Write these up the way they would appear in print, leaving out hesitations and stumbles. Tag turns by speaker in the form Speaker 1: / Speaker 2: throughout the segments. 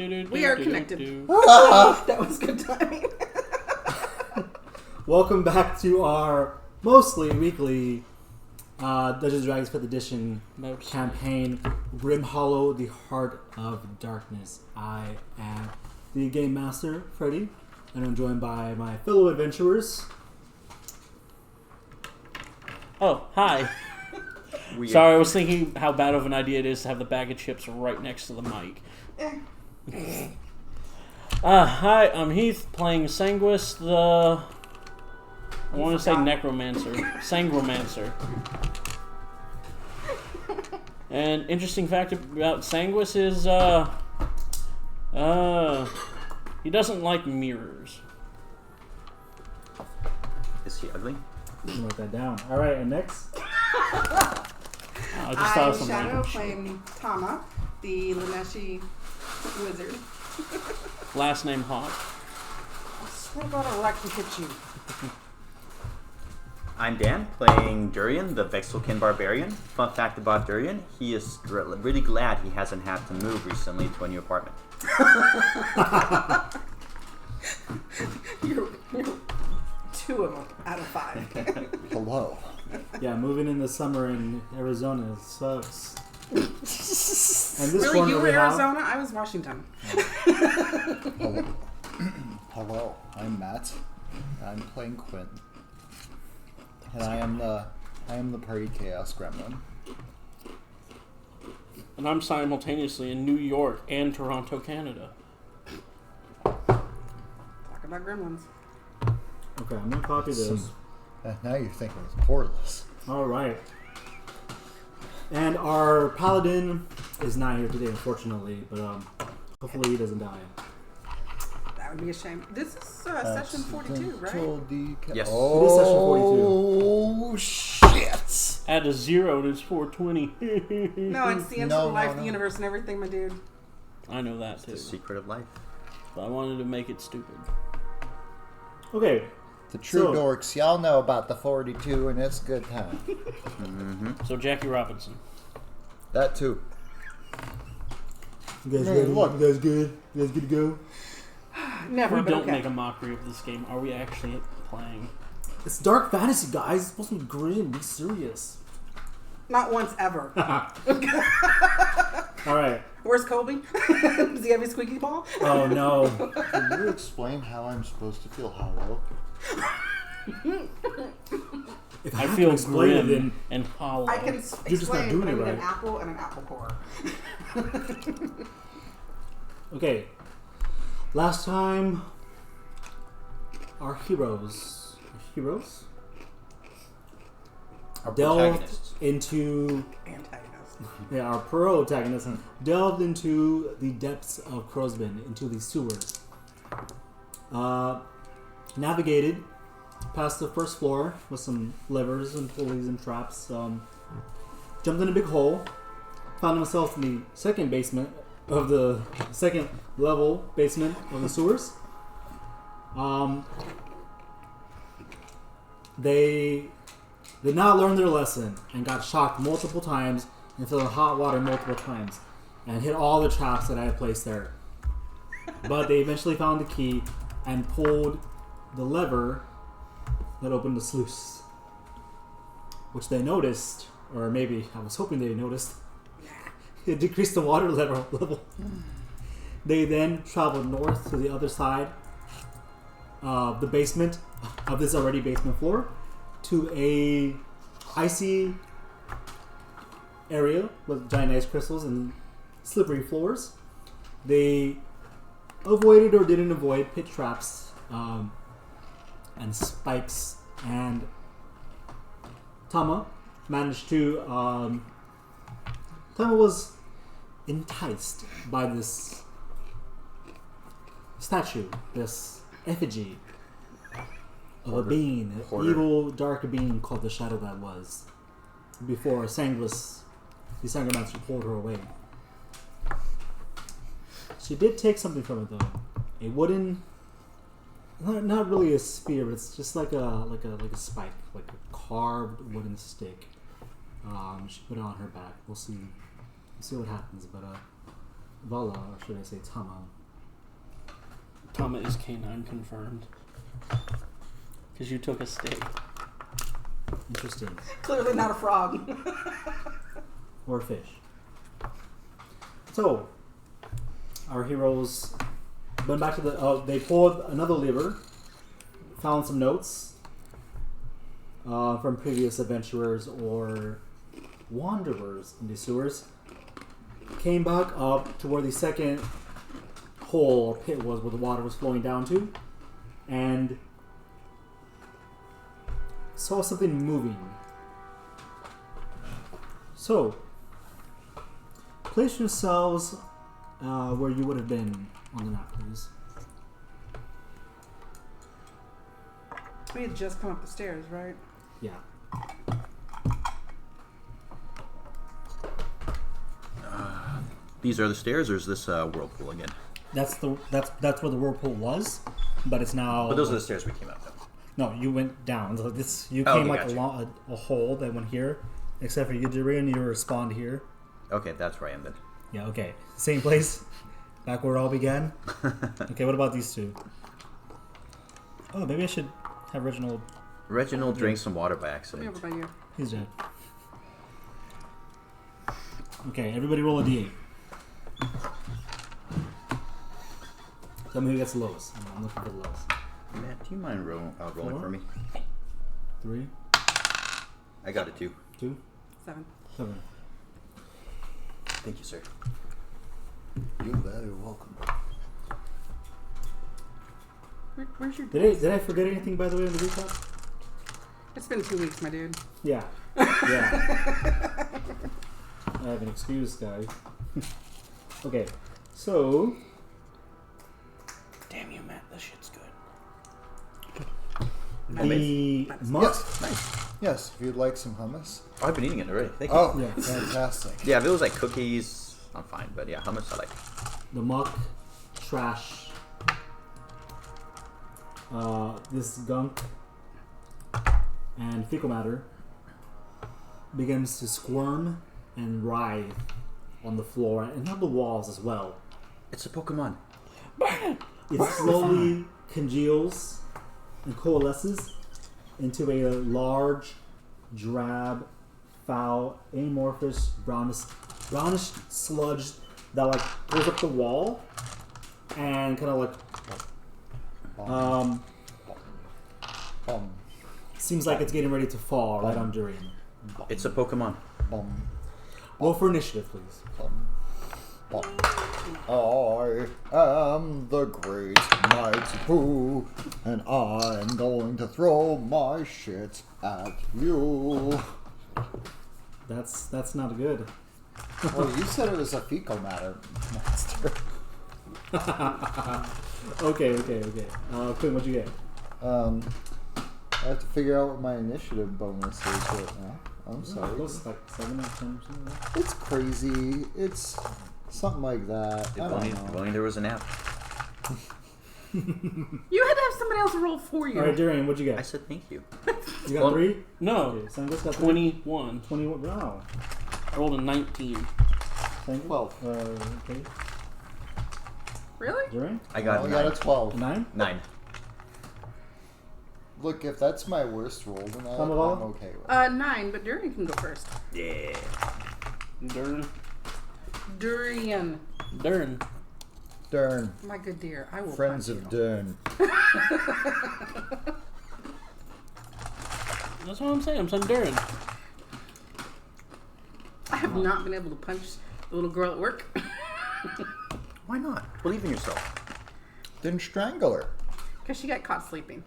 Speaker 1: We are connected. That was good timing.
Speaker 2: Welcome back to our mostly weekly Dungeons & Dragons 5th Edition campaign, Grim Hollow, the Heart of Darkness. I am the Game Master, Freddy, and I'm joined by my fellow adventurers.
Speaker 3: Oh, hi. Sorry, I was thinking how bad of an idea it is to have the bag of chips right next to the mic. Hi, I'm Heath, playing Sanguis, the... I want to say necromancer. Sangromancer. And interesting fact about Sanguis is, he doesn't like mirrors.
Speaker 4: Is he ugly?
Speaker 2: Write that down. Alright, and next?
Speaker 3: I just thought of some
Speaker 1: Shadow
Speaker 3: random shit.
Speaker 1: playing Tama, the Laneshi wizard.
Speaker 3: Last name Hawk.
Speaker 1: I swear to God, I'll actually hit you.
Speaker 4: I'm Dan, playing Durian, the Vexelkin Barbarian. Fun fact about Durian, he is really glad he hasn't had to move recently to a new apartment.
Speaker 1: You're 2 of them out of 5.
Speaker 5: Hello.
Speaker 2: Yeah, moving in the summer in Arizona sucks. And this
Speaker 1: Really,
Speaker 2: corner
Speaker 1: you were
Speaker 2: we have-
Speaker 1: Arizona? I was Washington.
Speaker 5: Hello. Hello. I'm Matt. I'm playing Quinn. And I am the party chaos gremlin.
Speaker 3: And I'm simultaneously in New York and Toronto, Canada.
Speaker 1: Talk about gremlins.
Speaker 2: Okay, I'm going to copy this.
Speaker 5: Now you're thinking it's portless.
Speaker 2: Alright. And our paladin is not here today, unfortunately, but hopefully he doesn't die.
Speaker 1: That would be a shame. This is session 42, right?
Speaker 4: Yes.
Speaker 5: Oh,
Speaker 2: It is session 42.
Speaker 5: Shit.
Speaker 3: Add a 0 to 420.
Speaker 1: No, it's the end
Speaker 5: No,
Speaker 1: of the life,
Speaker 5: no.
Speaker 1: the universe, and everything, my dude.
Speaker 3: I know that too.
Speaker 4: The secret of life.
Speaker 3: But I wanted to make it stupid.
Speaker 2: Okay,
Speaker 5: The true
Speaker 2: So-
Speaker 5: dorks, y'all know about the 42 and it's good time.
Speaker 3: So Jackie Robinson.
Speaker 5: That too.
Speaker 2: you guys
Speaker 5: Hey,
Speaker 2: ready?
Speaker 5: look.
Speaker 2: You guys good? You guys good to go?
Speaker 1: Never,
Speaker 3: We
Speaker 1: but
Speaker 3: don't
Speaker 1: okay.
Speaker 3: make a mockery of this game. Are we actually playing?
Speaker 2: It's dark fantasy, guys. It's supposed to be grim. Be serious.
Speaker 1: Not once ever.
Speaker 2: Alright.
Speaker 1: Where's Colby? Does he have his squeaky ball?
Speaker 2: Oh, no.
Speaker 5: Can you explain how I'm supposed to feel hollow?
Speaker 2: If
Speaker 3: I
Speaker 2: have
Speaker 3: feel
Speaker 2: to explain it,
Speaker 3: grim
Speaker 2: then
Speaker 3: and hollow.
Speaker 1: I can
Speaker 2: You're just not
Speaker 1: explain
Speaker 2: doing it
Speaker 1: I need
Speaker 2: right.
Speaker 1: an apple and an apple core.
Speaker 2: Okay. Last time, our heroes
Speaker 4: Our
Speaker 2: delved
Speaker 4: protagonists.
Speaker 2: into
Speaker 1: Antagonist.
Speaker 2: our protagonists delved into the depths of Crowsbend, into the sewers. Navigated past the first floor with some levers and pulleys and traps. Jumped in a big hole. Found himself in the second basement of the second level basement of the sewers. They did not learn their lesson and got shocked multiple times and fell in hot water multiple times and hit all the traps that I had placed there. But they eventually found the key and pulled the lever that opened the sluice, which they noticed, or maybe I was hoping they noticed, it decreased the water level. They then traveled north to the other side of the basement, of this already basement floor, to a icy area with giant ice crystals and slippery floors. They avoided or didn't avoid pit traps and spikes, and Tama managed to Tama was enticed by this statue, this effigy of a being, an
Speaker 4: Hoarder.
Speaker 2: evil dark being called the Shadow That Was, before Sanguis, the Sangromancer, pulled her away. She did take something from it though, a wooden, not really a spear, but it's just like a spike, like a carved wooden stick. She put it on her back. We'll see what happens, but Vala, or should I say Tama.
Speaker 3: Tama is canine confirmed. Because you took a steak.
Speaker 2: Interesting.
Speaker 1: Clearly not a frog.
Speaker 2: Or a fish. So, our heroes went back to the. They pulled another lever, found some notes from previous adventurers or wanderers in the sewers. Came back up to where the second hole or pit was, where the water was flowing down to, and saw something moving. So, place yourselves where you would have been on the map, please.
Speaker 1: We had just come up the stairs, right?
Speaker 2: Yeah.
Speaker 4: These are the stairs, or is this whirlpool again?
Speaker 2: That's where the whirlpool was, but it's now.
Speaker 4: But those are the stairs we came up.
Speaker 2: No, you went down. So you
Speaker 4: Oh,
Speaker 2: came
Speaker 4: okay,
Speaker 2: like
Speaker 4: gotcha.
Speaker 2: along a hole that went here, except for you, Jirian, you were spawned here.
Speaker 4: Okay, that's where I am then.
Speaker 2: Yeah. Okay. Same place, back where it all began. Okay. What about these two? Oh, maybe I should have Reginald.
Speaker 4: Reginald drank some water by
Speaker 1: Be
Speaker 4: accident.
Speaker 1: over by you.
Speaker 2: He's dead. Okay. Everybody roll a d8. Tell me who gets the lowest. I'm looking for the lowest.
Speaker 4: Matt, do you mind rolling
Speaker 2: Four.
Speaker 4: for me?
Speaker 2: 3,
Speaker 4: I got it too.
Speaker 2: 2,
Speaker 1: 7.
Speaker 2: 7.
Speaker 4: Thank you, sir.
Speaker 5: You're very welcome.
Speaker 1: Where's your...
Speaker 2: Did I forget anything, by the way, in the recap?
Speaker 1: It's been 2 weeks, my dude.
Speaker 2: Yeah. Yeah. I have an excuse, guys. Okay. So,
Speaker 3: Damn you, Matt. This shit's good.
Speaker 2: the
Speaker 1: Nice.
Speaker 2: monk.
Speaker 5: Yes.
Speaker 4: Nice.
Speaker 5: Yes, if you'd like some hummus.
Speaker 4: Oh, I've been eating it already. Thank you.
Speaker 5: Oh,
Speaker 2: Yeah.
Speaker 5: fantastic.
Speaker 4: Yeah, if it was like cookies, I'm fine. But yeah, hummus I like.
Speaker 2: The muck, trash, this gunk, and fecal matter begins to squirm and writhe on the floor and on the walls as well.
Speaker 4: It's a Pokemon.
Speaker 2: It slowly congeals and coalesces into a large, drab, foul, amorphous, brownish sludge that like goes up the wall and kind of like
Speaker 5: Bum,
Speaker 2: seems like it's getting ready to fall right on Durian.
Speaker 4: It's a Pokemon.
Speaker 5: bum,
Speaker 2: Roll for initiative, please.
Speaker 5: bum, bum. I am the great Mighty Pooh, and I'm going to throw my shit at you.
Speaker 2: That's not good.
Speaker 5: Well, you said it was a fecal matter, master.
Speaker 2: Okay. Quinn, what'd you get?
Speaker 5: I have to figure out what my initiative bonus is right now. I'm sorry.
Speaker 2: Close, like 7 or 10 or something like that.
Speaker 5: It's crazy. It's something like that.
Speaker 4: If
Speaker 5: I
Speaker 4: only,
Speaker 5: don't
Speaker 4: if
Speaker 5: know.
Speaker 4: only there was an app.
Speaker 1: You had to have somebody else roll for you.
Speaker 2: All right, Durian, what'd you
Speaker 4: I
Speaker 2: get?
Speaker 4: said thank you.
Speaker 2: You got
Speaker 4: Well-
Speaker 2: 3?
Speaker 3: No,
Speaker 2: Okay, Sangus got 3.
Speaker 3: 21.
Speaker 2: 21. Wow.
Speaker 3: I rolled a 19.
Speaker 2: Sangus?
Speaker 5: 12.
Speaker 2: Okay.
Speaker 1: Really?
Speaker 2: Durian?
Speaker 4: I got
Speaker 5: I
Speaker 4: 9.
Speaker 5: got a 12.
Speaker 2: 9?
Speaker 4: 9.
Speaker 5: Look, if that's my worst roll tonight, I'm
Speaker 2: Samavala?
Speaker 5: okay with it.
Speaker 1: 9, but Durian can go first.
Speaker 4: Yeah.
Speaker 3: Dern.
Speaker 1: Durian.
Speaker 3: Dern.
Speaker 5: Dern.
Speaker 1: My good dear, I will
Speaker 5: Friends
Speaker 1: punch
Speaker 5: of
Speaker 1: you.
Speaker 5: Dern.
Speaker 3: That's what I'm saying. I'm saying Dern.
Speaker 1: I have not been able to punch the little girl at work.
Speaker 4: Why not? Believe in yourself.
Speaker 5: Then strangle her.
Speaker 1: Because she got caught sleeping.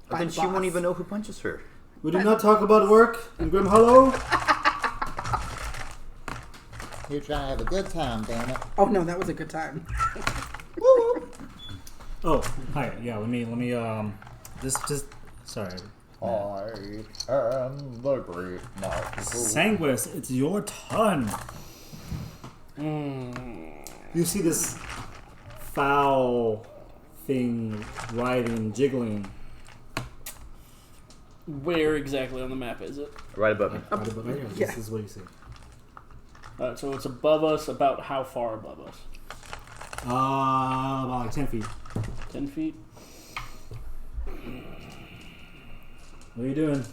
Speaker 4: But then she won't even know who punches her.
Speaker 2: We do not talk about work in Grim Hollow.
Speaker 5: You're trying to have a good time, damn it.
Speaker 1: Oh no, that was a good time.
Speaker 2: Oh, hi. Yeah, let me sorry.
Speaker 5: I am the great Mighty Pooh.
Speaker 2: Sanguis, it's your turn.
Speaker 3: Mm.
Speaker 2: You see this foul thing writhing, jiggling.
Speaker 3: Where exactly on the map is it?
Speaker 4: Right above me.
Speaker 2: Right above here.
Speaker 1: Yeah.
Speaker 2: This is what you see.
Speaker 3: Alright, so it's above us. About how far above us?
Speaker 2: About like 10 feet.
Speaker 3: 10 feet.
Speaker 2: What are you doing?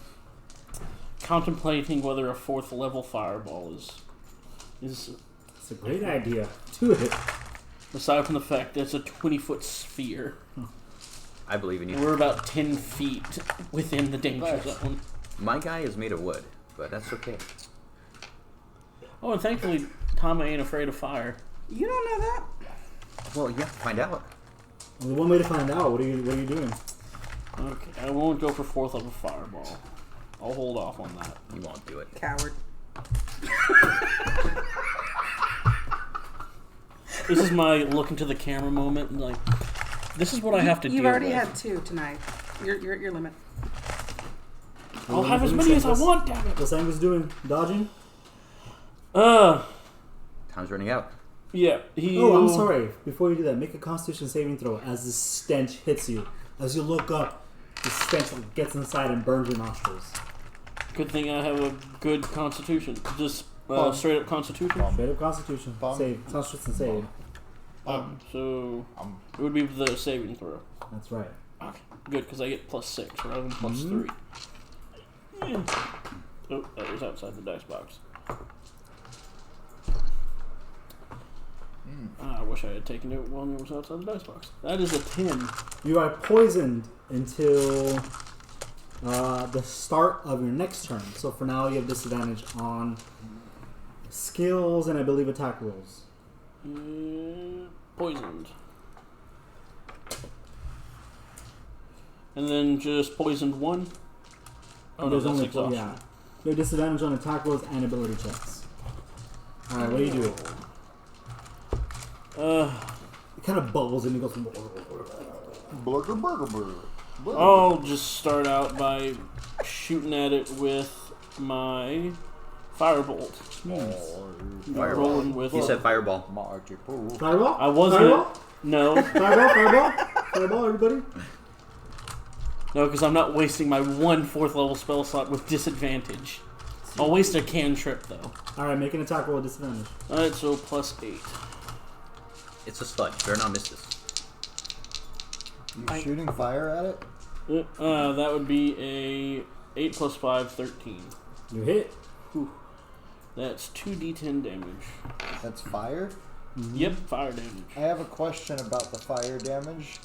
Speaker 3: Contemplating whether a 4th level fireball is
Speaker 2: It's a great idea. Do it.
Speaker 3: aside from the fact that it's a 20-foot sphere.
Speaker 4: I believe in you.
Speaker 3: We're about 10 feet within the danger zone.
Speaker 4: My guy is made of wood, but that's okay.
Speaker 3: Oh, and thankfully, Tama ain't afraid of fire.
Speaker 1: You don't know that?
Speaker 4: Well, you have to find out.
Speaker 2: Only one way to find out. What are you doing?
Speaker 3: Okay, I won't go for 4th level fireball. I'll hold off on that.
Speaker 4: You won't do it.
Speaker 1: Coward.
Speaker 3: This is my look into the camera moment, and like, this is what I have to
Speaker 1: You've
Speaker 3: deal
Speaker 1: already
Speaker 3: with.
Speaker 1: had 2 tonight. You're at your limit.
Speaker 3: I'll have as many as I want, damn it.
Speaker 2: What's Angus doing? Dodging?
Speaker 4: Time's running out.
Speaker 3: Yeah, he.
Speaker 2: Oh, I'm sorry. Before you do that, make a Constitution saving throw as the stench hits you. As you look up, the stench gets inside and burns your nostrils.
Speaker 3: Good thing I have a good constitution. Just straight up constitution.
Speaker 2: Straight up Constitution.
Speaker 5: Bum.
Speaker 2: Save. Constitution save.
Speaker 3: So it would be the saving throw.
Speaker 2: That's right.
Speaker 3: Okay, good because I get +6 rather than +3. Yeah. Oh, that was outside the dice box. I wish I had taken it when it was outside the dice box. That is a 10.
Speaker 2: You are poisoned until the start of your next turn. So for now, you have disadvantage on skills and I believe attack rolls.
Speaker 3: Poisoned. And then just poisoned 1. Oh no,
Speaker 2: There's
Speaker 3: that's
Speaker 2: only
Speaker 3: exhaustion.
Speaker 2: yeah. You have disadvantage on attack rolls and ability checks. All right, what do you do? It kind of bubbles and it goes.
Speaker 5: Burger, burger, burger.
Speaker 3: I'll just start out by shooting at it with my firebolt. Rolling with.
Speaker 4: He said fireball.
Speaker 5: Margie Poo.
Speaker 2: Fireball?
Speaker 3: I wasn't.
Speaker 2: Fireball?
Speaker 3: No,
Speaker 2: Fireball? Fireball, everybody?
Speaker 3: no, because I'm not wasting my 1 4th level spell slot with disadvantage. I'll waste a cantrip though.
Speaker 2: Alright, make an attack roll with disadvantage.
Speaker 3: Alright, so +8.
Speaker 4: It's a sludge. Better not miss this.
Speaker 5: You shooting fire at it?
Speaker 3: That would be a 8 + 5, 13.
Speaker 2: You hit.
Speaker 3: That's 2d10 damage.
Speaker 5: That's fire?
Speaker 3: Yep, fire damage.
Speaker 5: I have a question about the fire damage.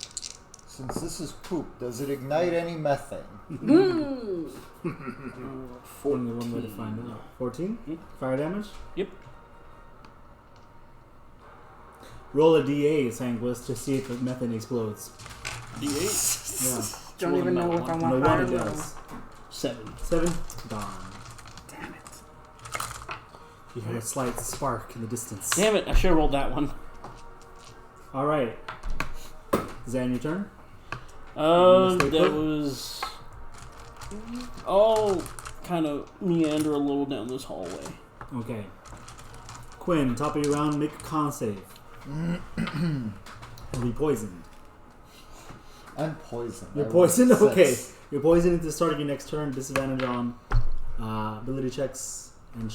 Speaker 5: Since this is poop, does it ignite any methane?
Speaker 2: Only one way to find out. 14? Fire damage?
Speaker 3: Yep.
Speaker 2: Roll a d8, Sanguis, to see if the methane explodes.
Speaker 3: D8?
Speaker 2: Yeah.
Speaker 1: Don't even know if I
Speaker 2: No
Speaker 1: want
Speaker 2: one
Speaker 1: fire
Speaker 2: it
Speaker 1: or
Speaker 2: does.
Speaker 3: 7.
Speaker 2: 7? Gone.
Speaker 1: Damn it.
Speaker 2: You hear a slight spark in the distance.
Speaker 3: Damn it, I should have rolled that one.
Speaker 2: Alright. Is that your turn?
Speaker 3: That was... I'll kind of meander a little down this hallway.
Speaker 2: Okay. Quinn, top of your round, make a con save. You'll be poisoned.
Speaker 5: I'm poisoned.
Speaker 2: You're
Speaker 5: I
Speaker 2: poisoned?
Speaker 5: rolled
Speaker 2: Okay.
Speaker 5: 6.
Speaker 2: You're poisoned at the start of your next turn. Disadvantage on ability checks and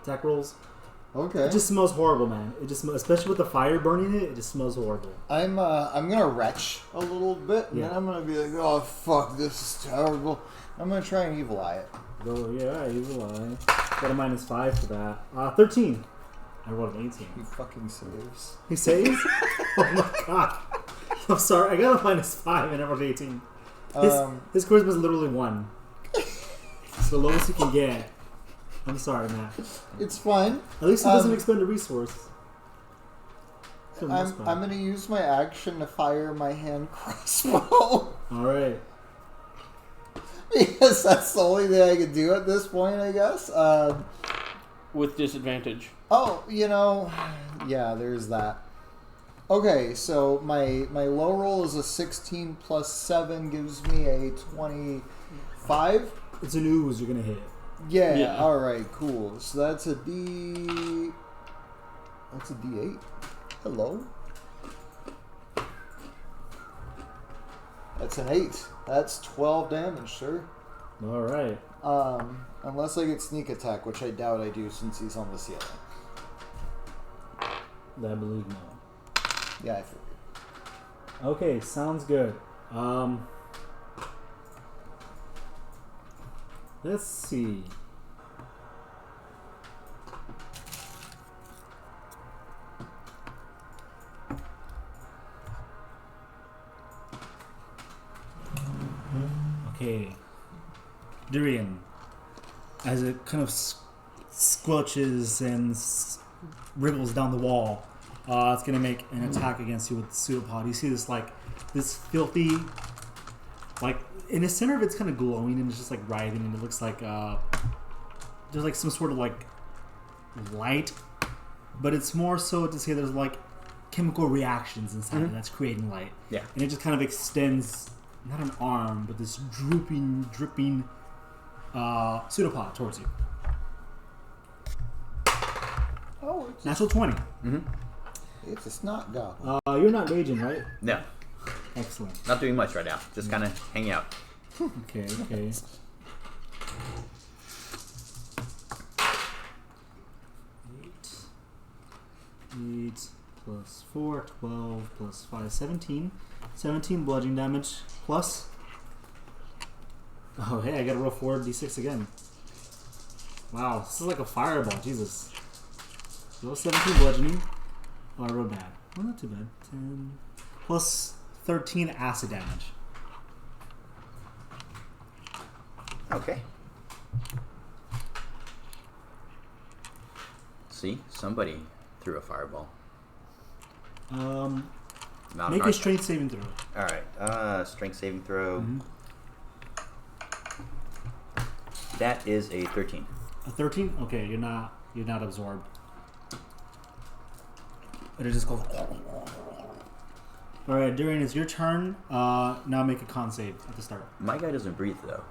Speaker 2: attack rolls.
Speaker 5: Okay.
Speaker 2: It just smells horrible, man. It just especially with the fire burning it, it just smells horrible.
Speaker 5: I'm gonna retch a little bit, and then
Speaker 2: Yeah.
Speaker 5: I'm gonna be like, oh fuck, this is terrible. I'm gonna try and evil eye it.
Speaker 2: Go, yeah, evil eye. Got a -5 for that. 13. I rolled an 18.
Speaker 5: He fucking saves.
Speaker 2: He saves? Oh my god. I'm sorry, I got a -5 and I rolled 18. His charisma is literally 1. It's the lowest you can get. I'm sorry, Matt.
Speaker 5: It's fine.
Speaker 2: At least it doesn't expend a resource. For the most
Speaker 5: I'm
Speaker 2: part.
Speaker 5: gonna use my action to fire my hand crossbow.
Speaker 2: Alright.
Speaker 5: Because that's the only thing I can do at this point, I guess.
Speaker 3: With disadvantage.
Speaker 5: Oh, yeah, there's that. Okay, so my low roll is a 16 plus 7 gives me a 25.
Speaker 2: It's an ooze you're gonna hit.
Speaker 5: Yeah. All right, cool. So that's a That's a D8. Hello. That's an 8. That's 12 damage, sir.
Speaker 2: Alright.
Speaker 5: Unless I get sneak attack, which I doubt I do since he's on the ceiling.
Speaker 2: I believe no.
Speaker 5: Yeah, I figured.
Speaker 2: Okay, sounds good. Let's see. Okay. Durian, as it kind of squelches and wriggles down the wall, it's gonna make an attack against you with the pseudopod. You see this this filthy, in the center of it's kind of glowing and it's just like writhing, and it looks like there's like some sort of like light, but it's more so to say there's like chemical reactions inside it that's creating light.
Speaker 4: Yeah.
Speaker 2: And it just kind of extends, not an arm, but this dripping pseudopod towards you.
Speaker 5: Oh, it's,
Speaker 2: Natural 20.
Speaker 5: it's a snot goblin.
Speaker 2: You're not raging, right?
Speaker 4: No,
Speaker 2: Excellent.
Speaker 4: not doing much right now. Just kind of hanging out.
Speaker 2: Okay. 8 plus 4, 12 plus 5, 17. 17 bludgeoning damage plus. Oh, hey, I gotta roll 4d6 again. Wow, this is like a fireball, Jesus. Roll 17 bludgeoning. Oh, I rolled bad. Well, not too bad. 10 plus 13 acid damage.
Speaker 4: Okay. See, somebody threw a fireball. Not
Speaker 2: Make
Speaker 4: an
Speaker 2: a strength saving throw.
Speaker 4: All right. Strength saving throw. That is a 13.
Speaker 2: A 13? Okay, you're not absorbed. And it just goes. Alright, Durian, it's your turn. Now make a con save at the start.
Speaker 4: My guy doesn't breathe though.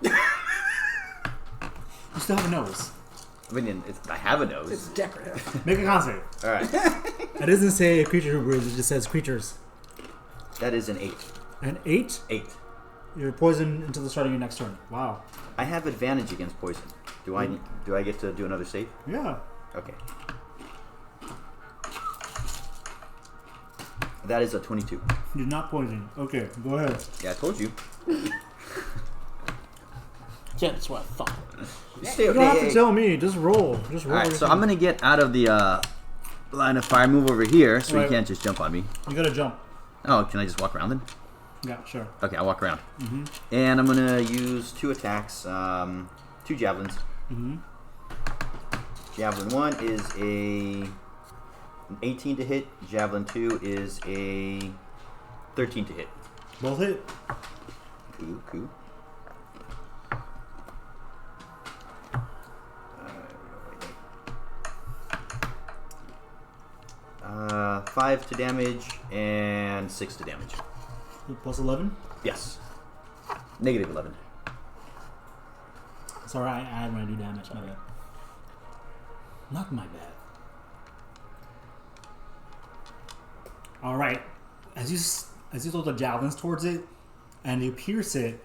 Speaker 2: You still have a nose.
Speaker 4: I mean, I have a
Speaker 1: It's
Speaker 4: nose.
Speaker 1: decorative.
Speaker 2: Make a con save.
Speaker 4: All right.
Speaker 2: It doesn't say a creature who breathes, it just says creatures.
Speaker 4: That is an 8.
Speaker 2: An 8?
Speaker 4: 8.
Speaker 2: You're poisoned until the start of your next turn. Wow.
Speaker 4: I have advantage against poison. Do I get to do another save?
Speaker 2: Yeah.
Speaker 4: Okay. That is a 22.
Speaker 2: You're not poisoned. Okay, go ahead.
Speaker 4: Yeah, I told you.
Speaker 3: Yeah, that's what I thought.
Speaker 4: Stay
Speaker 2: You don't have to tell me. Just roll. Just roll.
Speaker 4: Alright, so I'm gonna get out of the line of fire, move over here, so
Speaker 2: Right.
Speaker 4: he can't just jump on me.
Speaker 2: You gotta jump.
Speaker 4: Oh, can I just walk around then?
Speaker 2: Yeah, sure.
Speaker 4: Okay, I'll walk around. And I'm gonna use 2 attacks, 2 javelins. Javelin 1 is an 18 to hit. Javelin 2 is a 13 to hit.
Speaker 2: Both hit.
Speaker 4: Cool. 5 to damage and 6 to damage.
Speaker 2: Plus 11.
Speaker 4: Yes. Negative 11.
Speaker 2: It's alright, I add when I do damage. My bad. Not my bad. Alright. As you throw the javelins towards it, and you pierce it,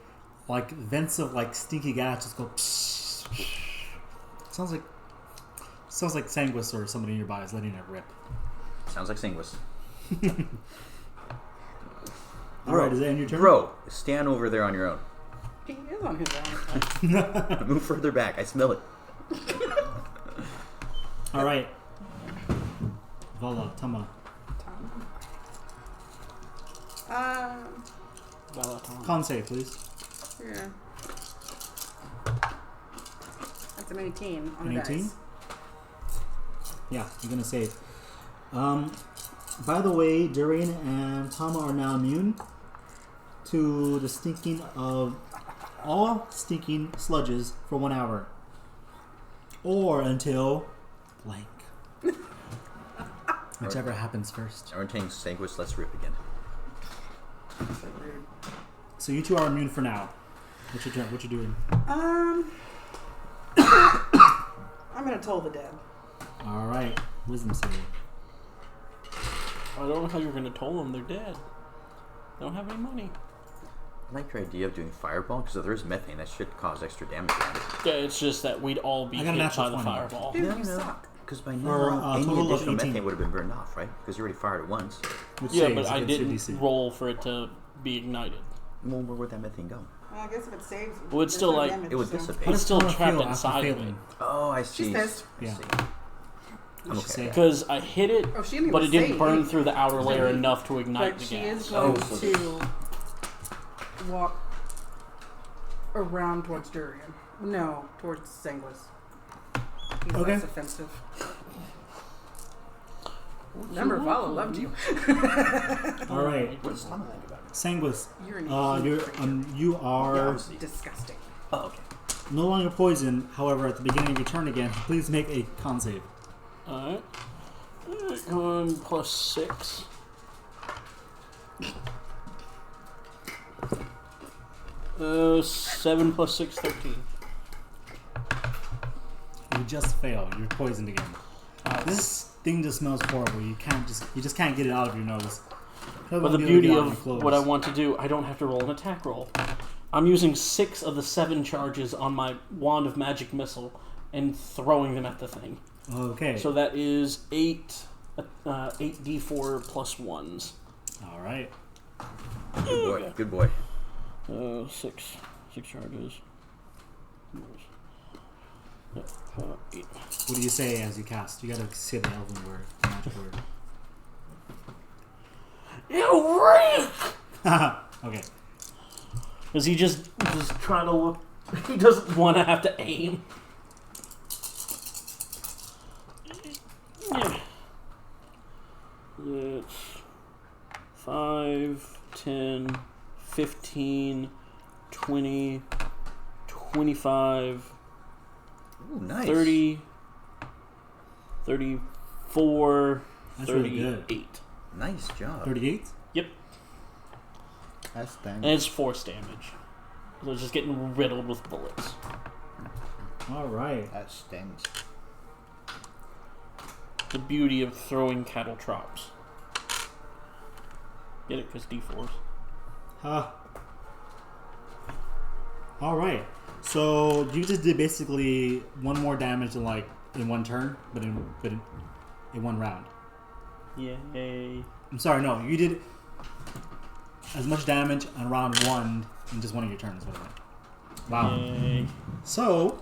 Speaker 2: like vents of like stinky gas just go. Psh, psh. Sounds like Sanguis or somebody nearby is letting it rip.
Speaker 4: Sounds like Sanguis.
Speaker 2: Alright, is that in your turn?
Speaker 4: Bro, stand over there on your own.
Speaker 1: He is on his own.
Speaker 4: Move further back. I smell it.
Speaker 2: Alright. Vala, Tama. Con save, please.
Speaker 1: Yeah. That's an 18 on
Speaker 2: An
Speaker 1: the
Speaker 2: 18?
Speaker 1: dice.
Speaker 2: Yeah, you're gonna save. By the way, Durian and Tama are now immune to the stinking of all stinking sludges for 1 hour. Or until blank. Whichever happens first.
Speaker 4: We're taking Sanguis. Let's rip again.
Speaker 1: So rude.
Speaker 2: So you two are immune for now. What's your turn? What you doing?
Speaker 1: I'm gonna toll the dead.
Speaker 2: Alright. Wisdom save.
Speaker 3: I don't know how you're going to toll them. They're dead. They don't have any money.
Speaker 4: I like your idea of doing fireball because if there's methane, that should cause extra damage.
Speaker 3: Yeah, it's just that we'd all be
Speaker 2: I got a
Speaker 3: hit
Speaker 2: natural
Speaker 3: by the
Speaker 2: 20.
Speaker 3: fireball.
Speaker 1: Dude, you suck.
Speaker 4: Because by
Speaker 2: For
Speaker 4: now,
Speaker 2: a
Speaker 4: any
Speaker 2: total of
Speaker 4: additional
Speaker 2: 18.
Speaker 4: methane would have been burned off, right? Because you already fired it once.
Speaker 2: Which
Speaker 3: Yeah,
Speaker 2: saves
Speaker 3: but I
Speaker 2: against your
Speaker 3: didn't
Speaker 2: DC.
Speaker 3: roll for it to be ignited.
Speaker 4: Well, where would that methane go?
Speaker 1: Well, I guess if it saves,
Speaker 3: Well, it's
Speaker 1: there's
Speaker 3: still
Speaker 1: no
Speaker 3: like-
Speaker 1: damage,
Speaker 4: It would
Speaker 1: so.
Speaker 4: dissipate.
Speaker 2: How does
Speaker 3: It's still
Speaker 2: Connor
Speaker 3: trapped
Speaker 2: feel after
Speaker 3: inside of
Speaker 2: failing?
Speaker 4: Oh, I
Speaker 1: She
Speaker 4: see.
Speaker 1: says-
Speaker 4: I
Speaker 2: Yeah.
Speaker 4: see.
Speaker 2: What'd she say?
Speaker 3: Because I hit it,
Speaker 1: Oh, she didn't
Speaker 3: but it
Speaker 1: even
Speaker 3: didn't
Speaker 1: say
Speaker 3: burn
Speaker 1: it.
Speaker 3: through the outer layer
Speaker 1: Right.
Speaker 3: enough to ignite
Speaker 1: But
Speaker 3: the
Speaker 1: she
Speaker 3: gas.
Speaker 1: is going
Speaker 4: Oh, so
Speaker 1: to walk around towards Durian. No, towards Sanguis. He's
Speaker 2: Okay.
Speaker 1: less offensive. Remember, Vala loved you.
Speaker 2: All right,
Speaker 4: What does Lama think about it?
Speaker 2: Sanguis.
Speaker 1: You're an
Speaker 2: You are
Speaker 4: obviously.
Speaker 1: disgusting.
Speaker 4: Oh, okay.
Speaker 2: no longer poisoned. However, at the beginning of your turn again, please make a con save.
Speaker 3: Alright. Going plus 6. Uh, 7 plus 6, 13.
Speaker 2: You just fail. You're poisoned again. This thing just smells horrible. You just can't get it out of your nose.
Speaker 3: But the beauty of what I want to do, I don't have to roll an attack roll. I'm using 6 of the 7 charges on my Wand of Magic Missile and throwing them at the thing.
Speaker 2: Okay.
Speaker 3: So that is 8d4 plus 1s.
Speaker 2: All right.
Speaker 4: Good boy. Good boy.
Speaker 3: 6 charges. Yeah, 8.
Speaker 2: What do you say as you cast? You gotta say the elven word, the magic word.
Speaker 3: You reek!
Speaker 2: Okay.
Speaker 3: Is he just trying to look? He doesn't want to have to aim. Yeah. It's 5, 10, 15, 20, 25,
Speaker 4: Ooh, nice.
Speaker 3: 30, 34,
Speaker 2: That's really good.
Speaker 3: 38.
Speaker 4: Nice job.
Speaker 2: 38.
Speaker 3: Yep.
Speaker 5: That's dang.
Speaker 3: And it's force damage. So it's just getting riddled with bullets.
Speaker 2: All right.
Speaker 5: That stings.
Speaker 3: The beauty of throwing cattle traps. Get it? Because D4s.
Speaker 2: All right. So you just did basically one more damage in one turn, but in one round.
Speaker 3: Yay.
Speaker 2: I'm sorry. No, you did as much damage on round 1 in just one of your turns. What is it? Wow.
Speaker 3: Yay.
Speaker 2: So,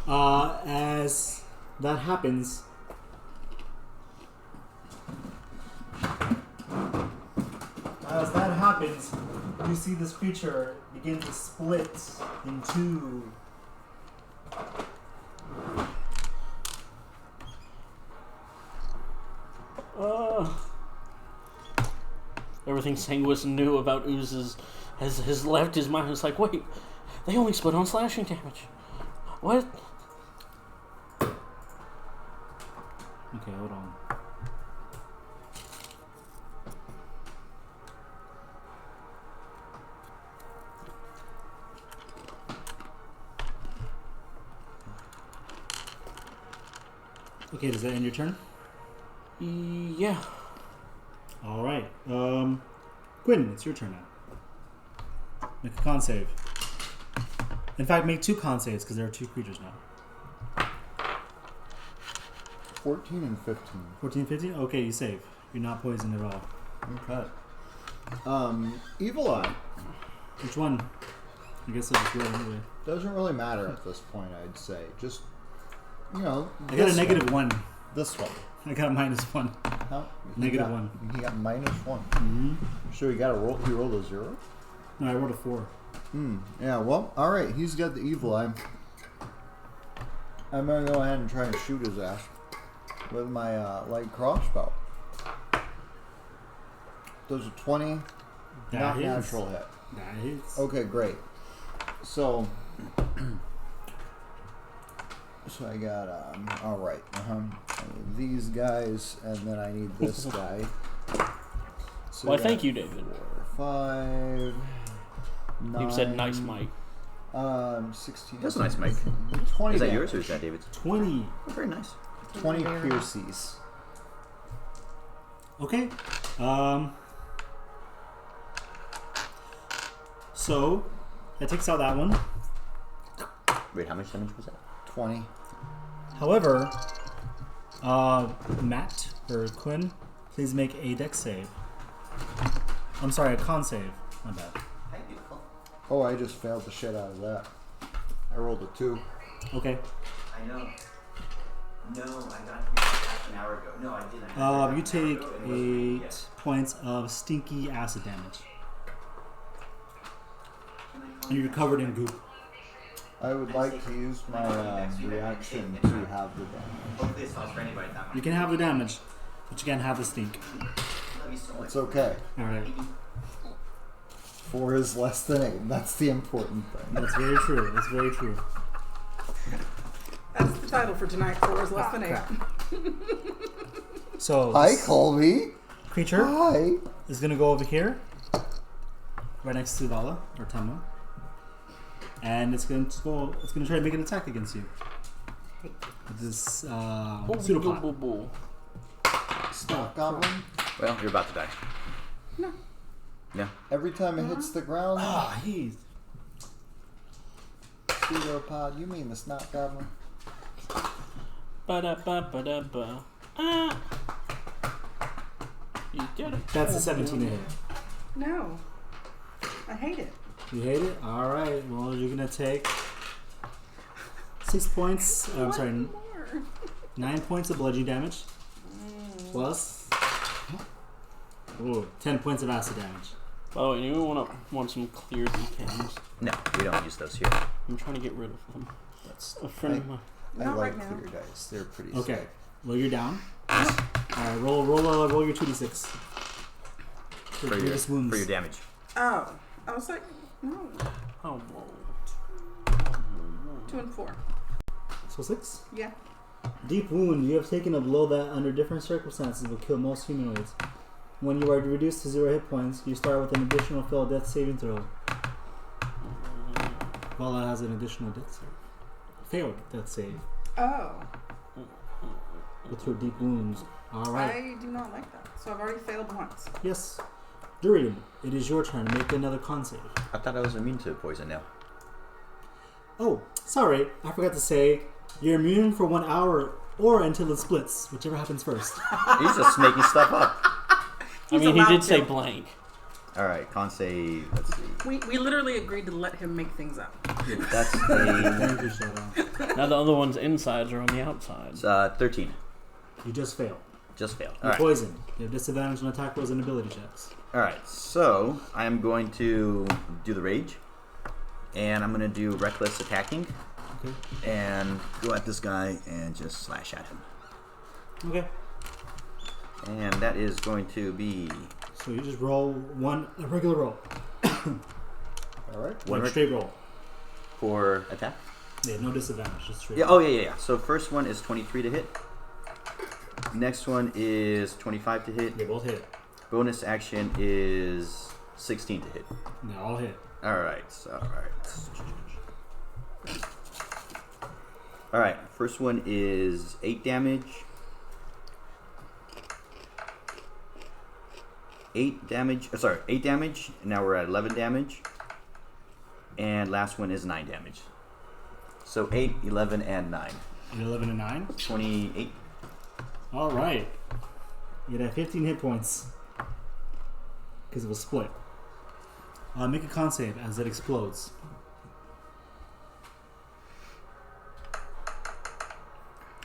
Speaker 2: as that happens, you see this creature begin to split in two.
Speaker 3: Everything Sanguis knew about oozes has left his mind. It's like, wait, they only split on slashing damage. What?
Speaker 2: Okay, hold on. Okay, does that end your turn?
Speaker 3: Yeah.
Speaker 2: All right. Quinn, it's your turn now. Make a con save. In fact, make 2 con saves because there are 2 creatures now.
Speaker 5: 14 and 15.
Speaker 2: 14, 15? Okay, you save. You're not poisoned at all.
Speaker 5: Okay. Evil Eye.
Speaker 2: Which one? I guess I'll just roll anyway.
Speaker 5: Doesn't really matter at this point, I'd say. Just, you know.
Speaker 2: I got a
Speaker 5: this
Speaker 2: negative
Speaker 5: one.
Speaker 2: 1.
Speaker 5: This one.
Speaker 2: I got a -1.
Speaker 5: No,
Speaker 2: Negative 1.
Speaker 5: He got -1.
Speaker 2: Mm-hmm.
Speaker 5: Sure, you got a roll. You rolled a 0?
Speaker 2: No, I rolled a 4.
Speaker 5: Yeah, well, alright. He's got the Evil Eye. I'm going to go ahead and try and shoot his ass with my light crossbow. Does a 20
Speaker 2: That
Speaker 5: not
Speaker 2: hits.
Speaker 5: natural hit?
Speaker 2: That hits.
Speaker 5: Okay, great. So I got all right. These guys, and then I need this guy. So
Speaker 3: Why,
Speaker 5: I
Speaker 3: thank
Speaker 5: got
Speaker 3: you, David.
Speaker 5: 4, 5, 9.
Speaker 3: You said nice, Mike.
Speaker 5: 16.
Speaker 4: That's a nice mic.
Speaker 5: 20.
Speaker 4: Is that
Speaker 5: damage.
Speaker 4: yours or is that David's?
Speaker 2: 20.
Speaker 4: Oh, very nice.
Speaker 5: 20 pierces.
Speaker 2: Okay. So, that takes out that one.
Speaker 4: Wait, how much damage was that?
Speaker 5: 20.
Speaker 2: However, Matt or Quinn, please make a dex save. I'm sorry, a con save. My bad.
Speaker 5: Oh, I just failed the shit out of that. I rolled a 2.
Speaker 2: Okay.
Speaker 4: I know. No, I got here half an hour ago. No, I didn't.
Speaker 2: You take 8 points of stinky acid damage. And you're covered in goop.
Speaker 5: I would like to use my reaction to have the damage.
Speaker 4: Hopefully it stops for anybody that much.
Speaker 2: You can have the damage, but you can't have the stink.
Speaker 5: It's okay.
Speaker 2: Alright.
Speaker 5: 4 is less than 8. That's the important thing.
Speaker 2: That's very true. That's very true.
Speaker 1: That's the title for tonight. 4 is less than 8.
Speaker 2: So,
Speaker 5: Hi, Colby.
Speaker 2: creature
Speaker 5: Hi.
Speaker 2: is going to go over here, right next to Vala, or Tama. And it's going to try to make an attack against you. With this pseudopod.
Speaker 5: Snot goblin.
Speaker 4: Well, you're about to die.
Speaker 1: No.
Speaker 4: Yeah.
Speaker 5: Every time it hits the ground,
Speaker 2: Ah, he's...
Speaker 5: pseudopod. You mean the snot goblin?
Speaker 3: Ba-da-ba-ba-da-ba. Ah. You did it.
Speaker 2: That's a 17 to hit.
Speaker 1: No. I hate it.
Speaker 2: You hate it? Alright, well, you're going to take 6 points. I'm sorry,
Speaker 1: One more.
Speaker 2: 9 points of bludgeoning damage. Plus 10 points of acid damage.
Speaker 3: Oh, and you want some clear D10s.
Speaker 4: No, we don't use those here.
Speaker 3: I'm trying to get rid of them.
Speaker 5: That's
Speaker 3: A friend of mine.
Speaker 5: I
Speaker 1: Not
Speaker 5: like
Speaker 1: right now.
Speaker 5: clear dice. They're pretty
Speaker 2: Okay,
Speaker 5: sick.
Speaker 2: well, you're down. Alright, roll your 2d6.
Speaker 4: For your,
Speaker 2: Greatest wounds.
Speaker 4: for your damage.
Speaker 1: Oh. I was like, no.
Speaker 3: Oh,
Speaker 1: 2 and 4.
Speaker 2: So 6?
Speaker 1: Yeah.
Speaker 2: Deep wound. You have taken a blow that, under different circumstances, will kill most humanoids. When you are reduced to 0 hit points, you start with an additional failed death saving throw. Vala has an additional death save. Failed death save
Speaker 1: Oh.
Speaker 2: with her deep wounds. Alright.
Speaker 1: I do not like that. So I've already failed once.
Speaker 2: Yes. Durian, it is your turn to make another con save.
Speaker 4: I thought I was immune to poison now.
Speaker 2: Oh, sorry. I forgot to say, you're immune for 1 hour or until it splits, whichever happens first.
Speaker 4: He's just making stuff up.
Speaker 3: I mean, he
Speaker 1: allowed
Speaker 3: did say
Speaker 1: to.
Speaker 3: blank.
Speaker 4: Alright, con save. Let's see.
Speaker 1: We literally agreed to let him make things up.
Speaker 4: That's a
Speaker 2: Thank you, Shadow.
Speaker 3: Now the other one's insides are on the outsides.
Speaker 4: 13.
Speaker 2: You just failed.
Speaker 4: Just failed.
Speaker 2: You're
Speaker 4: Alright.
Speaker 2: poisoned. You have disadvantage on attack rolls and ability checks.
Speaker 4: Alright, so I am going to do the rage. And I'm going to do reckless attacking.
Speaker 2: Okay.
Speaker 4: And go at this guy and just slash at him.
Speaker 2: Okay.
Speaker 4: And that is going to be
Speaker 2: So you just roll a regular roll.
Speaker 5: Alright.
Speaker 2: One straight roll.
Speaker 4: for attack.
Speaker 2: Yeah, no disadvantage, just straight
Speaker 4: Yeah.
Speaker 2: roll.
Speaker 4: Oh yeah. So first one is 23 to hit. Next one is 25 to hit.
Speaker 2: They both hit.
Speaker 4: Bonus action is 16 to hit.
Speaker 2: They all hit.
Speaker 4: Alright. Alright. First one is 8 damage. 8 damage. 8 damage. And now we're at 11 damage. And last one is 9 damage. So 8, 11, and 9.
Speaker 2: 11 and 9.
Speaker 4: 28.
Speaker 2: Alright. You have 15 hit points. Because it was split. Make a con save as it explodes.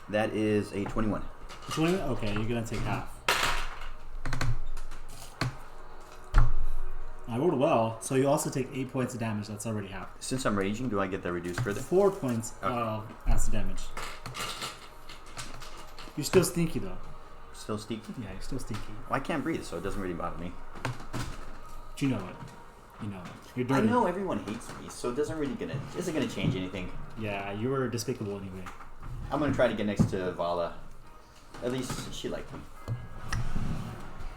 Speaker 4: That is a 21.
Speaker 2: 20? Okay, you're gonna take half. I rolled well, so you also take 8 points of damage. That's already half.
Speaker 4: Since I'm raging, do I get that reduced further?
Speaker 2: 4 points
Speaker 4: Okay.
Speaker 2: of acid damage. You're still stinky though.
Speaker 4: Still sneaky?
Speaker 2: Yeah, you're still stinky.
Speaker 4: Well, I can't breathe, so it doesn't really bother me.
Speaker 2: But you know it. You know it. You're
Speaker 4: I
Speaker 2: dirty.
Speaker 4: know everyone hates me, so it isn't gonna change anything.
Speaker 2: Yeah, you were despicable anyway.
Speaker 4: I'm gonna try to get next to Vala. At least she liked me.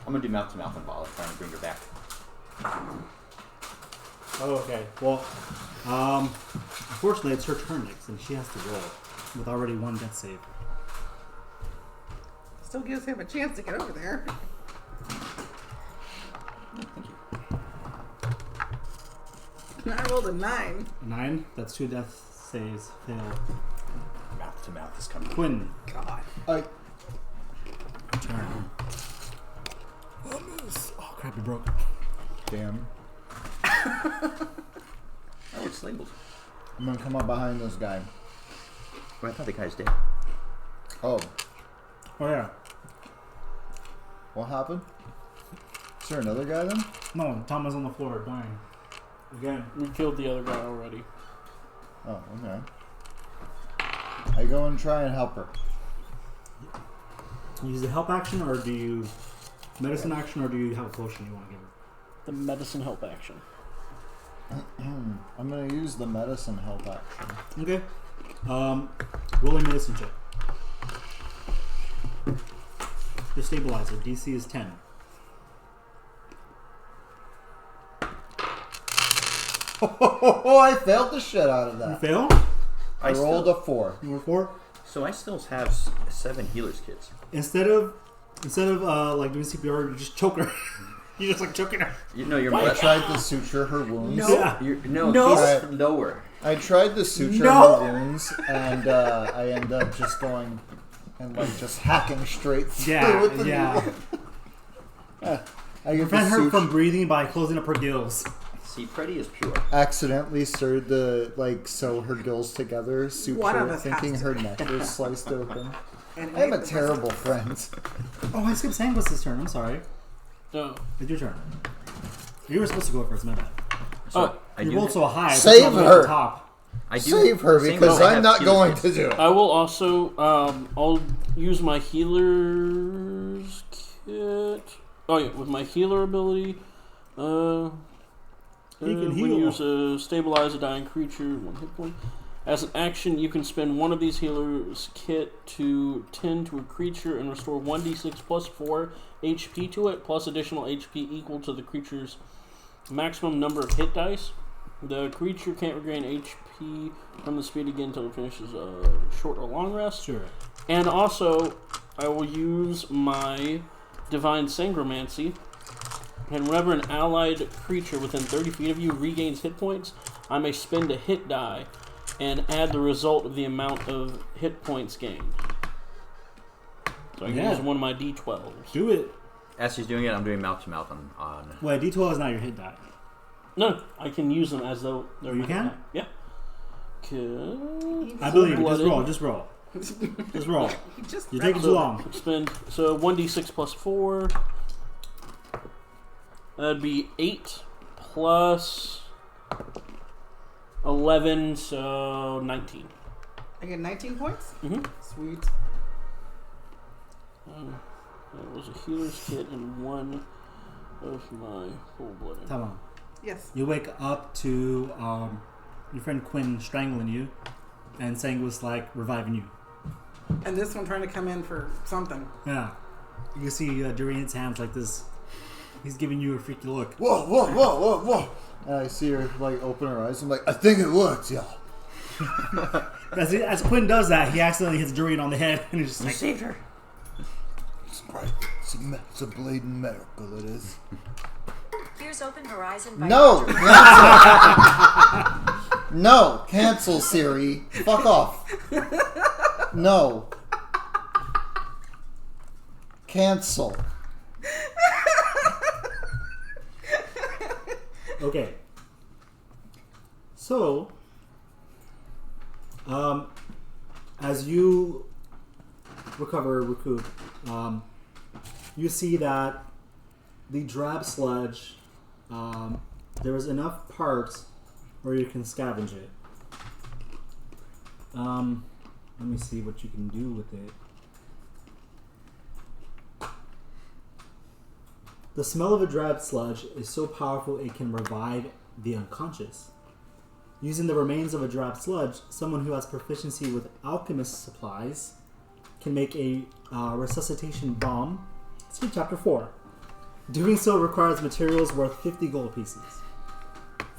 Speaker 4: I'm gonna do mouth to mouth on Vala, trying to bring her back.
Speaker 2: Oh, okay. Well, unfortunately, it's her turn next, and she has to roll with already 1 death save.
Speaker 1: Still gives him a chance to get over there.
Speaker 4: Thank you.
Speaker 1: I rolled a 9.
Speaker 2: 9. That's 2 death saves failed.
Speaker 4: Mouth to mouth is coming.
Speaker 2: Quinn.
Speaker 1: God.
Speaker 5: I
Speaker 2: Might be broke.
Speaker 5: Damn.
Speaker 4: Oh, it's labeled.
Speaker 5: I'm gonna come up behind this guy.
Speaker 4: Oh, I thought the guy's dead.
Speaker 5: Oh,
Speaker 2: Oh yeah.
Speaker 5: what happened? Is there another guy then?
Speaker 2: No, Tom is on the floor dying. Again.
Speaker 3: We killed the other guy already.
Speaker 5: Oh, okay. I go and try and help her.
Speaker 2: You use the help action, or do you medicine action, or do you have a potion you want to give her?
Speaker 3: The medicine help action.
Speaker 5: I'm gonna use the medicine help action.
Speaker 2: Okay. Roll a medicine check. The stabilizer. DC is 10.
Speaker 5: Oh, I failed the shit out of
Speaker 2: You
Speaker 5: that.
Speaker 2: fail?
Speaker 5: I rolled a 4.
Speaker 2: You were 4.
Speaker 4: So I still have 7 healers kits.
Speaker 2: Instead of like doing CPR, you just choke her. You just like choking her.
Speaker 4: You know, your
Speaker 5: I
Speaker 4: breath.
Speaker 5: tried to suture her wounds.
Speaker 1: No.
Speaker 2: Yeah.
Speaker 4: No,
Speaker 1: No.
Speaker 4: he's lower.
Speaker 5: I tried to suture
Speaker 2: No.
Speaker 5: her wounds, and I ended up just going and like just hacking straight through
Speaker 2: Yeah,
Speaker 5: with the
Speaker 2: yeah.
Speaker 5: needle. I get
Speaker 2: Prevent
Speaker 5: to
Speaker 2: her
Speaker 5: suture.
Speaker 2: from breathing by closing up her gills.
Speaker 4: See, Freddy is pure.
Speaker 5: Accidentally started to like sew her gills together,
Speaker 1: One of
Speaker 5: suture,
Speaker 1: us
Speaker 5: thinking
Speaker 1: has to.
Speaker 5: her neck was sliced open.
Speaker 1: And
Speaker 5: I'm a
Speaker 1: Nate-
Speaker 5: terrible friend.
Speaker 2: Oh, I skipped Sanguis's turn. I'm sorry.
Speaker 3: No.
Speaker 2: It's your turn. You were supposed to go first, my bad.
Speaker 3: Oh,
Speaker 4: I
Speaker 2: You
Speaker 4: do.
Speaker 2: rolled so high. but
Speaker 5: Save
Speaker 2: it's all the way
Speaker 5: her.
Speaker 2: at the top.
Speaker 4: I do.
Speaker 5: Save her
Speaker 4: same
Speaker 5: because
Speaker 4: though I
Speaker 5: I'm
Speaker 4: have
Speaker 5: not
Speaker 4: healers
Speaker 5: going
Speaker 4: kits.
Speaker 5: to do it.
Speaker 3: I will also, I'll use my healer's kit. Oh yeah, with my healer ability,
Speaker 2: He can
Speaker 3: when
Speaker 2: heal.
Speaker 3: you use a stabilize a dying creature, 1 hit point. As an action, you can spend one of these healer's kit to tend to a creature and restore 1d6 plus 4 HP to it, plus additional HP equal to the creature's maximum number of hit dice. The creature can't regain HP from the speed again until it finishes a short or long rest.
Speaker 2: Sure.
Speaker 3: And also, I will use my Divine Sangromancy. And whenever an allied creature within 30 feet of you regains hit points, I may spend a hit die and add the result of the amount of hit points gained. So I can
Speaker 2: Yeah.
Speaker 3: use one of my D12s.
Speaker 2: Do it.
Speaker 4: As he's doing it, I'm doing mouth to mouth on.
Speaker 2: Wait, D12 is not your hit die.
Speaker 3: No, I can use them as though they're
Speaker 2: You
Speaker 3: my
Speaker 2: can?
Speaker 3: hit die. Yeah. Okay.
Speaker 2: I believe you. Just
Speaker 3: Blooded.
Speaker 2: roll. Just roll. Just roll.
Speaker 1: Just
Speaker 2: You're taking too long.
Speaker 3: Spend so 1d6 plus 4. That'd be 8 plus 11, so 19.
Speaker 1: I get 19 points.
Speaker 3: Mm-hmm.
Speaker 1: Sweet.
Speaker 3: That was a healer's kit and one of my whole blood.
Speaker 2: Come on.
Speaker 1: Yes.
Speaker 2: You wake up to your friend Quinn strangling you, and Sanguis like reviving you.
Speaker 1: And this one trying to come in for something.
Speaker 2: Yeah. You see Durian's hands like this. He's giving you a freaky look.
Speaker 5: Whoa, whoa, whoa, whoa, whoa. And I see her like open her eyes. I'm like, I think it worked, y'all.
Speaker 2: As Quinn does that, he accidentally hits Durian on the head, and he's just
Speaker 4: I
Speaker 2: like,
Speaker 4: saved her.
Speaker 5: It's great. It's a bleeding miracle, it is.
Speaker 6: Here's Open Horizon by
Speaker 5: No!
Speaker 6: Dr.
Speaker 5: Cancel! No! Cancel, Siri. Fuck off. No. Cancel.
Speaker 2: okay. So, as you recover, recoup, you see that the drab sludge, there is enough parts where you can scavenge it. Let me see what you can do with it. The smell of a drab sludge is so powerful it can revive the unconscious. Using the remains of a drab sludge, someone who has proficiency with alchemist supplies can make a resuscitation bomb. See chapter 4. Doing so requires materials worth 50 gold pieces.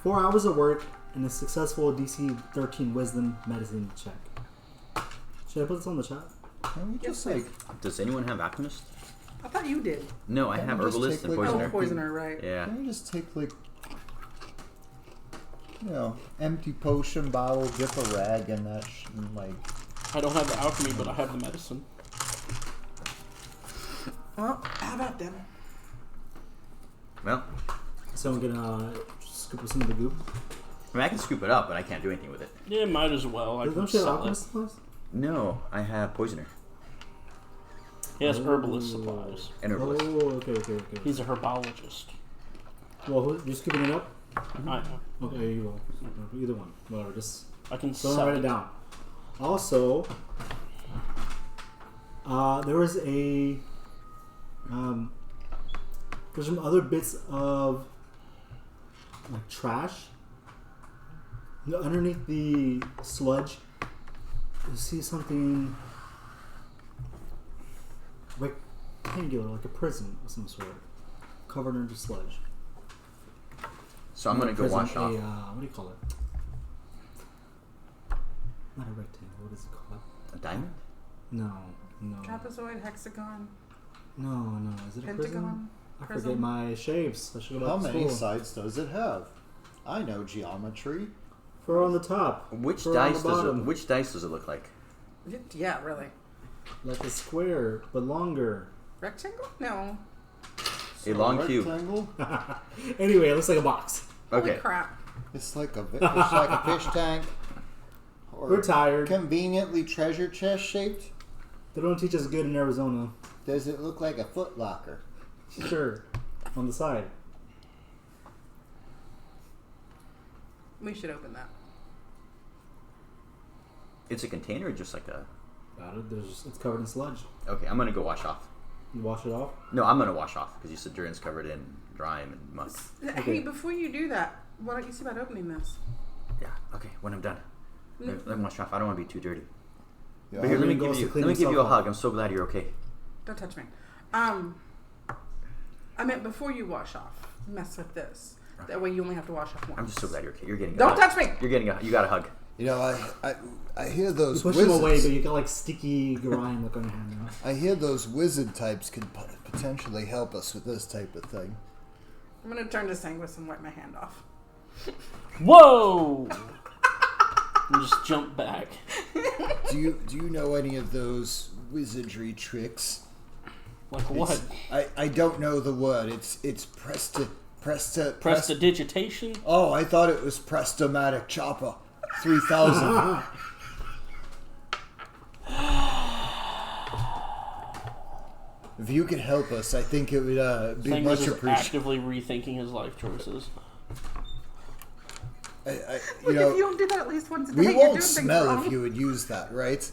Speaker 2: 4 hours of work and a successful DC 13 wisdom medicine check. Should I put this on the chat?
Speaker 5: Can we just
Speaker 1: Yes,
Speaker 5: like...
Speaker 4: Does anyone have alchemist?
Speaker 1: I thought you did.
Speaker 4: No, I
Speaker 5: Can
Speaker 4: have
Speaker 5: we just
Speaker 4: herbalist
Speaker 5: take,
Speaker 4: and
Speaker 5: like,
Speaker 4: poisoner.
Speaker 1: Oh, poisoner, right.
Speaker 4: Yeah.
Speaker 5: Can we just take like... You know, empty potion bottle, dip a rag in that and like...
Speaker 3: I don't have the alchemy, but I have the medicine.
Speaker 1: Well, how about them?
Speaker 4: Well,
Speaker 2: So I'm gonna scoop up some of the goop.
Speaker 4: I mean, I can scoop it up, but I can't do anything with it.
Speaker 3: Yeah, might as well. I can
Speaker 2: Don't you have
Speaker 3: sell it.
Speaker 2: alchemist supplies?
Speaker 4: No, I have poisoner
Speaker 3: He has
Speaker 2: Oh.
Speaker 3: herbalist supplies.
Speaker 4: and herbalist.
Speaker 2: Oh, okay.
Speaker 3: He's a herbologist.
Speaker 2: Well, you're scooping it up?
Speaker 3: I know.
Speaker 2: Okay, you will. Either one. Whatever. Just
Speaker 3: I can
Speaker 2: so
Speaker 3: sell
Speaker 2: write it
Speaker 3: it.
Speaker 2: down. Also, there was a there's some other bits of like trash underneath the sludge. You see something rectangular, like a prison of some sort, covered under sludge.
Speaker 4: So I'm gonna go
Speaker 2: Prison,
Speaker 4: wash off.
Speaker 2: what do you call it? Not a rectangle. What is it called?
Speaker 4: A diamond?
Speaker 2: No.
Speaker 1: Trapezoid, hexagon,
Speaker 2: No. Is it a prison?
Speaker 1: pentagon.
Speaker 2: I
Speaker 1: prism.
Speaker 2: forget my shapes. I should go
Speaker 5: How
Speaker 2: back to
Speaker 5: many
Speaker 2: school.
Speaker 5: sides does it have? I know geometry.
Speaker 2: 4 on the top.
Speaker 4: Which
Speaker 2: 4 on
Speaker 4: dice
Speaker 2: the
Speaker 4: does it?
Speaker 2: bottom.
Speaker 4: Which dice does it look like?
Speaker 1: Yeah, really.
Speaker 2: Like a square, but longer.
Speaker 1: Rectangle? No.
Speaker 4: A long cube.
Speaker 5: Rectangle?
Speaker 2: Anyway, it looks like a box.
Speaker 1: Holy
Speaker 4: Okay.
Speaker 1: crap.
Speaker 5: It's like a it's like a fish tank. Or
Speaker 2: We're tired.
Speaker 5: conveniently treasure chest shaped.
Speaker 2: They don't teach us good in Arizona.
Speaker 5: Does it look like a foot locker?
Speaker 2: Sure. On the side.
Speaker 1: We should open that.
Speaker 4: It's a container or just like a...
Speaker 2: It's covered in sludge.
Speaker 4: Okay, I'm gonna go wash off.
Speaker 2: You wash it off.
Speaker 4: No, I'm gonna wash off because you said Durian's covered in grime and muck.
Speaker 1: Hey, before you do that, why don't you see about opening this?
Speaker 4: Yeah, okay, when I'm done. Let me wash off. I don't want to be too dirty.
Speaker 5: Yeah.
Speaker 4: But here, let me
Speaker 2: Goes to
Speaker 4: give
Speaker 2: clean
Speaker 4: you a
Speaker 2: himself
Speaker 4: hug.
Speaker 2: up.
Speaker 4: I'm so glad you're okay.
Speaker 1: Don't touch me. I meant before you wash off, mess with this. That way you only have to wash off once.
Speaker 4: I'm just so glad you're okay. You're getting a
Speaker 1: Don't
Speaker 4: hug.
Speaker 1: touch me!
Speaker 4: You got a hug.
Speaker 5: You know, I hear
Speaker 2: You
Speaker 5: those
Speaker 2: push
Speaker 5: wizards.
Speaker 2: them away, but you got like sticky grime look on your hand now.
Speaker 5: I hear those wizard types can potentially help us with this type of thing.
Speaker 1: I'm gonna turn to Sanguis and wipe my hand off.
Speaker 3: Whoa! And just jump back.
Speaker 5: Do you know any of those wizardry tricks?
Speaker 3: Like what?
Speaker 5: I don't know the word. It's
Speaker 3: Prestidigitation?
Speaker 5: Oh, I thought it was Prestomatic Chopper 3000. If you could help us, I think it would be
Speaker 3: Sangus
Speaker 5: much
Speaker 3: is
Speaker 5: appreciated.
Speaker 3: actively rethinking his life choices.
Speaker 5: You
Speaker 1: If you
Speaker 5: know,
Speaker 1: don't do that at least once a day,
Speaker 5: we
Speaker 1: you're
Speaker 5: won't
Speaker 1: doing things
Speaker 5: smell
Speaker 1: wrong.
Speaker 5: if you would use that, right?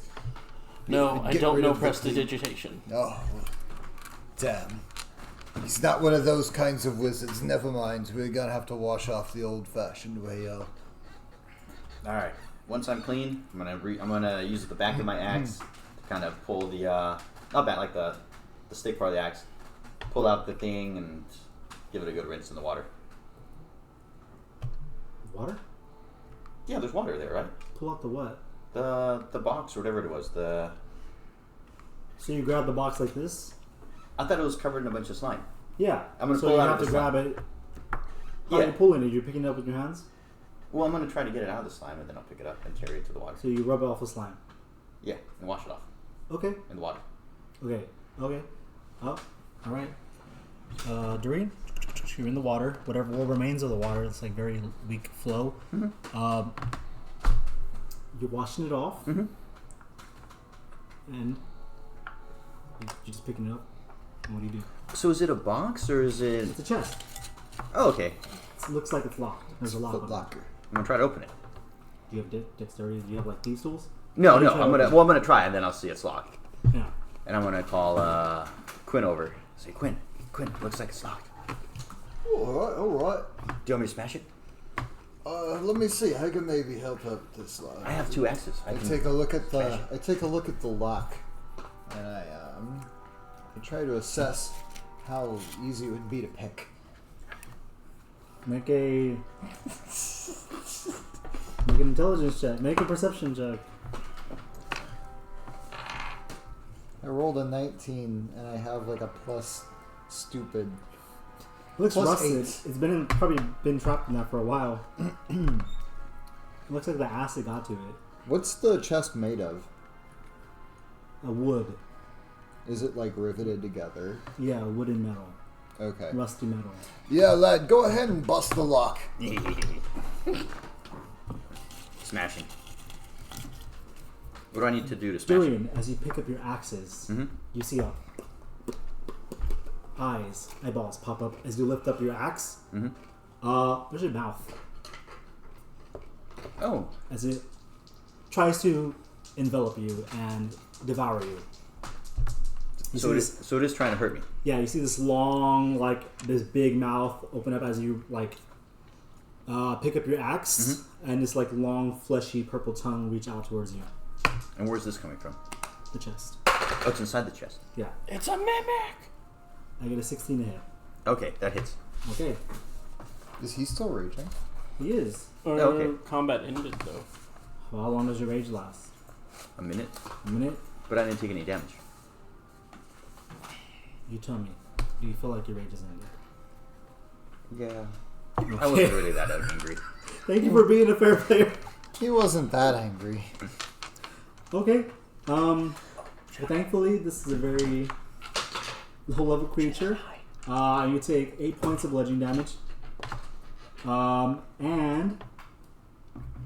Speaker 3: No, I
Speaker 5: Get
Speaker 3: don't
Speaker 5: rid
Speaker 3: know
Speaker 5: of the
Speaker 3: prestidigitation.
Speaker 5: Oh, damn. He's not one of those kinds of wizards. Never mind. We're gonna have to wash off the old-fashioned way,
Speaker 4: All right. Once I'm clean, I'm gonna use the back of my axe to kind of pull the not back, like the stick part of the axe, pull out the thing and give it a good rinse in the water.
Speaker 2: Water?
Speaker 4: Yeah, there's water there, right?
Speaker 2: Pull out the what?
Speaker 4: The box or whatever it was.
Speaker 2: So you grab the box like this?
Speaker 4: I thought it was covered in a bunch of slime.
Speaker 2: Yeah.
Speaker 4: I'm gonna
Speaker 2: so
Speaker 4: pull
Speaker 2: you
Speaker 4: out
Speaker 2: have
Speaker 4: of
Speaker 2: to
Speaker 4: the
Speaker 2: grab
Speaker 4: slime.
Speaker 2: it. How are
Speaker 4: Yeah.
Speaker 2: you pulling it? You're picking it up with your hands?
Speaker 4: Well, I'm gonna try to get it out of the slime and then I'll pick it up and carry it to the water.
Speaker 2: So you rub it off the slime.
Speaker 4: Yeah, and wash it off
Speaker 2: Okay.
Speaker 4: in the water.
Speaker 2: Okay. Oh, alright. Doreen, you're in the water. What remains of the water, it's like very weak flow. You're washing it off. And you're just picking it up. And what do you do?
Speaker 4: So is it a box or is it?
Speaker 2: It's a chest.
Speaker 4: Oh, okay.
Speaker 2: It looks like it's locked. There's a lock
Speaker 5: Foot
Speaker 2: on it.
Speaker 5: locker.
Speaker 4: I'm gonna try to open it.
Speaker 2: Do you have dexterity? Do you have like thieves tools?
Speaker 4: No,
Speaker 2: How do you
Speaker 4: no.
Speaker 2: try
Speaker 4: I'm
Speaker 2: to
Speaker 4: gonna.
Speaker 2: open
Speaker 4: Well, I'm gonna try and then I'll see it's locked.
Speaker 2: Yeah.
Speaker 4: And I'm gonna call Quinn over. Say, Quinn, looks like it's locked.
Speaker 5: All right.
Speaker 4: Do you want me to smash it?
Speaker 5: Let me see. I can maybe help out this line.
Speaker 4: I have 2 axes.
Speaker 5: I take a look at the lock, and I try to assess how easy it would be to pick.
Speaker 2: Make an intelligence check. Make a perception check.
Speaker 5: I rolled a 19, and I have like a plus stupid.
Speaker 2: It looks
Speaker 5: Plus
Speaker 2: rusted.
Speaker 5: 8.
Speaker 2: It's probably been trapped in that for a while. It looks like the acid got to it.
Speaker 5: What's the chest made of?
Speaker 2: A wood.
Speaker 5: Is it like riveted together?
Speaker 2: Yeah, wood and metal.
Speaker 5: Okay.
Speaker 2: Rusty metal.
Speaker 5: Yeah, lad, go ahead and bust the lock.
Speaker 4: Smashing. What do I need to do to smash it?
Speaker 2: Durian, as you pick up your axes, you see eyeballs pop up as you lift up your axe. There's a mouth.
Speaker 4: Oh.
Speaker 2: As it tries to envelop you and devour you.
Speaker 4: So it is trying to hurt me.
Speaker 2: Yeah, you see this long, this big mouth open up as you, pick up your axe, and this, long, fleshy, purple tongue reach out towards you.
Speaker 4: And where's this coming from?
Speaker 2: The chest.
Speaker 4: Oh, it's inside the chest.
Speaker 2: Yeah.
Speaker 3: It's a mimic!
Speaker 2: I get a 16 to hit.
Speaker 4: Okay, that hits.
Speaker 2: Okay.
Speaker 5: Is he still raging?
Speaker 2: He is.
Speaker 4: Okay.
Speaker 3: Combat ended, though.
Speaker 2: Well, how long does your rage last?
Speaker 4: A minute?
Speaker 2: A minute?
Speaker 4: But I didn't take any damage.
Speaker 2: You tell me. Do you feel like your rage is ended?
Speaker 4: Yeah. I wasn't really that angry.
Speaker 2: Thank you for being a fair player.
Speaker 5: He wasn't that angry.
Speaker 2: Okay. Well, thankfully, this is a very low-level creature. You take 8 points of bludgeoning damage. And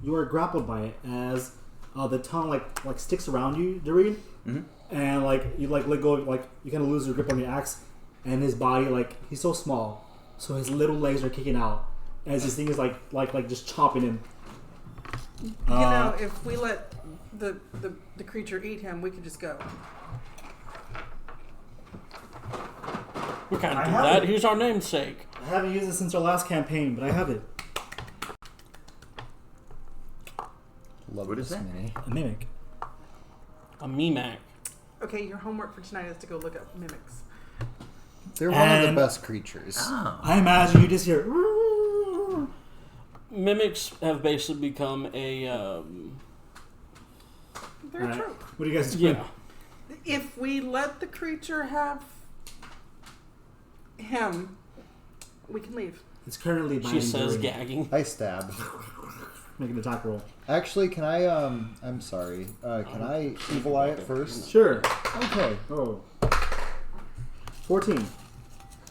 Speaker 2: you are grappled by it as the tongue like sticks around you, Durian. And you let go, you kind of lose your grip on your axe, and his body he's so small, so his little legs are kicking out as this thing is like just chopping him.
Speaker 1: You know, if we let the creature eat him, we could just go.
Speaker 3: We can't do
Speaker 2: have
Speaker 3: that.
Speaker 2: it.
Speaker 3: Here's our namesake.
Speaker 2: I haven't used it since our last campaign, but I have it.
Speaker 5: Love
Speaker 4: What is
Speaker 5: this
Speaker 4: that?
Speaker 5: mini.
Speaker 2: A mimic.
Speaker 3: A Mimic.
Speaker 1: Okay, your homework for tonight is to go look up mimics.
Speaker 5: They're one of the
Speaker 2: And-
Speaker 5: best creatures.
Speaker 4: Oh.
Speaker 2: I imagine you just hear.
Speaker 3: Mimics have basically become a,
Speaker 1: They're
Speaker 2: Alright.
Speaker 1: true.
Speaker 2: What do you guys do?
Speaker 3: yeah.
Speaker 1: If we let the creature have him, we can leave.
Speaker 2: It's currently
Speaker 3: She
Speaker 2: biting
Speaker 3: says
Speaker 2: Durian.
Speaker 3: gagging.
Speaker 5: I stab.
Speaker 2: Make an attack roll.
Speaker 5: Actually, can I, I'm sorry. Can I evil eye it first?
Speaker 2: Sure.
Speaker 5: Okay.
Speaker 2: Oh. 14.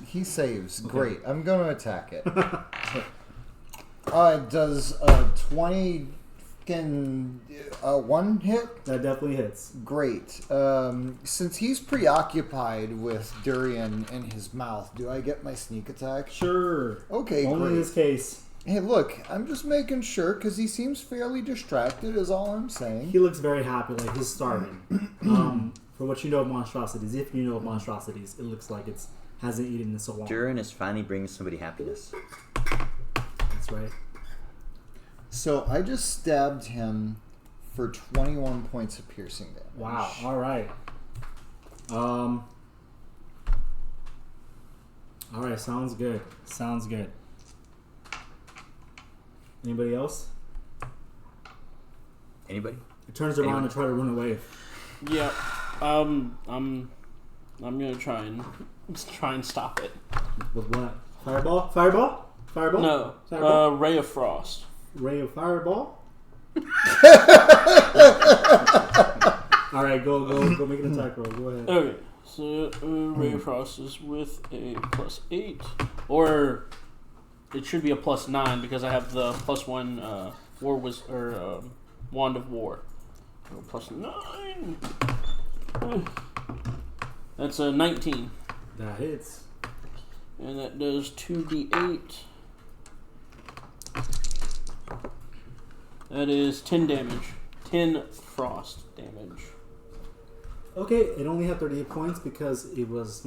Speaker 5: He saves.
Speaker 2: Okay.
Speaker 5: Great. I'm going to attack it. Does 20 can one hit?
Speaker 2: That definitely hits.
Speaker 5: Great. Since he's preoccupied with durian in his mouth, do I get my sneak attack?
Speaker 2: Sure.
Speaker 5: Okay,
Speaker 2: Only in
Speaker 5: great.
Speaker 2: this case.
Speaker 5: Hey, look, I'm just making sure because he seems fairly distracted, is all I'm saying.
Speaker 2: He looks very happy, like he's starving. For what you know of monstrosities, if you know of monstrosities, it looks like it hasn't eaten in so long.
Speaker 4: Durin is finally bringing somebody happiness.
Speaker 2: That's right.
Speaker 5: So I just stabbed him for 21 points of piercing damage.
Speaker 2: Wow. All right. All right. Sounds good. Sounds good. Anybody else?
Speaker 4: Anybody?
Speaker 2: It turns around
Speaker 4: Anyone?
Speaker 2: and try to run away.
Speaker 3: Yeah. I'm gonna try and stop it.
Speaker 2: With what? Fireball? Fireball? Fireball?
Speaker 3: No.
Speaker 2: Fireball?
Speaker 3: Ray of Frost.
Speaker 2: Ray of fireball? Alright, go make an attack roll. Go ahead.
Speaker 3: Okay. So Ray of Frost is with a +8, or it should be a +9 because I have the +1 Wand of War. So +9. That's a 19,
Speaker 2: That hits.
Speaker 3: and that does 2d8. That is 10 damage. 10 frost damage.
Speaker 2: Okay, it only had 38 points because it was,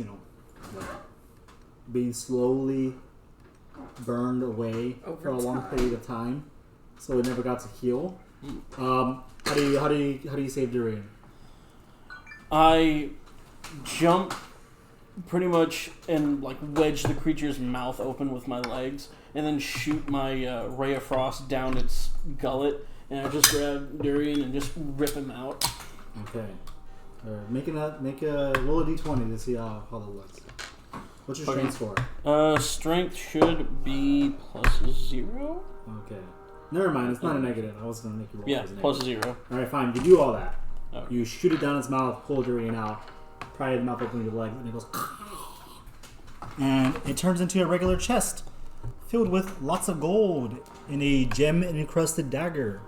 Speaker 2: being slowly burned away
Speaker 1: Over
Speaker 2: for a long
Speaker 1: time.
Speaker 2: period of time, so it never got to heal. How do you save Durian?
Speaker 3: I jump pretty much and wedge the creature's mouth open with my legs, and then shoot my Ray of Frost down its gullet, and I just grab Durian and just rip him out.
Speaker 2: Okay, make a roll a d20 to see how that looks. What's your strength score?
Speaker 3: Strength should be +0.
Speaker 2: Okay, never mind. It's not a negative. I was gonna make you roll.
Speaker 3: Yeah,
Speaker 2: as a negative.
Speaker 3: +0.
Speaker 2: All right, fine. You do all that.
Speaker 3: Okay.
Speaker 2: You shoot it down its mouth, pull Durian out, pry the mouth open with your leg, and it goes. and it turns into a regular chest filled with lots of gold and a gem-encrusted dagger.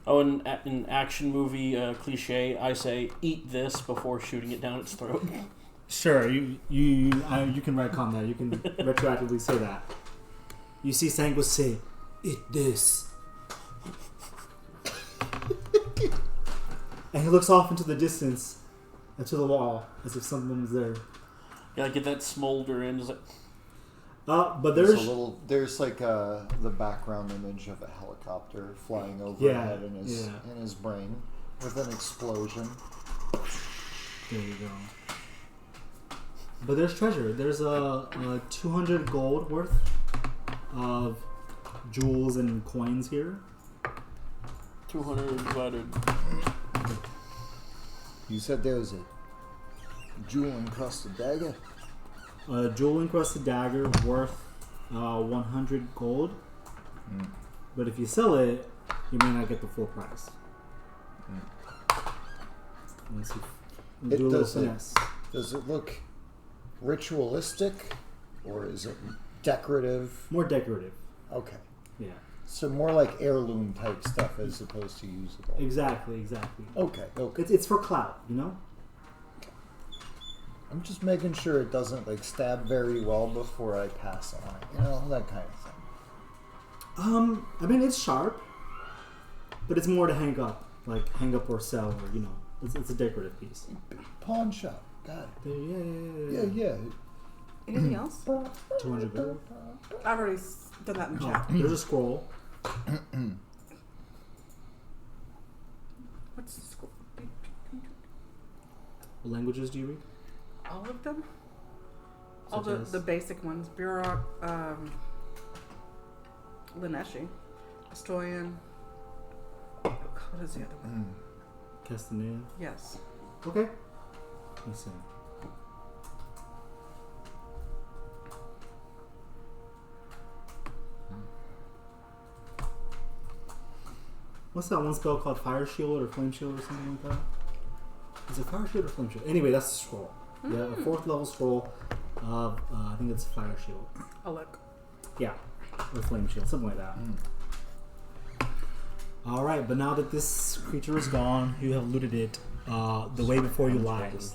Speaker 3: Oh, in an action movie cliche, I say, eat this before shooting it down its throat.
Speaker 2: Sure, you can retcon that. You can retroactively say that. You see Sanguis say, "Eat this," and he looks off into the distance, and to the wall, as if someone was there.
Speaker 3: Yeah, get that smolder in. Just like,
Speaker 2: But
Speaker 5: There's like the background image of a helicopter flying overhead in his brain with an explosion.
Speaker 2: There you go. But there's treasure. There's a 200 gold worth of jewels and coins here.
Speaker 3: 200 divided.
Speaker 5: You said there was a jewel encrusted dagger.
Speaker 2: A jewel encrusted dagger worth 100 gold. But if you sell it, you may not get the full price. Let's see.
Speaker 5: It
Speaker 2: Do a little
Speaker 5: does it.
Speaker 2: finesse.
Speaker 5: Does it look ritualistic, or is it decorative?
Speaker 2: More decorative.
Speaker 5: Okay,
Speaker 2: Yeah.
Speaker 5: so more like heirloom type stuff as opposed to usable.
Speaker 2: Exactly.
Speaker 5: Okay.
Speaker 2: It's for clout, you know?
Speaker 5: I'm just making sure it doesn't like stab very well before I pass on it. You know, that kind of thing.
Speaker 2: I mean, it's sharp, but it's more to hang up or sell, or, you know, it's a decorative piece.
Speaker 5: Pawn shop. Got it.
Speaker 2: Yeah.
Speaker 1: Anything else?
Speaker 2: 200 gold.
Speaker 1: I've already done that in the chat.
Speaker 2: There's a scroll.
Speaker 1: What's the school?
Speaker 2: What languages do you read?
Speaker 1: All of them? All
Speaker 2: Such as?
Speaker 1: the basic ones. Burok, Laneshi, Estoyan. What is the other one?
Speaker 2: Castaneda.
Speaker 1: Yes.
Speaker 2: Okay. Let's see. What's that one spell called? Fire Shield or Flame Shield or something like that? Is it Fire Shield or Flame Shield? Anyway, that's a scroll. Yeah, a 4th level scroll of, I think it's Fire Shield.
Speaker 1: I'll look.
Speaker 2: Yeah, or Flame Shield, something like that. Alright, but now that this creature is gone, you have looted it. The way before you lies.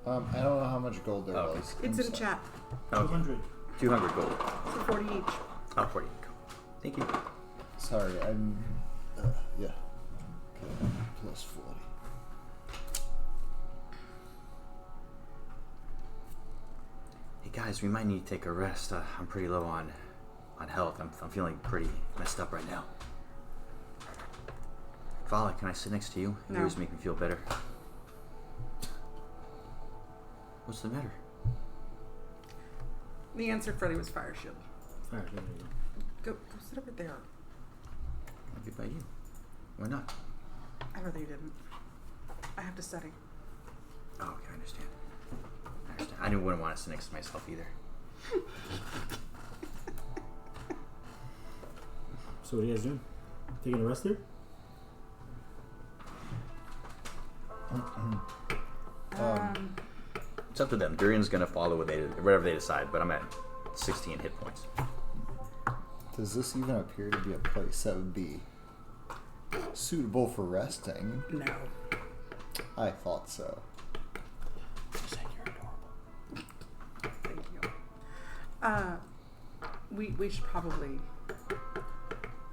Speaker 5: I don't know how much gold there
Speaker 4: Oh.
Speaker 5: was.
Speaker 1: It's in chat.
Speaker 4: Okay.
Speaker 2: 200.
Speaker 4: 200 gold.
Speaker 1: So 40 each.
Speaker 4: Oh, 40 gold. Thank you.
Speaker 5: Sorry, I'm. Yeah. Okay, plus 40.
Speaker 4: Hey guys, we might need to take a rest. I'm pretty low on health. I'm feeling pretty messed up right now. Vala, can I sit next to you? You
Speaker 1: No.
Speaker 4: always make me feel better. What's the matter?
Speaker 1: The answer, Freddie, was Fire Shield.
Speaker 2: Fire Shield, there you
Speaker 1: Go sit over there.
Speaker 4: I'll get by you. Why not?
Speaker 1: I'd rather you didn't. I have to study.
Speaker 4: Oh, okay, I understand. I wouldn't want to sit next to myself either.
Speaker 2: So what are you guys doing? Taking a rest here?
Speaker 4: It's up to them. Durian's gonna follow whatever they decide, but I'm at 16 hit points.
Speaker 5: Does this even appear to be a place that would be suitable for resting?
Speaker 1: No.
Speaker 5: I thought so.
Speaker 1: Thank you. We should probably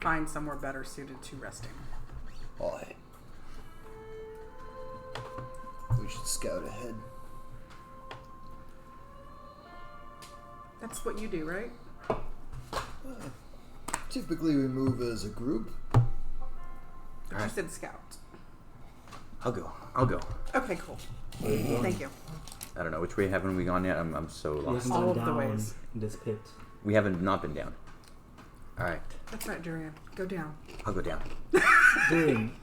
Speaker 1: find somewhere better suited to resting.
Speaker 5: Aye. We should scout ahead.
Speaker 1: That's what you do, right?
Speaker 5: Typically, we move as a group.
Speaker 1: But you
Speaker 4: Alright.
Speaker 1: said scout.
Speaker 4: I'll go.
Speaker 1: Okay, cool. Thank you.
Speaker 4: I don't know which way haven't we gone yet. I'm so
Speaker 2: You
Speaker 4: lost.
Speaker 2: haven't
Speaker 1: All
Speaker 2: gone
Speaker 1: of the
Speaker 2: down
Speaker 1: ways.
Speaker 2: in this pit.
Speaker 4: We haven't not been down. All right,
Speaker 1: That's right, Durian. Go down.
Speaker 4: I'll go down.
Speaker 2: During,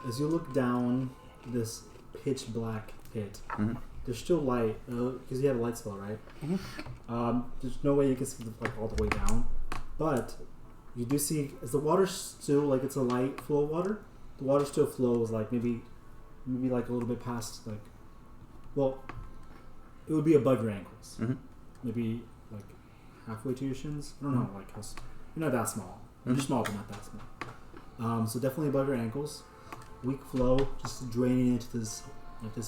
Speaker 2: as you look down this pitch black pit,
Speaker 4: Mhm.
Speaker 2: there's still light because you have a light spell, right? There's no way you can see all the way down, but you do see as the water's still like it's a light flow of water. The water still flows like maybe like a little bit past well, it would be above your ankles.
Speaker 4: Mhm.
Speaker 2: Maybe like halfway to your shins. I don't know, like you're not that small. You're small, but not that small. So definitely above your ankles. Weak flow, just draining into this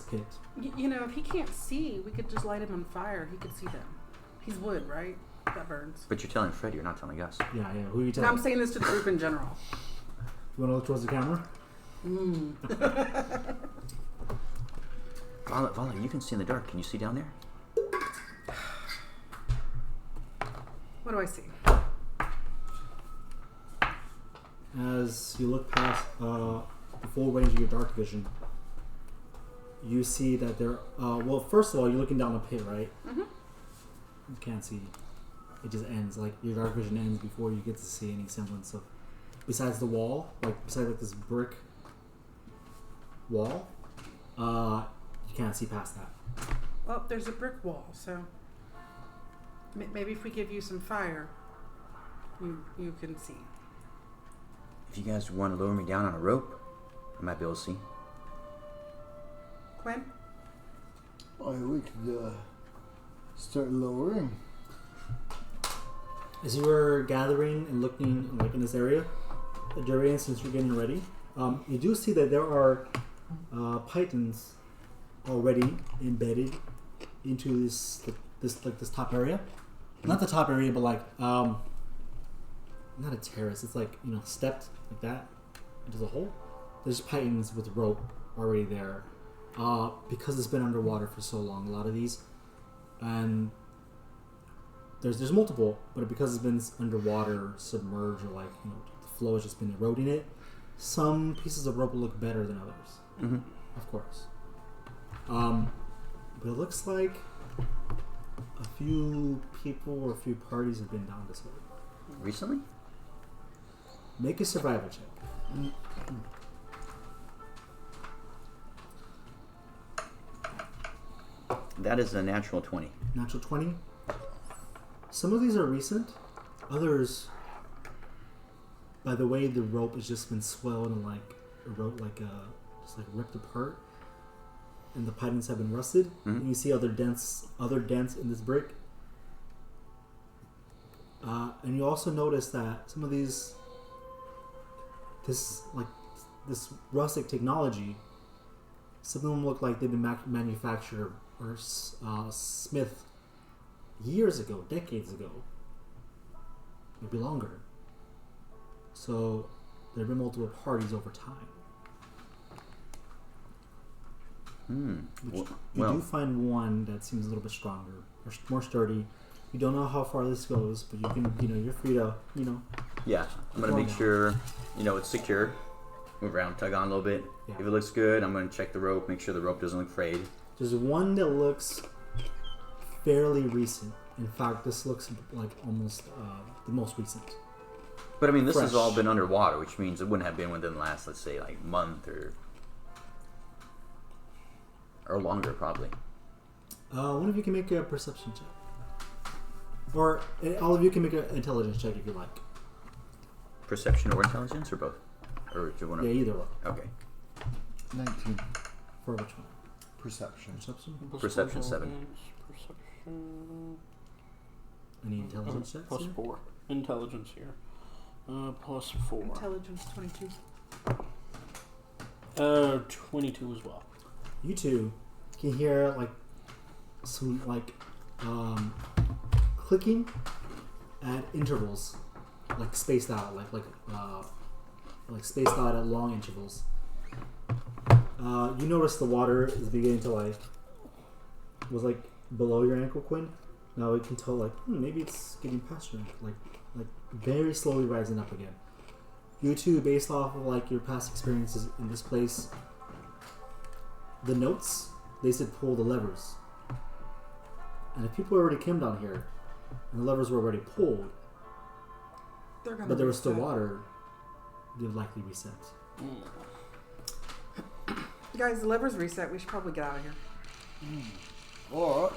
Speaker 2: pit.
Speaker 1: You know, if he can't see, we could just light him on fire. He could see them. He's wood, right? That burns.
Speaker 4: But you're telling Fred, you're not telling us.
Speaker 2: Yeah. Who are you
Speaker 1: No,
Speaker 2: telling?
Speaker 1: I'm saying this to the group in general.
Speaker 2: You want to look towards the camera?
Speaker 4: Vala, you can see in the dark. Can you see down there?
Speaker 1: What do I see?
Speaker 2: As you look past the full range of your dark vision, you see that there. Well, first of all, you're looking down the pit, right?
Speaker 1: Mm-hmm.
Speaker 2: You can't see. It just ends. Like your dark vision ends before you get to see any semblance of. Besides the wall, besides this brick wall, you can't see past that.
Speaker 1: Well, there's a brick wall, so maybe if we give you some fire, you can see.
Speaker 4: If you guys want to lower me down on a rope, I might be able to see.
Speaker 1: Quinn?
Speaker 5: Oh, we could start lowering.
Speaker 2: As you were gathering and looking in this area, Durian, since you're getting ready, you do see that there are pythons already embedded into this top area. Not the top area, but not a terrace. It's stepped like that into the hole. There's pythons with rope already there, because it's been underwater for so long. A lot of these, and there's multiple, but because it's been underwater, submerged, or the flow has just been eroding it. Some pieces of rope will look better than others, of course. But it looks like a few people or a few parties have been down this way.
Speaker 4: Recently?
Speaker 2: Make a survival check.
Speaker 4: That is a natural 20.
Speaker 2: Natural 20. Some of these are recent. Others, by the way the rope has just been swelled and just ripped apart, and the pythons have been rusted. And you see other dents in this brick. And you also notice that some of this rustic technology, some of them look like they've been manufactured or smith years ago, decades ago, maybe longer. So there have been multiple parties over time. You do find one that seems a little bit stronger or more sturdy. You don't know how far this goes, but you can, you're free to,
Speaker 4: Yeah, I'm gonna make sure, it's secure. Move around, tug on a little bit.
Speaker 2: Yeah.
Speaker 4: If it looks good, I'm gonna check the rope, make sure the rope doesn't look frayed.
Speaker 2: There's one that looks fairly recent. In fact, this looks like almost the most recent.
Speaker 4: But I mean, this
Speaker 2: Fresh.
Speaker 4: has all been underwater, which means it wouldn't have been within the last, let's say, month or longer, probably.
Speaker 2: One of you can make a perception check, or all of you can make an intelligence check if you like.
Speaker 4: Perception or intelligence, or both? Or do you want to?
Speaker 2: Yeah, either one.
Speaker 4: Okay.
Speaker 5: 19.
Speaker 2: For which one?
Speaker 5: Perception.
Speaker 2: Perception.
Speaker 4: Perception 7.
Speaker 3: Perception.
Speaker 2: Any intelligence checks?
Speaker 3: Plus
Speaker 2: here?
Speaker 3: 4. Intelligence here. Plus 4.
Speaker 1: Intelligence 22.
Speaker 3: 22 as well.
Speaker 2: You two can hear some clicking at intervals, spaced out, spaced out at long intervals. You notice the water is beginning to was below your ankle, Quinn. Now you can tell maybe it's getting past your ankle, very slowly rising up again. You two, based off of your past experiences in this place, the notes, they said pull the levers. And if people already came down here and the levers were already pulled, but there was still water, they'd likely reset.
Speaker 1: Guys, the lever's reset. We should probably get out of here.
Speaker 5: Or,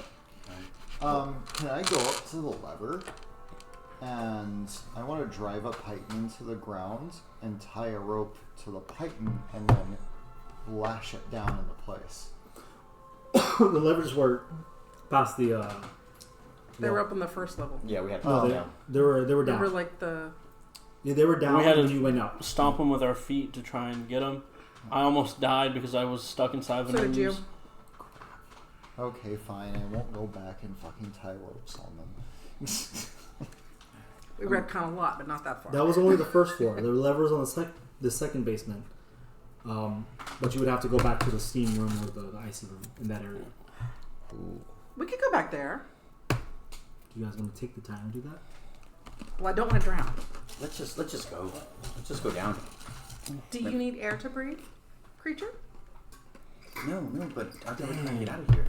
Speaker 5: can I go up to the lever and I want to drive a python to the ground and tie a rope to the python and then lash it down into place?
Speaker 2: The levers were past the.
Speaker 1: They were up on the first level.
Speaker 4: Yeah, we had to
Speaker 2: No,
Speaker 4: go
Speaker 2: they,
Speaker 4: down.
Speaker 2: they were
Speaker 1: They
Speaker 2: down.
Speaker 1: were like the.
Speaker 2: Yeah, they were down
Speaker 3: We had
Speaker 2: when
Speaker 3: to-
Speaker 2: you went up.
Speaker 3: Stomp them with our feet to try and get them. I almost died because I was stuck inside of
Speaker 1: So
Speaker 3: an
Speaker 1: did you?
Speaker 3: ooze.
Speaker 5: Okay, fine. I won't go back and fucking tie ropes on them.
Speaker 1: We read kind of a lot, but not that far.
Speaker 2: That was only the first floor. There were levers on the second basement. But you would have to go back to the steam room or the icy room in that area.
Speaker 5: Ooh.
Speaker 1: We could go back there.
Speaker 2: Do you guys want to take the time to do that?
Speaker 1: Well, I don't want to drown.
Speaker 4: Let's just go. Let's just go down.
Speaker 1: Do you need air to breathe, creature?
Speaker 4: No, but I thought we were trying to get out of here.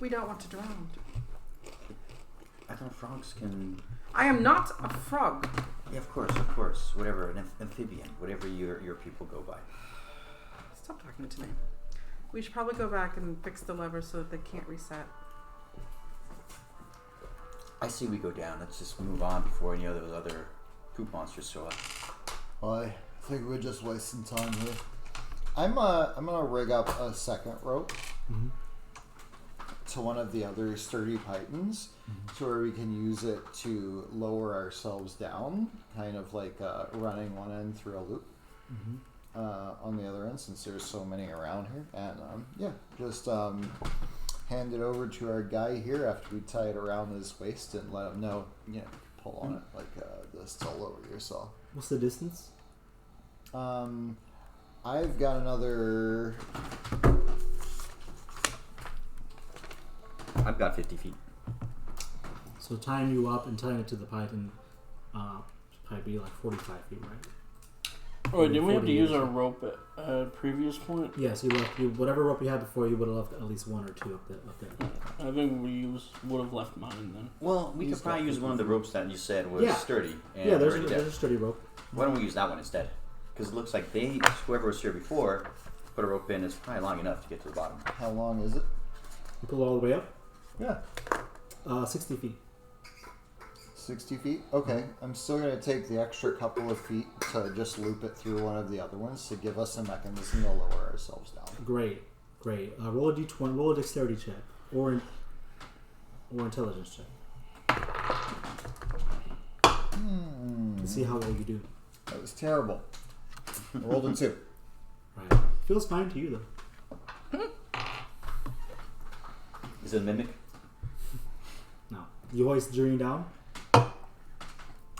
Speaker 1: We don't want to drown.
Speaker 4: I thought frogs can.
Speaker 1: I am not a frog.
Speaker 4: Yeah, of course. Whatever, an amphibian, whatever your people go by.
Speaker 1: Stop talking to me. We should probably go back and fix the levers so that they can't reset.
Speaker 4: I say we go down. Let's just move on before any of those other poop monsters show up.
Speaker 5: I think we're just wasting time here. I'm gonna rig up a second rope to one of the other sturdy pythons, to where we can use it to lower ourselves down, kind of like running one end through a loop on the other end, since there's so many around here. And just hand it over to our guy here after we tie it around his waist and let him know, pull on it like this to lower yourself.
Speaker 2: What's the distance?
Speaker 5: I've got another.
Speaker 4: I've got 50 feet.
Speaker 2: So tying you up and tying it to the python should probably be like 45 feet, right?
Speaker 3: Oh, didn't we have
Speaker 2: 40
Speaker 3: to use
Speaker 2: years.
Speaker 3: our rope at a previous point?
Speaker 2: Yes, whatever rope you had before, you would have left at least one or two up there.
Speaker 3: I think we would have left mine then.
Speaker 4: Well, we
Speaker 2: Use
Speaker 4: could probably
Speaker 2: that
Speaker 4: use one of the ropes that you said was
Speaker 2: Yeah.
Speaker 4: sturdy. And
Speaker 2: Yeah, there's
Speaker 4: already
Speaker 2: a
Speaker 4: dead.
Speaker 2: sturdy rope.
Speaker 4: Why don't we use that one instead? Because it looks like whoever was here before, put a rope in. It's probably long enough to get to the bottom.
Speaker 5: How long is it?
Speaker 2: You pull all the way up.
Speaker 5: Yeah.
Speaker 2: 60 feet.
Speaker 5: 60 feet? Okay. I'm still going to take the extra couple of feet to just loop it through one of the other ones to give us a mechanism to lower ourselves down.
Speaker 2: Great. Roll a d20. Roll a dexterity check or intelligence check. Let's see how well you do.
Speaker 5: That was terrible. I rolled a 2.
Speaker 2: Right. Feels fine to you though.
Speaker 4: Is it a mimic?
Speaker 2: No. You hoist the journey down.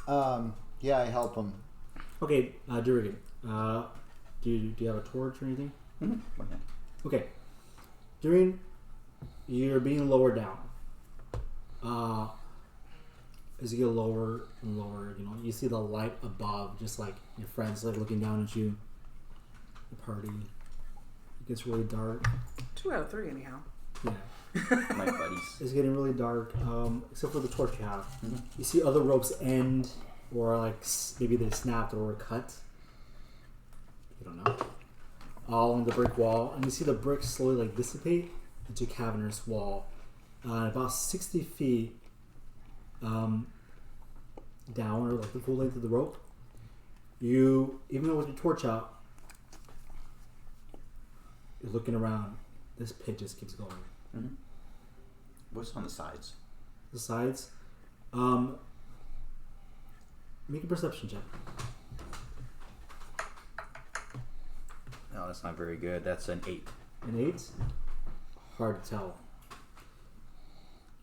Speaker 5: Yeah, I help him.
Speaker 2: Okay, Durgan. Do you have a torch or anything?
Speaker 4: Mm-hmm. Okay.
Speaker 2: Okay. During you're being lowered down. As you get lower and lower, you see the light above, just like your friends like looking down at you. The party. It gets really dark.
Speaker 1: 2 out of 3, anyhow.
Speaker 2: Yeah.
Speaker 4: My buddies.
Speaker 2: It's getting really dark, except for the torch you have.
Speaker 4: Mhm.
Speaker 2: You see other ropes end, or like maybe they snapped or were cut. You don't know. All along the brick wall, and you see the bricks slowly like dissipate into a cavernous wall. About 60 feet down, or like the full length of the rope. You, even though with your torch out, you're looking around. This pit just keeps going.
Speaker 4: Mm-hmm. What's on the sides?
Speaker 2: The sides. Make a perception check.
Speaker 4: No, that's not very good. That's an 8.
Speaker 2: An 8? Hard to tell.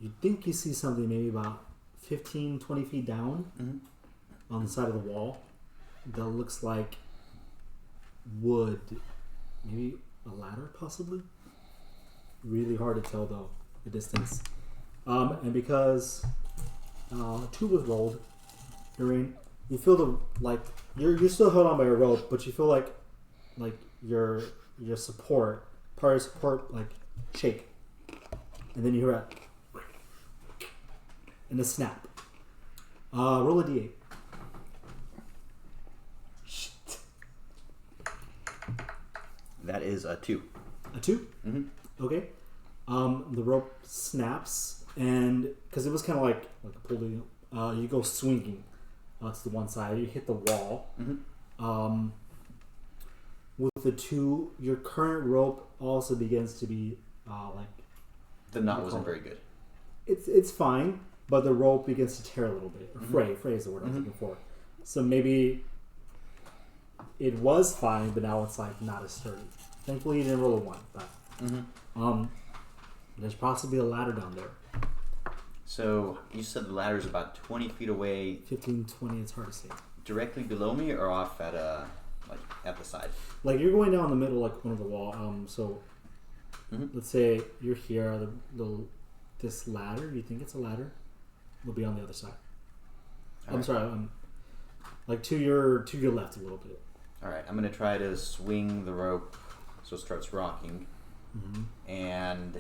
Speaker 2: You think you see something maybe about 15, 20 feet down on the side of the wall that looks like wood. Maybe a ladder, possibly? Really hard to tell, though, the distance. And because 2 was rolled, Doreen, you feel you're still held on by a rope, but you feel like your support, part of your support, like shake, and then you hear a snap. Roll a d8.
Speaker 5: Shit.
Speaker 4: That is a 2.
Speaker 2: A 2?
Speaker 4: Mm-hmm.
Speaker 2: Okay. The rope snaps, and because it was kind of like a pulley, you go swinging to the one side. You hit the wall.
Speaker 4: Mm-hmm.
Speaker 2: With the 2, your current rope also begins to be
Speaker 4: The knot wasn't very good.
Speaker 2: It's fine, but the rope begins to tear a little bit. Or fray is the word I was looking for. So maybe it was fine, but now it's like not as sturdy. Thankfully, you didn't roll a 1, but there's possibly a ladder down there.
Speaker 4: So you said the ladder is about 20 feet away,
Speaker 2: 15, 20, it's hard to say.
Speaker 4: directly below me, or off at like at the side.
Speaker 2: Like you're going down the middle, like one of the wall. So let's say you're here. This ladder. You think it's a ladder? Will be on the other side. I'm sorry. Like to your left a little bit.
Speaker 4: All right, I'm gonna try to swing the rope so it starts rocking, and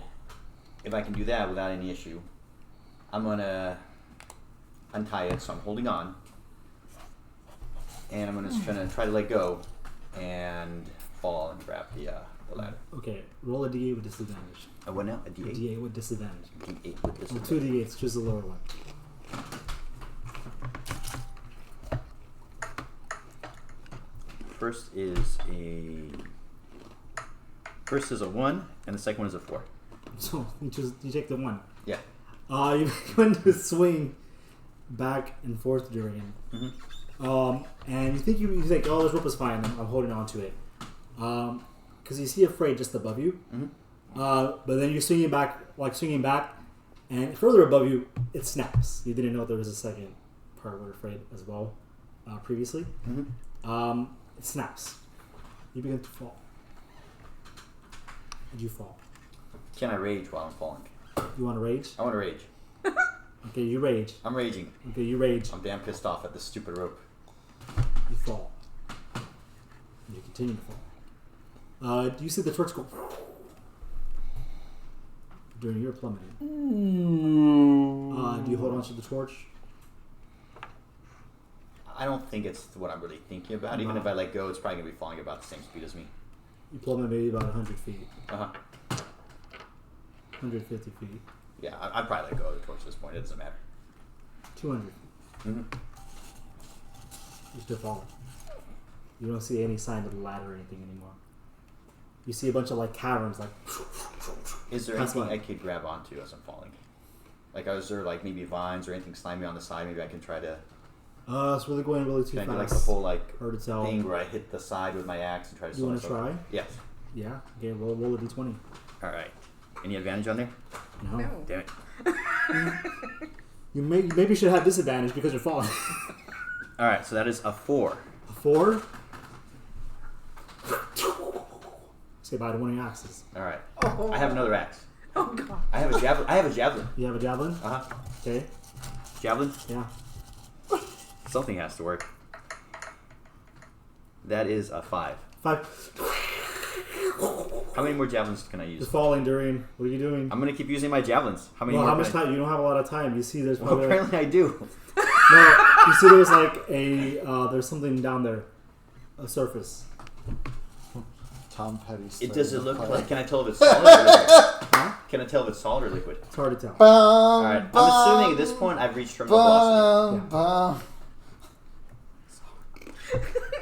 Speaker 4: if I can do that without any issue, I'm gonna untie it so I'm holding on, and I'm gonna try to let go and fall and grab the ladder.
Speaker 2: Okay, roll a d8 with disadvantage.
Speaker 4: A what now? A
Speaker 2: A
Speaker 4: D8?
Speaker 2: d8 with disadvantage.
Speaker 4: D8 with this.
Speaker 2: Well, 2 d8s, choose the lower one.
Speaker 4: First is a 1, and the second one is a 4.
Speaker 2: So you take the 1.
Speaker 4: Yeah.
Speaker 2: You begin to swing back and forth during and you think, oh, this rope is fine. I'm holding on to it, because you see a fray just above you. But then you're swinging back, and further above you, it snaps. You didn't know there was a second part where frayed as well previously. It snaps. You begin to fall. Did you fall?
Speaker 4: Can I rage while I'm falling?
Speaker 2: You want to rage?
Speaker 4: I want to rage.
Speaker 2: Okay, you rage.
Speaker 4: I'm raging.
Speaker 2: Okay, you rage.
Speaker 4: I'm damn pissed off at this stupid rope.
Speaker 2: You fall. And you continue to fall. Do you see the torch go during your plummeting? Do you hold on to the torch?
Speaker 4: I don't think it's what I'm really thinking about. Even if I let go, it's probably going to be falling about the same speed as me.
Speaker 2: You plummet maybe about 100 feet. 150 feet.
Speaker 4: Yeah, I'd probably let go of the torch at this point. It doesn't matter.
Speaker 2: 200 feet. You're still falling. You don't see any sign of the ladder or anything anymore. You see a bunch of like caverns, like.
Speaker 4: Is there
Speaker 2: That's
Speaker 4: anything
Speaker 2: fine.
Speaker 4: I could grab onto as I'm falling? Like, is there like maybe vines or anything slimy on the side? Maybe I can try to.
Speaker 2: It's really going really too
Speaker 4: Can I
Speaker 2: fast.
Speaker 4: do like the whole like
Speaker 2: Hard to tell.
Speaker 4: thing where I hit the side with my axe and try to.
Speaker 2: You
Speaker 4: slow
Speaker 2: want to
Speaker 4: myself
Speaker 2: try?
Speaker 4: down? Yes.
Speaker 2: Yeah. Okay. Roll a d20.
Speaker 4: All right. Any advantage on there?
Speaker 2: No.
Speaker 1: No.
Speaker 4: Damn it.
Speaker 2: You maybe should have disadvantage because you're falling.
Speaker 4: All right. So that is a 4.
Speaker 2: A 4. Say bye to one of your axes.
Speaker 4: All right.
Speaker 1: Oh.
Speaker 4: I have another axe.
Speaker 1: Oh god.
Speaker 4: I have a javelin.
Speaker 2: You have a javelin? Okay.
Speaker 4: Javelin.
Speaker 2: Yeah.
Speaker 4: Something has to work. That is a 5.
Speaker 2: 5.
Speaker 4: How many more javelins can I use?
Speaker 2: You're falling during. What are you doing?
Speaker 4: I'm gonna keep using my javelins. How many
Speaker 2: Well,
Speaker 4: more?
Speaker 2: how much
Speaker 4: can I-
Speaker 2: time? You don't have a lot of time. You see, there's
Speaker 4: Well,
Speaker 2: probably
Speaker 4: apparently I do.
Speaker 2: no. You see, there's like there's something down there, a surface.
Speaker 5: Tom Petty.
Speaker 4: It does it look like? Can I tell if it's solid or liquid? Can I tell if it's solid or liquid?
Speaker 2: It's hard to tell.
Speaker 4: All right. I'm assuming at this point I've reached terminal velocity. All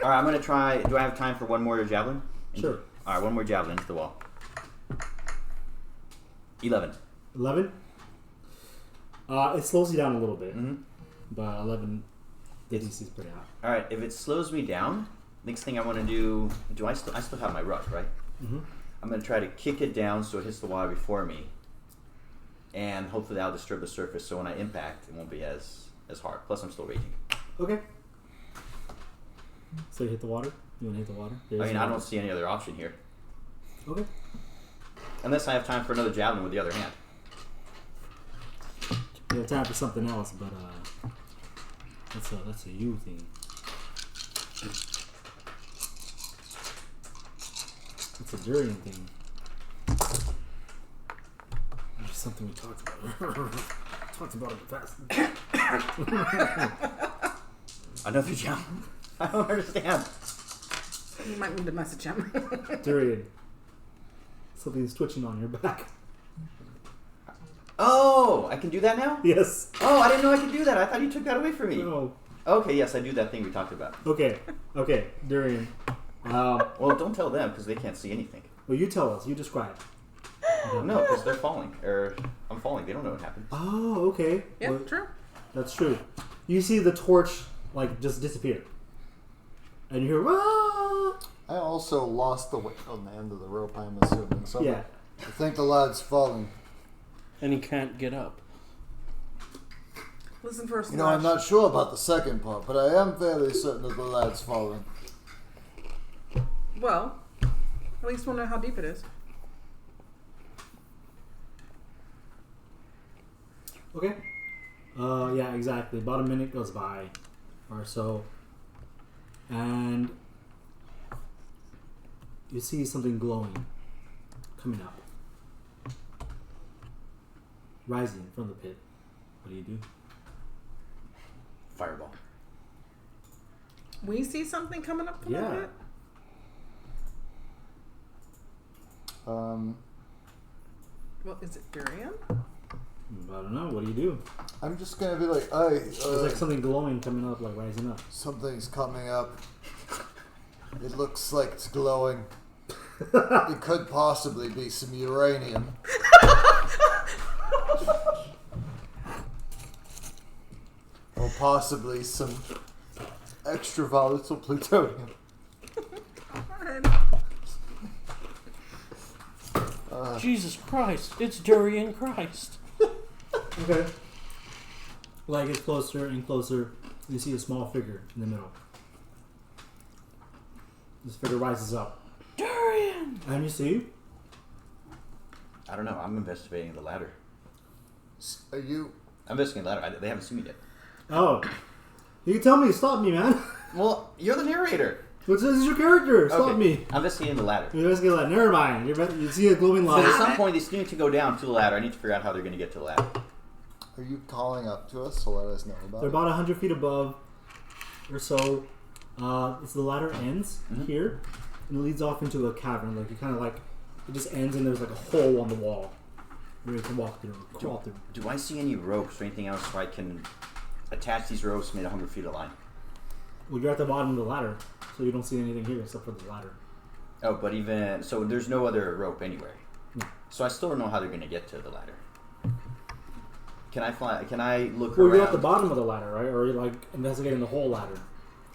Speaker 4: right. I'm gonna try. Do I have time for one more javelin?
Speaker 2: Sure.
Speaker 4: All right. One more javelin into the wall. 11.
Speaker 2: 11. It slows you down a little bit,
Speaker 4: Mm-hmm.
Speaker 2: but 11. The DC is pretty high.
Speaker 4: All right. If it slows me down, next thing I want to do. I still have my rush, right?
Speaker 2: Mm-hmm.
Speaker 4: I'm gonna try to kick it down so it hits the water before me, and hopefully that'll disturb the surface. So when I impact, it won't be as hard. Plus, I'm still raging.
Speaker 2: Okay. So you hit the water. You want to hit the water?
Speaker 4: I mean, I don't see any other option here,
Speaker 2: Okay.
Speaker 4: unless I have time for another javelin with the other hand.
Speaker 2: You have time for something else, but that's a you thing. It's a durian thing. It's something we talked about. Talked about in the past.
Speaker 4: Another javelin. I don't understand.
Speaker 1: You might need to message him.
Speaker 2: Durian. Something's twitching on your back.
Speaker 4: Oh, I can do that now?
Speaker 2: Yes.
Speaker 4: Oh, I didn't know I could do that. I thought you took that away from me.
Speaker 2: No.
Speaker 4: Okay, yes, I do that thing we talked about.
Speaker 2: Okay. Durian.
Speaker 4: Well, don't tell them because they can't see anything.
Speaker 2: Well, you tell us. You describe.
Speaker 4: No, because they're falling. Or I'm falling. They don't know what happened.
Speaker 2: Oh, okay.
Speaker 1: Yeah,
Speaker 2: Well,
Speaker 1: true.
Speaker 2: that's true. You see the torch like just disappear, and you hear "Ah!"
Speaker 5: I also lost the weight on the end of the rope, I'm assuming. So
Speaker 2: Yeah.
Speaker 5: I think the lad's falling.
Speaker 3: And he can't get up.
Speaker 1: Listen first.
Speaker 5: You know, I'm not sure about the second part, but I am fairly certain that the lad's falling.
Speaker 1: Well, at least we'll know how deep it is.
Speaker 2: Okay. Yeah, exactly. About a minute goes by, or so, and you see something glowing coming up, rising from the pit. What do you do?
Speaker 4: Fireball.
Speaker 1: We see something coming up from
Speaker 2: Yeah.
Speaker 1: the pit? Well, is it Durian?
Speaker 2: I don't know. What do you do?
Speaker 5: I'm just gonna be like, hey,
Speaker 2: There's like something glowing coming up, like rising up.
Speaker 5: something's coming up. It looks like it's glowing. It could possibly be some uranium. Or possibly some extra volatile plutonium.
Speaker 3: Jesus Christ! It's Durian Christ.
Speaker 2: Okay. Like gets closer and closer. You see a small figure in the middle. This figure rises up,
Speaker 3: Durian.
Speaker 2: and you see
Speaker 4: I don't know. I'm investigating the ladder.
Speaker 5: Are you?
Speaker 4: I'm investigating the ladder. They haven't seen me yet.
Speaker 2: Oh, you can tell me to stop me, man.
Speaker 4: Well, you're the narrator.
Speaker 2: This is your character. Stop me.
Speaker 4: I'm investigating the ladder.
Speaker 2: You're just gonna never mind. You see a glowing
Speaker 4: So at
Speaker 2: light.
Speaker 4: some point, they still need to go down to the ladder. I need to figure out how they're going to get to the ladder.
Speaker 5: Are you calling up to us to let us know about
Speaker 2: They're
Speaker 5: it?
Speaker 2: about 100 feet above, or so. It's the ladder ends here, and it leads off into a cavern. Like it kind of like it just ends, and there's like a hole on the wall where you can walk through, crawl through.
Speaker 4: Do I see any ropes or anything else where I can attach these ropes made 100 feet of line?
Speaker 2: Well, you're at the bottom of the ladder, so you don't see anything here except for the ladder.
Speaker 4: Oh, but even so, there's no other rope anywhere.
Speaker 2: No.
Speaker 4: So I still don't know how they're going to get to the ladder. Can I fly? Can I look
Speaker 2: Well,
Speaker 4: around?
Speaker 2: you're at the bottom of the ladder, right? Or you're like investigating the whole ladder.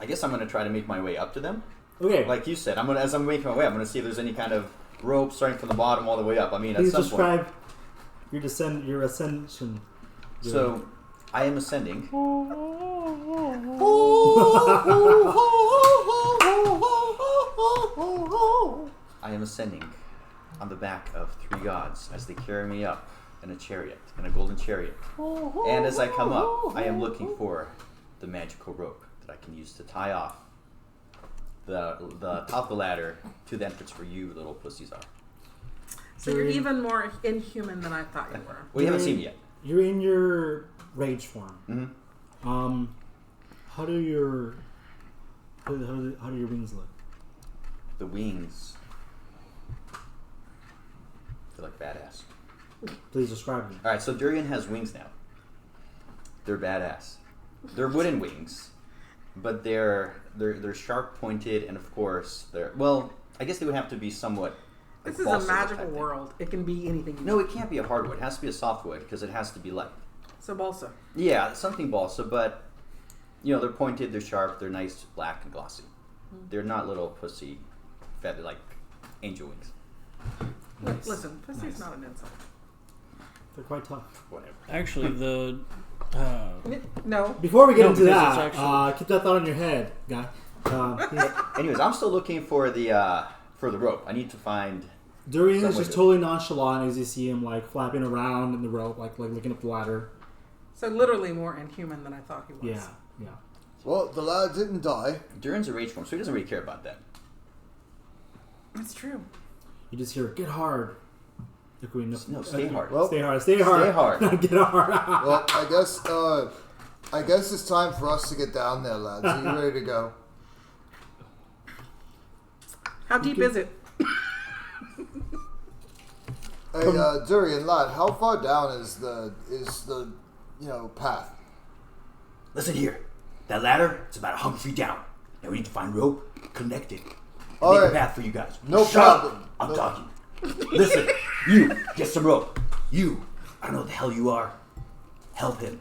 Speaker 4: I guess I'm going to try to make my way up to them.
Speaker 2: Okay.
Speaker 4: Like you said, as I'm making my way, I'm going to see if there's any kind of rope starting from the bottom all the way up. I mean,
Speaker 2: Please
Speaker 4: at some point.
Speaker 2: describe your ascension.
Speaker 4: So I am ascending. I am ascending on the back of three gods as they carry me up in a chariot, in a golden chariot. And as I come up, I am looking for the magical rope that I can use to tie off the top of the ladder to the entrance where you little pussies are.
Speaker 1: So you're even more inhuman than I thought you were.
Speaker 4: Well, you haven't seen me yet.
Speaker 2: You're in your rage form.
Speaker 4: Mm-hmm.
Speaker 2: How do your wings look?
Speaker 4: The wings feel like badass.
Speaker 2: Please describe them.
Speaker 4: All right, so Durian has wings now. They're badass. They're wooden wings, but they're sharp pointed, and of course they're I guess they would have to be somewhat.
Speaker 1: This
Speaker 4: like
Speaker 1: is a
Speaker 4: balsa wood
Speaker 1: magical
Speaker 4: type thing.
Speaker 1: world. It can be anything. You
Speaker 4: No,
Speaker 1: want.
Speaker 4: it can't be a hardwood. It has to be a softwood because it has to be light.
Speaker 1: So balsa.
Speaker 4: Yeah, something balsa, but they're pointed, they're sharp, they're nice, black and glossy. They're not little pussy feather like angel wings.
Speaker 2: Nice.
Speaker 1: Listen, pussy's
Speaker 2: Nice.
Speaker 1: not an insult.
Speaker 2: They're quite tough.
Speaker 4: Whatever.
Speaker 3: Actually, the
Speaker 1: No.
Speaker 2: Before we get
Speaker 3: No,
Speaker 2: into
Speaker 3: because
Speaker 2: that,
Speaker 3: it's actually-
Speaker 2: keep that thought in your head, guy.
Speaker 4: Anyways, I'm still looking for the rope. I need to find.
Speaker 2: Durian
Speaker 4: Some
Speaker 2: is
Speaker 4: way
Speaker 2: just
Speaker 4: to-
Speaker 2: totally nonchalant as you see him like flapping around in the rope, like looking up the ladder.
Speaker 1: So literally more inhuman than I thought he was.
Speaker 2: Yeah, yeah.
Speaker 5: Well, the lad didn't die.
Speaker 4: Durian's a rage form, so he doesn't really care about that.
Speaker 1: That's true.
Speaker 2: You just hear "get hard."
Speaker 4: No, stay hard.
Speaker 5: Well,
Speaker 2: Stay hard. Stay hard.
Speaker 4: Stay hard.
Speaker 2: Get hard.
Speaker 5: Well, I guess it's time for us to get down there, lads. Are you ready to go?
Speaker 1: How deep is it?
Speaker 5: Hey, Durian, lad, how far down is the path?
Speaker 7: Listen here. That ladder, it's about 100 feet down. Now we need to find rope, connect it, and
Speaker 5: All
Speaker 7: make
Speaker 5: right.
Speaker 7: a path for you guys.
Speaker 5: No
Speaker 7: Shut up.
Speaker 5: problem.
Speaker 7: I'm
Speaker 5: No-
Speaker 7: talking. Listen, you, get some rope. You, I don't know what the hell you are. Help him.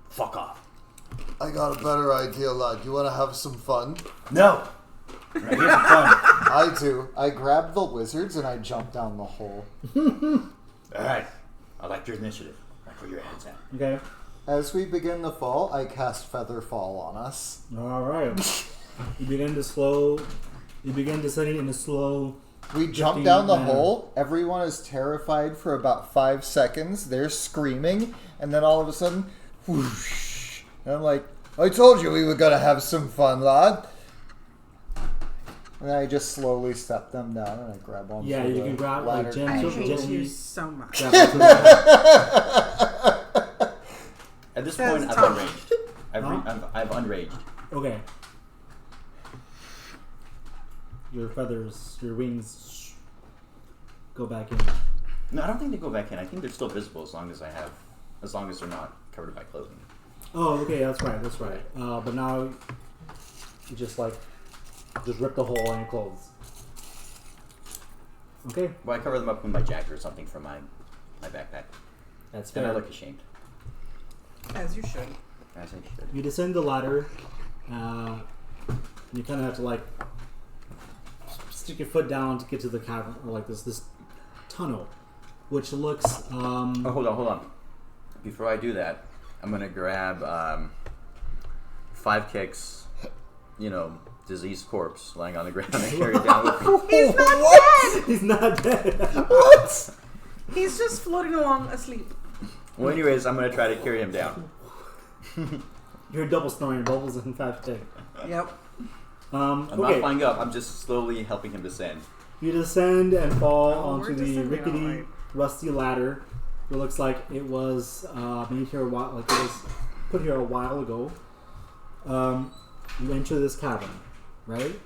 Speaker 7: Fuck off.
Speaker 5: I got a better idea, lad. You want to have some fun?
Speaker 7: No. Right, here's the fun.
Speaker 5: I do. I grab the wizards and I jump down the hole.
Speaker 7: Alright. I like your initiative. Like where your head's at.
Speaker 2: Okay.
Speaker 5: As we begin to fall, I cast Feather Fall on us.
Speaker 2: All right. You begin descending in a slow.
Speaker 5: We jump
Speaker 2: 15
Speaker 5: down the
Speaker 2: manner.
Speaker 5: hole. Everyone is terrified for about 5 seconds. They're screaming, and then all of a sudden, whoosh! And I'm like, I told you we were gonna have some fun, lad. And I just slowly step them down, and I grab onto
Speaker 2: Yeah, you
Speaker 5: the
Speaker 2: can grab
Speaker 5: ladder.
Speaker 2: like
Speaker 1: I
Speaker 2: gentle,
Speaker 1: hate you
Speaker 2: gently.
Speaker 1: so much.
Speaker 2: grab onto the-
Speaker 4: At this
Speaker 1: Says
Speaker 4: point, I've
Speaker 1: Tom.
Speaker 4: unraged. I've unraged.
Speaker 2: Okay. Your feathers, your wings go back in.
Speaker 4: No, I don't think they go back in. I think they're still visible as long as they're not covered by clothing.
Speaker 2: Oh, okay, that's right. But now you just rip the hole in your clothes. Okay,
Speaker 4: Well, I cover them up with my jacket or something from my backpack.
Speaker 2: that's
Speaker 4: Then I
Speaker 2: fair.
Speaker 4: look ashamed.
Speaker 1: As you should.
Speaker 4: As I should.
Speaker 2: You descend the ladder. You kind of have to stick your foot down to get to the cavern, or this tunnel, which looks.
Speaker 4: Oh, hold on. Before I do that, I'm gonna grab 5 kicks, diseased corpse lying on the ground and carry it down with me.
Speaker 1: He's not dead!
Speaker 2: He's not dead.
Speaker 1: What? He's just floating along asleep.
Speaker 4: Well, anyways, I'm gonna try to carry him down.
Speaker 2: You're double snoring bubbles in 5 tick.
Speaker 1: Yep.
Speaker 4: I'm
Speaker 2: Okay.
Speaker 4: not flying up. I'm just slowly helping him descend.
Speaker 2: You descend and fall
Speaker 1: Oh,
Speaker 2: onto
Speaker 1: we're
Speaker 2: the
Speaker 1: descending,
Speaker 2: rickety,
Speaker 1: alright.
Speaker 2: rusty ladder. It looks like it was made here a while, like it was put here a while ago. You enter this cavern, right?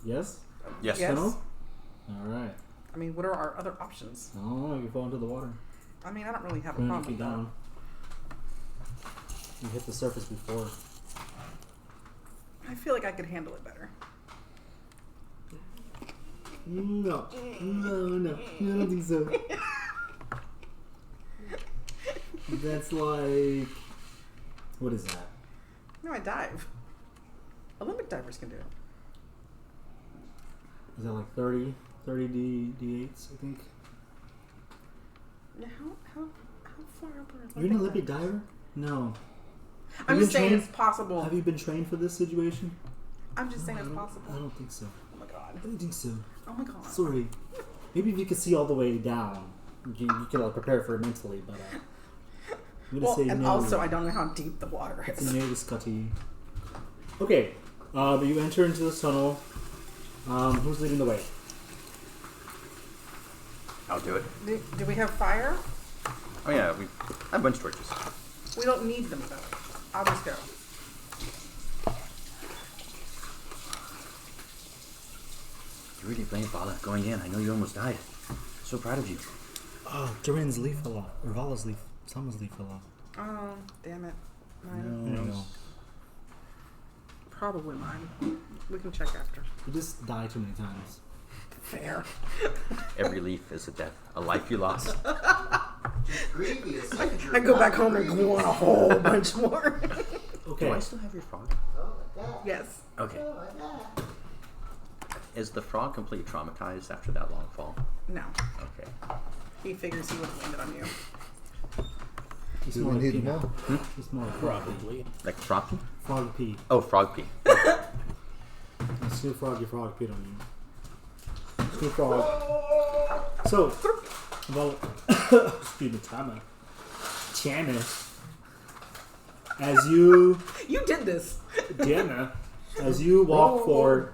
Speaker 2: Yes.
Speaker 4: Yes.
Speaker 1: Yes.
Speaker 2: Tunnel? All right.
Speaker 1: I mean, what are our other options?
Speaker 2: Oh, you fall into the water.
Speaker 1: I mean, I don't really have a
Speaker 2: 20
Speaker 1: problem
Speaker 2: feet
Speaker 1: with that.
Speaker 2: down. You hit the surface before.
Speaker 1: I feel like I could handle it better.
Speaker 2: No, I don't think so. That's like, what is that?
Speaker 1: No, I dive. Olympic divers can do it.
Speaker 2: Is that like 30 D8s, I think?
Speaker 1: Yeah, how far up are
Speaker 2: Are you an Olympic
Speaker 1: divers?
Speaker 2: diver? No.
Speaker 1: I'm
Speaker 2: you
Speaker 1: just saying
Speaker 2: trained-
Speaker 1: it's possible.
Speaker 2: Have you been trained for this situation?
Speaker 1: I'm just saying
Speaker 2: I
Speaker 1: it's
Speaker 2: don't-
Speaker 1: possible.
Speaker 2: I don't think so.
Speaker 1: Oh my god.
Speaker 2: I don't think so.
Speaker 1: Oh my god.
Speaker 2: Sorry. Maybe if you could see all the way down, you could prepare for it mentally, but I'm gonna
Speaker 1: Well,
Speaker 2: say
Speaker 1: and
Speaker 2: no.
Speaker 1: also I don't know how deep the water
Speaker 2: It's
Speaker 1: is.
Speaker 2: near Scotty. Okay, but you enter into this tunnel. Who's leading the way?
Speaker 4: I'll do it.
Speaker 1: Do we have fire?
Speaker 4: Oh yeah, I have bunch of torches.
Speaker 1: We don't need them though. I'll just go.
Speaker 4: You really blame Vala going in. I know you almost died. So proud of you.
Speaker 2: Oh, Durin's leaf fell off. Or Vala's leaf. Someone's leaf fell off.
Speaker 1: Oh, damn it. Mine.
Speaker 2: No.
Speaker 1: Probably mine. We can check after.
Speaker 2: You just die too many times.
Speaker 1: Fair.
Speaker 4: Every leaf is a death. A life you lost.
Speaker 5: Grievous.
Speaker 1: I go back home and glue on a whole bunch more.
Speaker 2: Okay.
Speaker 4: Do I still have your frog?
Speaker 1: Yes.
Speaker 4: Okay. Is the frog completely traumatized after that long fall?
Speaker 1: No.
Speaker 4: Okay.
Speaker 1: He figures he would have landed on you.
Speaker 2: You
Speaker 5: Do
Speaker 2: smell
Speaker 5: we
Speaker 2: like
Speaker 5: need
Speaker 2: pee.
Speaker 5: more?
Speaker 2: You smell like frog pee.
Speaker 3: Probably.
Speaker 4: Like frog pee?
Speaker 2: Frog pee.
Speaker 4: Oh, frog pee.
Speaker 2: Snoop Frog, your frog peed on you. Snoop Frog. So, well, excuse me, Tiana. As you,
Speaker 1: You did this.
Speaker 2: Tiana, as you walk forward,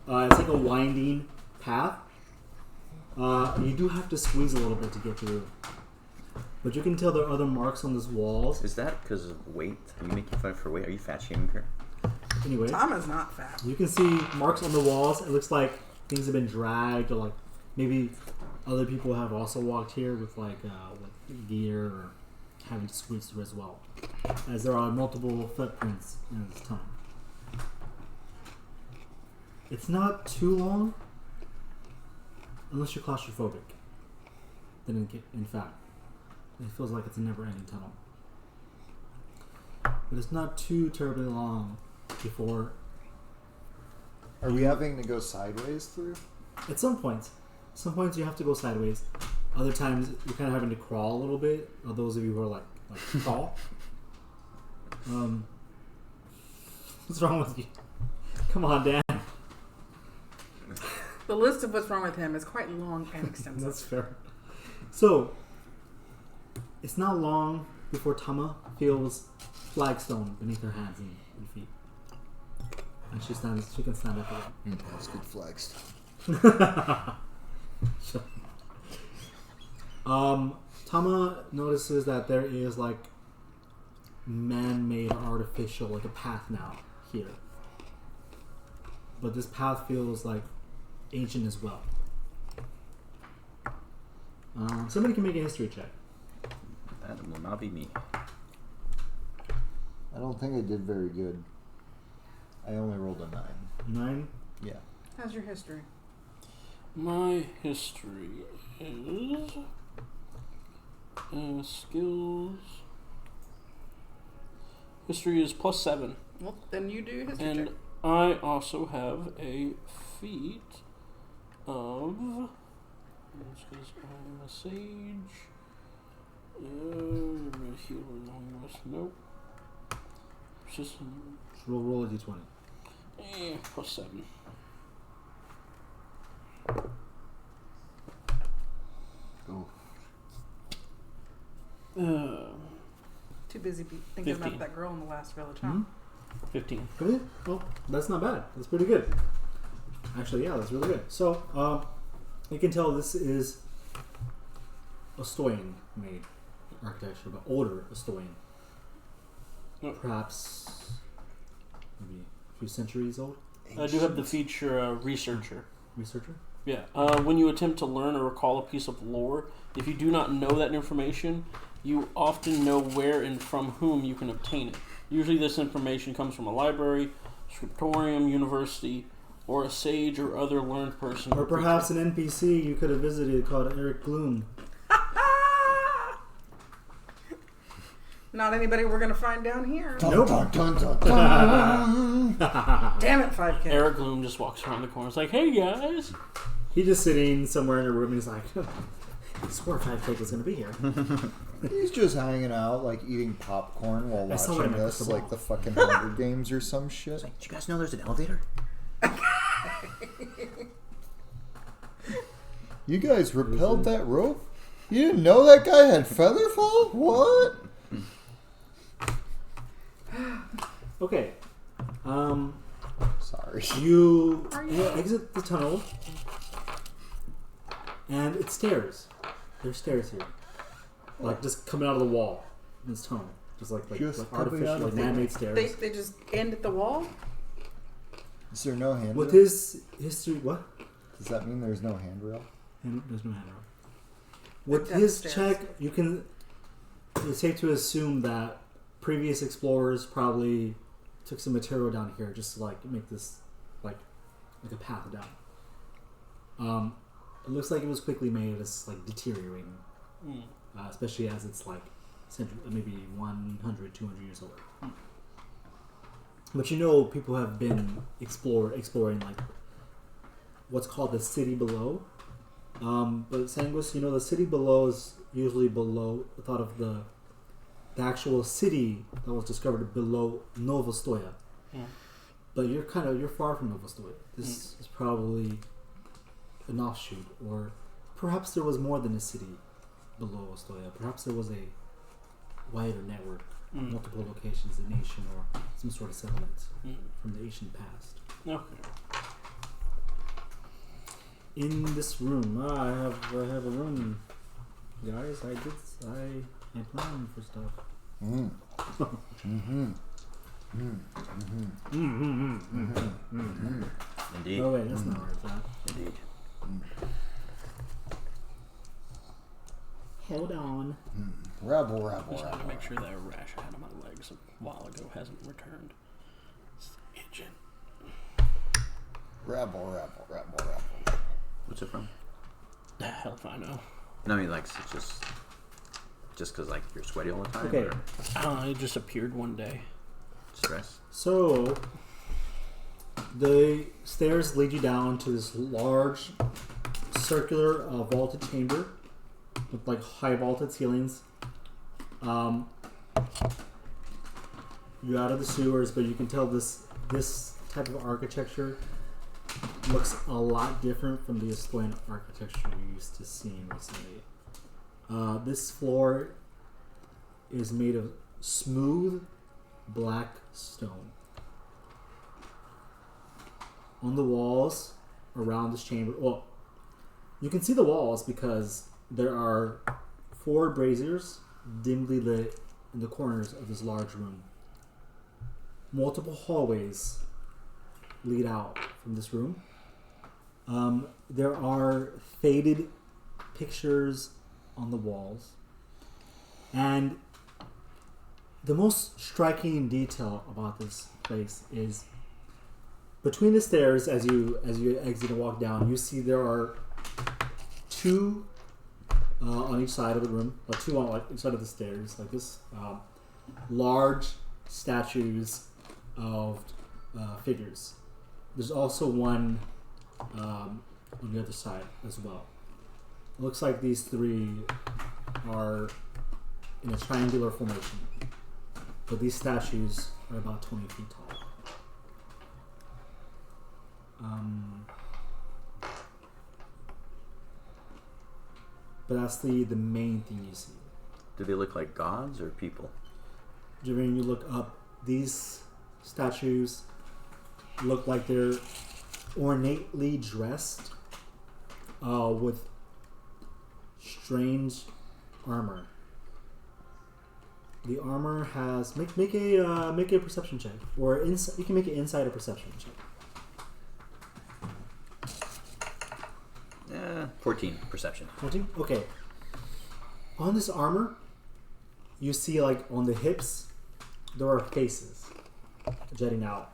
Speaker 2: it's like a winding path. You do have to squeeze a little bit to get through. But you can tell there are other marks on these walls.
Speaker 4: Is that because of weight? Are you making fun for weight? Are you fat shaming her?
Speaker 2: Anyway,
Speaker 1: Tom is not fat.
Speaker 2: you can see marks on the walls. It looks like things have been dragged, or like maybe other people have also walked here with with gear or having to squeeze through as well, as there are multiple footprints in this tunnel. It's not too long, unless you're claustrophobic. Then, in fact, it feels like it's a never-ending tunnel. But it's not too terribly long before.
Speaker 5: Are we having to go sideways through?
Speaker 2: At some points you have to go sideways. Other times you're kind of having to crawl a little bit. Those of you who are like tall. What's wrong with you? Come on, Dan.
Speaker 1: The list of what's wrong with him is quite long and extensive.
Speaker 2: That's fair. So, it's not long before Tama feels flagstone beneath her hands and feet. And she can stand up again.
Speaker 5: That's good flexed.
Speaker 2: Tama notices that there is like man-made artificial, like a path now here. But this path feels like ancient as well. Somebody can make a history check.
Speaker 4: That will not be me.
Speaker 5: I don't think I did very good. I only rolled a 9.
Speaker 2: 9?
Speaker 5: Yeah.
Speaker 1: How's your history?
Speaker 3: My history is skills. History is +7,
Speaker 1: Well, then you do history
Speaker 3: and
Speaker 1: check.
Speaker 3: I also have a feat of. Because I'm a sage. Healer long rest. Nope. Just
Speaker 2: Roll a d20.
Speaker 3: +7.
Speaker 5: Oh.
Speaker 1: Too busy thinking
Speaker 3: 15.
Speaker 1: about that girl in the last village, huh?
Speaker 2: Mhm.
Speaker 3: 15.
Speaker 2: Really? Well, that's not bad. That's pretty good. Actually, yeah, that's really good. So, you can tell this is Asturian made architecture, but older Asturian.
Speaker 3: Yep.
Speaker 2: Perhaps maybe a few centuries old.
Speaker 3: I do have the feature researcher.
Speaker 2: Researcher?
Speaker 3: Yeah. When you attempt to learn or recall a piece of lore, if you do not know that information, you often know where and from whom you can obtain it. Usually this information comes from a library, scriptorium, university, or a sage or other learned person.
Speaker 2: Or perhaps an NPC you could have visited called Eric Gloom.
Speaker 1: Not anybody we're going to find down here.
Speaker 2: Nope.
Speaker 5: Dun, dun, dun, dun.
Speaker 1: Damn it, 5K.
Speaker 3: Eric Gloom just walks around the corner. It's like, hey guys.
Speaker 2: He's just sitting somewhere in a room and he's like, I swore 5K was going to be here.
Speaker 5: He's just hanging out, like eating popcorn while
Speaker 2: I saw what I
Speaker 5: watching
Speaker 2: meant,
Speaker 5: this,
Speaker 2: crystal
Speaker 5: like
Speaker 2: ball.
Speaker 5: the fucking Hunger Games or some shit.
Speaker 4: Did you guys know there's an elevator?
Speaker 5: You guys repelled that rope? You didn't know that guy had featherfall? What?
Speaker 2: Okay.
Speaker 5: Sorry.
Speaker 2: You exit the tunnel, and it's stairs. There's stairs here, like just coming out of the wall in this tunnel, just like
Speaker 5: Just coming
Speaker 2: artificial,
Speaker 5: out of
Speaker 2: like
Speaker 5: the-
Speaker 2: man-made stairs.
Speaker 1: They just end at the wall?
Speaker 5: Is there no handrail?
Speaker 2: With his history, what?
Speaker 5: Does that mean there's no handrail?
Speaker 2: There's no handrail. With
Speaker 1: That's
Speaker 2: his
Speaker 1: stairs.
Speaker 2: check, you can. It's safe to assume that previous explorers probably took some material down here just to like make this like a path down. It looks like it was quickly made. It's like deteriorating, especially as it's like maybe 100, 200 years old. But you know, people have been exploring like what's called the city below. But Sanguis, you know, the city below is usually below. Thought of the actual city that was discovered below Novostoya. But you're far from Novostoya. This is probably an offshoot, or perhaps there was more than a city below Ostoya. Perhaps there was a wider network, multiple locations, a nation, or some sort of settlement from the ancient past.
Speaker 3: Okay.
Speaker 2: In this room, I have a room, guys. I plan for stuff.
Speaker 4: Indeed.
Speaker 2: Oh wait, that's not where it's at.
Speaker 4: Indeed.
Speaker 2: Hold on.
Speaker 5: Rabble,
Speaker 3: I
Speaker 5: rabble,
Speaker 3: just had to
Speaker 5: rabble.
Speaker 3: make sure that rash I had on my legs a while ago hasn't returned. It's itching.
Speaker 5: Rebel.
Speaker 4: What's it from?
Speaker 3: Hell if I know.
Speaker 4: No, I mean, like, it's just because, like, you're sweaty all the time?
Speaker 2: Okay.
Speaker 4: Or
Speaker 3: It just appeared one day.
Speaker 4: stress?
Speaker 2: So, the stairs lead you down to this large, circular, vaulted chamber with like high vaulted ceilings. You're out of the sewers, but you can tell this type of architecture looks a lot different from the Estonian architecture you're used to seeing recently. This floor is made of smooth black stone. On the walls around this chamber, well, you can see the walls because there are 4 braziers dimly lit in the corners of this large room. Multiple hallways lead out from this room. There are faded pictures on the walls, and the most striking detail about this place is between the stairs. As you exit and walk down, you see there are 2 on each side of the room, or 2 on each side of the stairs, like this, large statues of figures. There's also one on the other side as well. It looks like these 3 are in a triangular formation, but these statues are about 20 feet tall. But that's the main thing you see.
Speaker 4: Do they look like gods or people?
Speaker 2: When you look up, these statues look like they're ornately dressed with strange armor. The armor has make a perception check, or you can make an insider perception check.
Speaker 4: 14 perception.
Speaker 2: 14? Okay. On this armor, you see like on the hips, there are faces jutting out.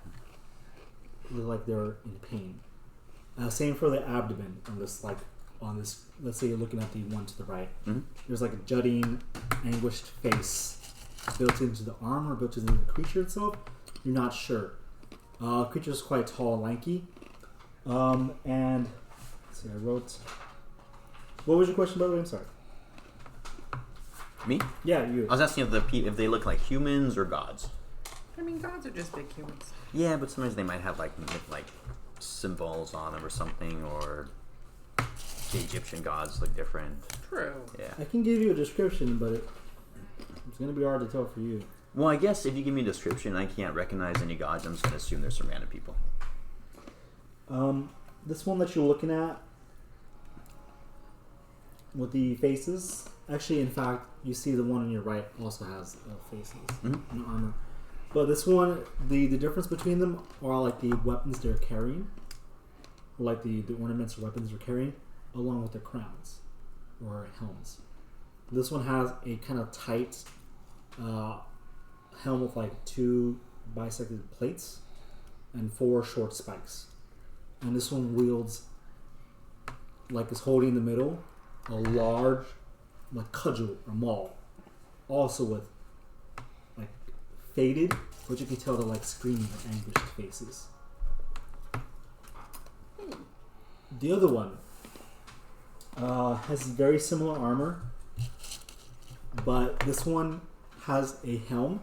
Speaker 2: Look like they're in pain. Same for the abdomen on this, let's say you're looking at the one to the right.
Speaker 4: Mm-hmm.
Speaker 2: There's like a jutting, anguished face built into the armor, built into the creature itself. You're not sure. Creature's quite tall and lanky. And let's see, I wrote. What was your question, by the way? I'm sorry.
Speaker 4: Me?
Speaker 2: Yeah, you.
Speaker 4: I was asking if they look like humans or gods.
Speaker 1: I mean, gods are just big humans.
Speaker 4: Yeah, but sometimes they might have like symbols on them or something, or the Egyptian gods look different.
Speaker 1: True.
Speaker 4: Yeah.
Speaker 2: I can give you a description, but it's going to be hard to tell for you.
Speaker 4: Well, I guess if you give me a description, I can't recognize any gods. I'm just going to assume there's some random people.
Speaker 2: This one that you're looking at with the faces, actually, in fact, you see the one on your right also has faces and armor. But this one, the difference between them are like the weapons they're carrying, like the ornaments or weapons they're carrying, along with their crowns or helms. This one has a kind of tight helm with like 2 bisected plates and 4 short spikes. And this one wields, like is holding in the middle, a large like cudgel or maul, also with like faded, but you can tell they're like screaming or anguished faces. The other one has very similar armor, but this one has a helm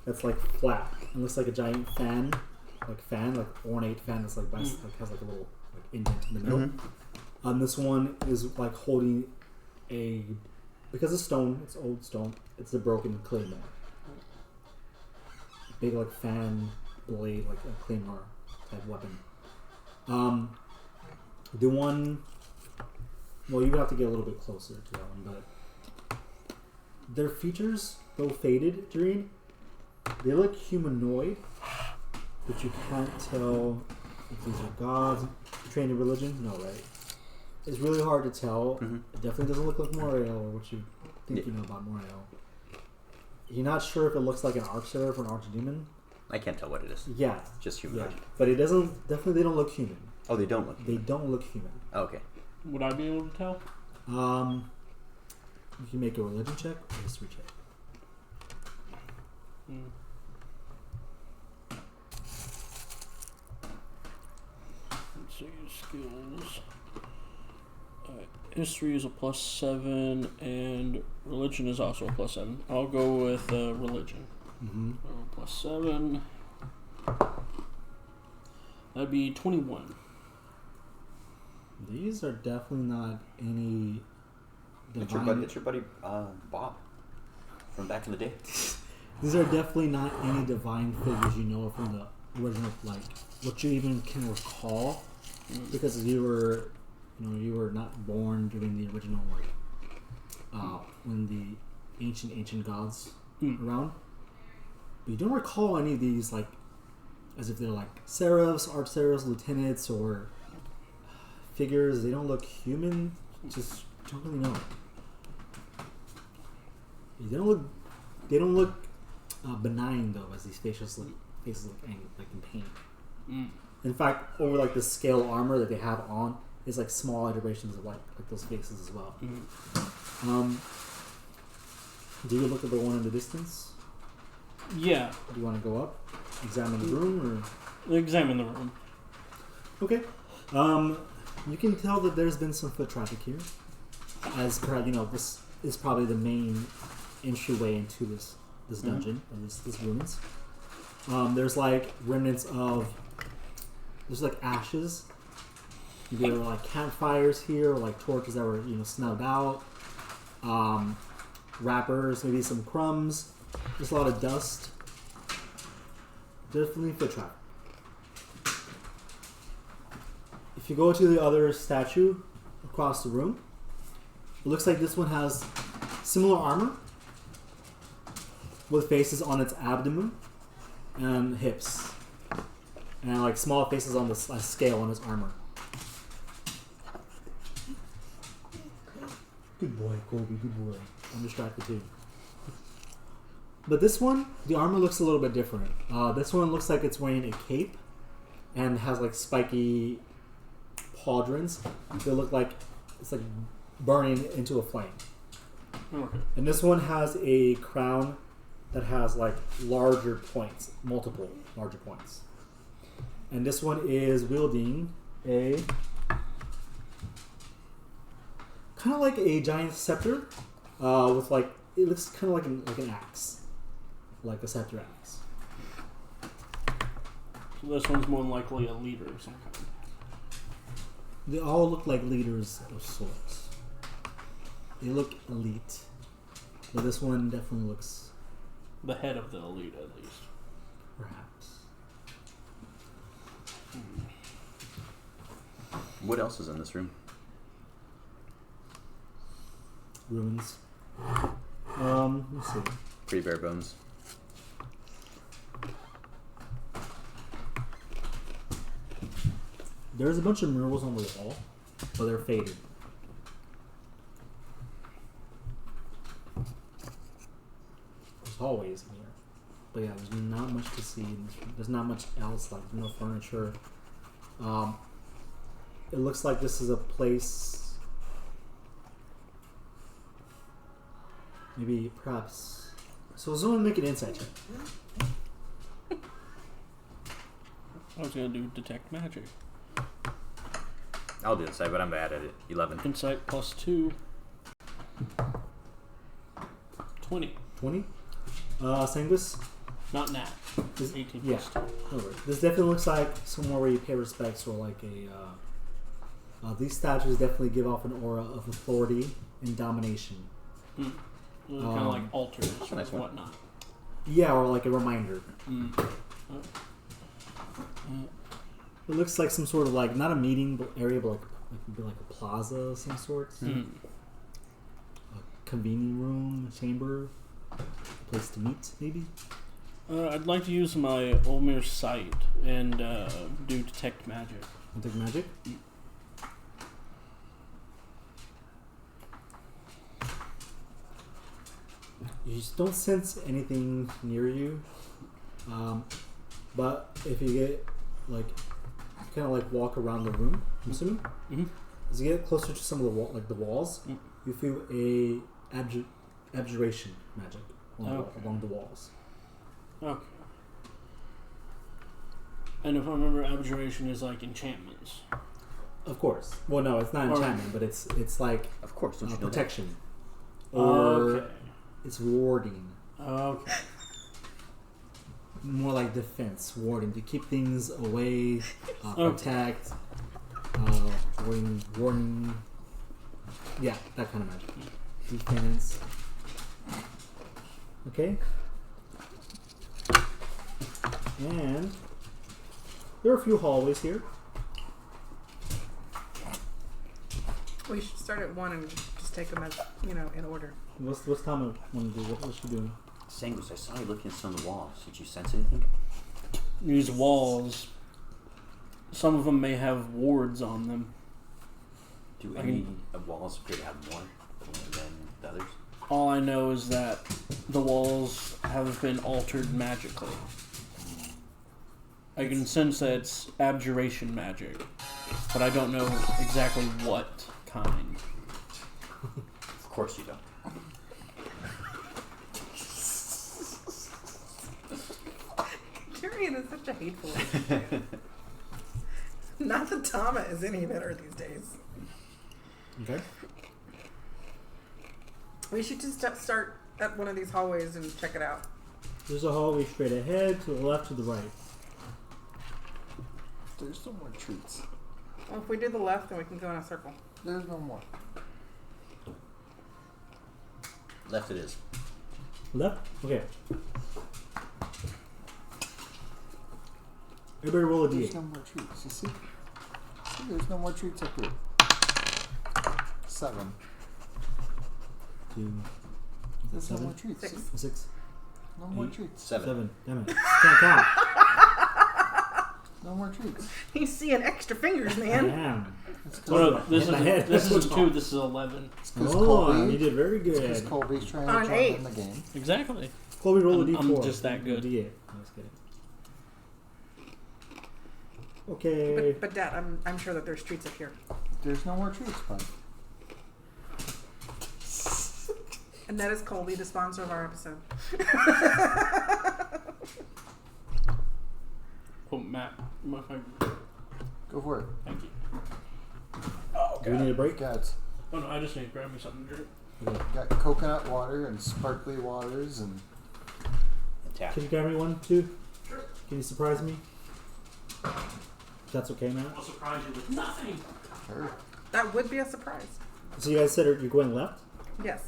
Speaker 2: that's like flat and looks like a giant fan, like ornate fan that's like, has like a little like indent in the middle. This one is like holding because it's stone, it's old stone, it's a broken claymore. Big like fan blade, like a claymore type weapon. The one, well, you would have to get a little bit closer to that one, but their features, though faded, Jareen, they look humanoid, but you can't tell if these are gods. Trained in religion? No, right? It's really hard to tell. It definitely doesn't look like Morael or what you think you know about Morael. You're not sure if it looks like an archseraph or an archdemon.
Speaker 4: I can't tell what it is.
Speaker 2: Yeah.
Speaker 4: Just humanoid.
Speaker 2: Yeah. But it doesn't, definitely they don't look human.
Speaker 4: Oh, they don't look.
Speaker 2: They don't look human.
Speaker 4: Oh, okay.
Speaker 3: Would I be able to tell?
Speaker 2: You can make a religion check or a history check.
Speaker 3: Hmm. Let's see, skills. History is a +7, and religion is also a +7. I'll go with religion.
Speaker 2: Mm-hmm.
Speaker 3: +7. That'd be 21.
Speaker 2: These are definitely not any
Speaker 4: It's
Speaker 2: divine.
Speaker 4: your buddy Bob from back in the day.
Speaker 2: These are definitely not any divine figures you know from the original, like what you even can recall, because you were not born during the original, like when the ancient gods around. But you don't recall any of these, like as if they're like seraphs, archseraphs, lieutenants, or figures. They don't look human. Just don't really know. They don't look benign though, as these faces look in pain. In fact, over like the scale armor that they have on is like small iterations of like those faces as well. Do you look at the one in the distance?
Speaker 3: Yeah.
Speaker 2: Do you want to go up, examine the room, or
Speaker 3: Examine the room.
Speaker 2: okay? You can tell that there's been some foot traffic here, as perhaps this is probably the main entryway into this dungeon or this ruins. There's like remnants of like ashes. There are like campfires here, or like torches that were snubbed out. Wrappers, maybe some crumbs. Just a lot of dust. Definitely foot traffic. If you go to the other statue across the room, it looks like this one has similar armor with faces on its abdomen and hips, and like small faces on the scale on its armor. Good boy, Colby. Good boy. I'm distracted too. But this one, the armor looks a little bit different. This one looks like it's wearing a cape and has like spiky pauldrons. They look like it's like burning into a flame.
Speaker 3: Okay.
Speaker 2: And this one has a crown that has like larger points, multiple larger points. And this one is wielding a kind of like a giant scepter, with like it looks kind of like an axe, like a scepter axe.
Speaker 3: So this one's more than likely a leader of some kind.
Speaker 2: They all look like leaders of sorts. They look elite, but this one definitely looks
Speaker 3: The head of the elite, at least.
Speaker 2: perhaps.
Speaker 4: What else is in this room?
Speaker 2: Ruins. Let's see.
Speaker 4: Pretty bare bones.
Speaker 2: There's a bunch of murals on the wall, but they're faded. There's hallways in here, but yeah, there's not much to see. There's not much else, like no furniture. It looks like this is a place, maybe perhaps. So someone make an insight check.
Speaker 3: I was gonna do detect magic.
Speaker 4: I'll do insight, but I'm bad at it. 11.
Speaker 3: Insight +2. 20.
Speaker 2: 20. Sanguis.
Speaker 3: Not nat.
Speaker 2: This,
Speaker 3: 18
Speaker 2: yeah.
Speaker 3: +2.
Speaker 2: No worries. This definitely looks like somewhere where you pay respects, or like a. These statues definitely give off an aura of authority and domination.
Speaker 3: Kind of like altars
Speaker 4: a nice
Speaker 3: and
Speaker 4: one.
Speaker 3: whatnot.
Speaker 2: Yeah, or like a reminder.
Speaker 3: Uh,
Speaker 2: It looks like some sort of like not a meeting area, but like a plaza of some sort. A convening room, a chamber, a place to meet, maybe.
Speaker 3: I'd like to use my Olmir sight and do detect magic.
Speaker 2: Detect magic. You just don't sense anything near you, but if you get like kind of like walk around the room. I'm assuming.
Speaker 3: Mm-hmm.
Speaker 2: As you get closer to some of the the walls, you feel a abjuration magic along the walls.
Speaker 3: Okay. And if I remember, abjuration is like enchantments.
Speaker 2: Of course. Well, no, it's not enchantment, but it's like
Speaker 4: Of course, don't you know that?
Speaker 2: protection, or
Speaker 3: Okay.
Speaker 2: it's warding.
Speaker 3: Okay.
Speaker 2: More like defense, warding to keep things away, protect, warning. Yeah, that kind of magic. Defense. Okay. And there are a few hallways here.
Speaker 1: We should start at 1 and just take them as, in order.
Speaker 2: What's Tom want to do? What's she doing?
Speaker 4: Sangus, I saw you looking at some of the walls. Did you sense anything?
Speaker 3: These walls, some of them may have wards on them.
Speaker 4: Do any walls appear to have more than the others?
Speaker 3: All I know is that the walls have been altered magically. I can sense that it's abjuration magic, but I don't know exactly what kind.
Speaker 4: Of course you don't.
Speaker 1: Tyrion is such a hateful one. Not that Tama is any better these days.
Speaker 2: Okay.
Speaker 1: We should just start at one of these hallways and check it out.
Speaker 2: There's a hallway straight ahead, to the left, to the right.
Speaker 5: There's no more treats.
Speaker 1: Well, if we do the left, then we can go in a circle.
Speaker 5: There's no more.
Speaker 4: Left it is.
Speaker 2: Left? Okay. Everybody roll a
Speaker 5: There's
Speaker 2: d8.
Speaker 5: no more treats. You see? See, there's no more treats up here. 7.
Speaker 2: 2. Is that
Speaker 5: There's no
Speaker 2: 7?
Speaker 5: more treats.
Speaker 1: 6.
Speaker 5: See?
Speaker 2: 6?
Speaker 5: No more
Speaker 2: 8.
Speaker 5: treats.
Speaker 4: 7.
Speaker 2: Damn it. Can't count.
Speaker 5: No more treats.
Speaker 1: He's seeing extra fingers, man.
Speaker 2: Damn.
Speaker 5: It's
Speaker 3: Oh, no,
Speaker 5: because
Speaker 3: this
Speaker 2: Hit my
Speaker 3: is
Speaker 2: head.
Speaker 3: this isn't 2. This is 11.
Speaker 2: Oh,
Speaker 5: Colby,
Speaker 2: you did very
Speaker 5: because
Speaker 2: good.
Speaker 5: Colby's trying
Speaker 1: On
Speaker 5: to join
Speaker 1: 8.
Speaker 5: in the game.
Speaker 3: Exactly.
Speaker 2: Chloe, roll a
Speaker 3: I'm
Speaker 2: d4.
Speaker 3: just that good.
Speaker 2: D8. Let's get it. Okay.
Speaker 1: But Dad, I'm sure that there's treats up here.
Speaker 5: There's no more treats, bud.
Speaker 1: And that is Colby, the sponsor of our episode.
Speaker 3: Oh, Matt. Mind if I-
Speaker 5: Go for it.
Speaker 3: Thank you.
Speaker 2: Do we need a break?
Speaker 5: Got
Speaker 3: Oh no, I just need to grab me something to drink.
Speaker 5: got coconut water and sparkly waters and
Speaker 4: And tap.
Speaker 2: Can you grab me one, too?
Speaker 3: Sure.
Speaker 2: Can you surprise me? If that's okay, Matt.
Speaker 3: I'll surprise you with nothing.
Speaker 5: sure.
Speaker 1: That would be a surprise.
Speaker 2: So you guys said you're going left?
Speaker 1: Yes,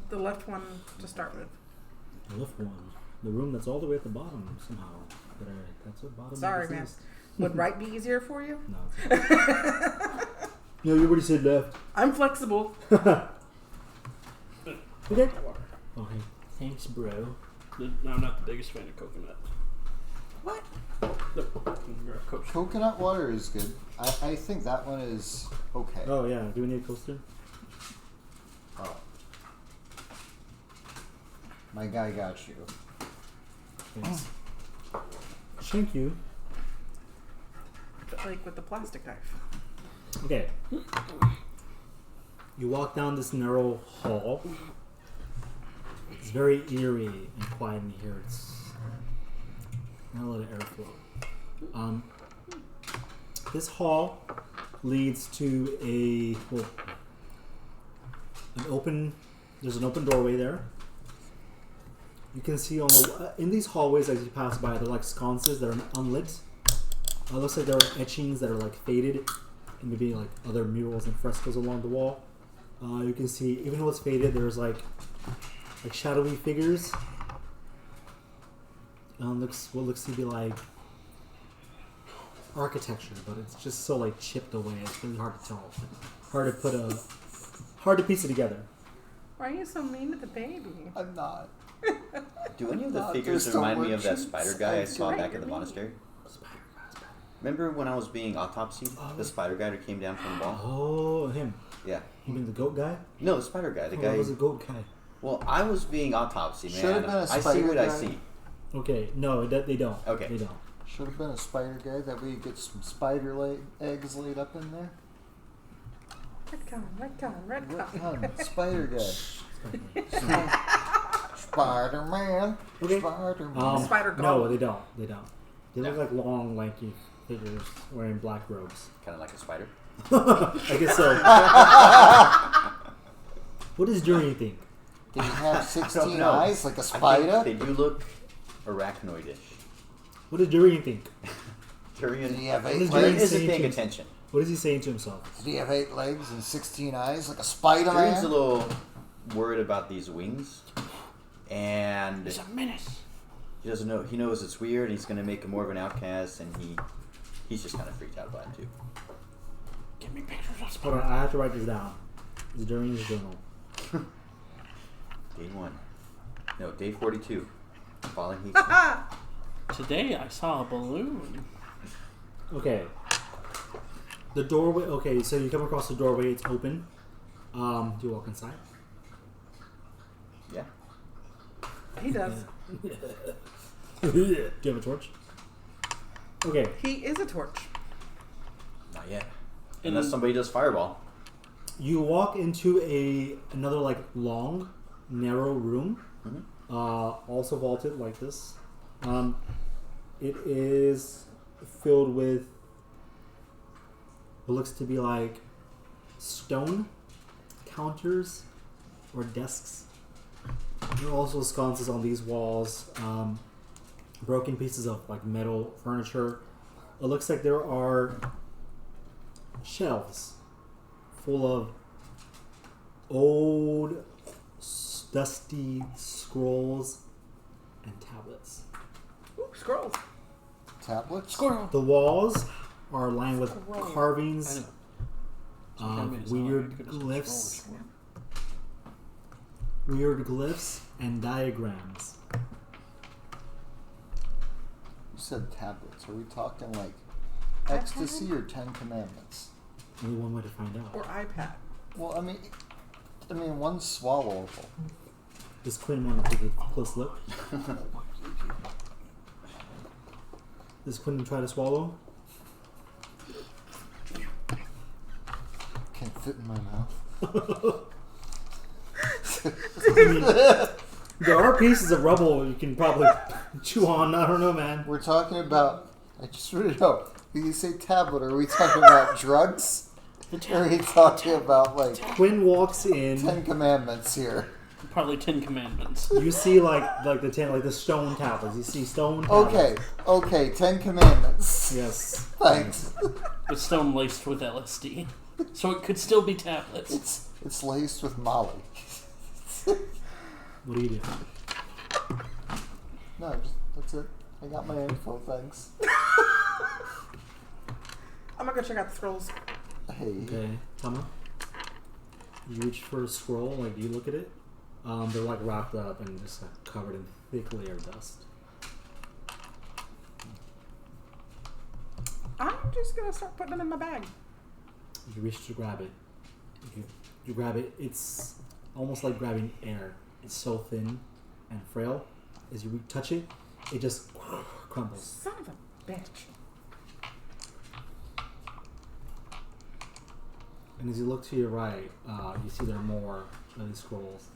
Speaker 1: the left one to start with.
Speaker 2: The left one. The room that's all the way at the bottom somehow. That's what bottom
Speaker 1: Sorry,
Speaker 2: of this
Speaker 1: man.
Speaker 2: is.
Speaker 1: Would right be easier for you?
Speaker 2: No, it's okay. No, you already said left.
Speaker 1: I'm flexible.
Speaker 2: Okay. Okay. Thanks, bro.
Speaker 3: No, I'm not the biggest fan of coconut.
Speaker 1: What?
Speaker 3: Grab Coke.
Speaker 5: Coconut water is good. I think that one is okay.
Speaker 2: Oh, yeah. Do we need a coaster?
Speaker 5: Oh. My guy got you.
Speaker 2: Thanks. Thank you.
Speaker 1: But like with the plastic knife.
Speaker 2: Okay. You walk down this narrow hall. It's very eerie and quiet in here. It's not a lot of airflow. This hall leads to there's an open doorway there. You can see in these hallways as you pass by, they're like sconces that are unlit. It looks like there are etchings that are like faded, and maybe like other murals and frescoes along the wall. You can see, even though it's faded, there's like shadowy figures. What looks to be like architecture, but it's just so like chipped away. It's really hard to tell. Hard to piece it together.
Speaker 1: Why are you so mean to the baby?
Speaker 5: I'm not.
Speaker 4: Do any of the
Speaker 5: Not
Speaker 4: figures
Speaker 5: just
Speaker 4: remind
Speaker 5: a
Speaker 4: me of that
Speaker 5: merchant.
Speaker 4: spider guy I saw
Speaker 1: Right,
Speaker 4: back at the
Speaker 1: you're
Speaker 4: monastery?
Speaker 2: Spider.
Speaker 4: Remember when I was being autopsied? The spider guy that came down from the wall?
Speaker 2: Oh, him.
Speaker 4: Yeah.
Speaker 2: You mean the goat guy?
Speaker 4: No, the spider guy. The
Speaker 2: Oh,
Speaker 4: guy.
Speaker 2: that was a goat guy.
Speaker 4: Well, I was being autopsied, man.
Speaker 5: Should have been a
Speaker 4: I see
Speaker 5: spider
Speaker 4: what I
Speaker 5: guy.
Speaker 4: see.
Speaker 2: Okay, no, they don't.
Speaker 4: Okay.
Speaker 2: They don't.
Speaker 5: Should have been a spider guy. That way you get some spider eggs laid up in there.
Speaker 1: Retcon.
Speaker 5: Spider guy. Spider-Man.
Speaker 2: Okay.
Speaker 5: Spider-Man.
Speaker 1: Spider
Speaker 2: No,
Speaker 1: Golem.
Speaker 2: they don't. They don't. They look like long, lanky figures wearing black robes.
Speaker 4: Kind of like a spider.
Speaker 2: I guess so. What does Durian think?
Speaker 5: Did he have 16
Speaker 4: know.
Speaker 5: eyes like a
Speaker 4: I
Speaker 5: spider?
Speaker 4: think they do look arachnoidish.
Speaker 2: What does Durian think?
Speaker 4: Tyrion
Speaker 5: Did he have 8
Speaker 2: What is
Speaker 4: Tyrion
Speaker 2: Durian
Speaker 5: legs?
Speaker 4: isn't
Speaker 2: saying
Speaker 4: paying
Speaker 2: to-
Speaker 4: attention.
Speaker 2: What is he saying to himself?
Speaker 5: Did he have 8 legs and 16 eyes like a
Speaker 4: Tyrion's a
Speaker 5: Spider-Man?
Speaker 4: little worried about these wings, and
Speaker 3: He's a menace.
Speaker 4: he doesn't know. He knows it's weird. He's going to make him more of an outcast, and he's just kind of freaked out by it too.
Speaker 3: Give me pictures of
Speaker 2: Hold on, I have to write this down. It's Durian's journal.
Speaker 4: Day 1, no, day 42. Falling Heat.
Speaker 3: Today I saw a balloon.
Speaker 2: Okay. The doorway. Okay, so you come across the doorway. It's open. Do you walk inside?
Speaker 4: Yeah.
Speaker 1: He does.
Speaker 2: Do you have a torch? Okay.
Speaker 1: He is a torch.
Speaker 4: Not yet. Unless somebody does fireball.
Speaker 2: You walk into another like long, narrow room, also vaulted like this. It is filled with what looks to be like stone counters or desks. There are also sconces on these walls, broken pieces of like metal furniture. It looks like there are shelves full of old, dusty scrolls and tablets.
Speaker 1: Ooh, scrolls.
Speaker 5: Tablets?
Speaker 3: Squirrel.
Speaker 2: The walls are lined with
Speaker 1: Scroll.
Speaker 2: carvings
Speaker 3: I know.
Speaker 2: of weird glyphs, and diagrams.
Speaker 5: You said tablets. Are we talking like ecstasy or 10 Commandments?
Speaker 2: Only one way to find out.
Speaker 1: Or iPad.
Speaker 5: Well, I mean, one's swallowable.
Speaker 2: Does Quinn want to take a close look? Does Quinn try to swallow?
Speaker 5: Can't fit in my mouth.
Speaker 2: I mean, there are pieces of rubble you can probably chew on. I don't know, man.
Speaker 5: We're talking about. I just want to know. When you say tablet, are we talking about drugs? Or are we talking about like
Speaker 2: Quinn walks in.
Speaker 5: 10 Commandments here?
Speaker 3: Probably 10 Commandments.
Speaker 2: You see like the stone tablets. You see stone tablets.
Speaker 5: Okay, 10 Commandments.
Speaker 2: Yes.
Speaker 5: Thanks.
Speaker 3: With stone laced with LSD. So it could still be tablets.
Speaker 5: It's laced with Molly.
Speaker 2: What do you do?
Speaker 5: No, that's it. I got my info, thanks.
Speaker 1: I'm gonna go check out the scrolls.
Speaker 5: Hey.
Speaker 2: Okay, Tama. You reach for a scroll. Like you look at it. They're like wrapped up and just like covered in thick layer of dust.
Speaker 1: I'm just gonna start putting them in my bag.
Speaker 2: You reach to grab it. You grab it. It's almost like grabbing air. It's so thin and frail. As you touch it, it just crumbles.
Speaker 1: Son of a bitch.
Speaker 2: And as you look to your right, you see there are more of these scrolls.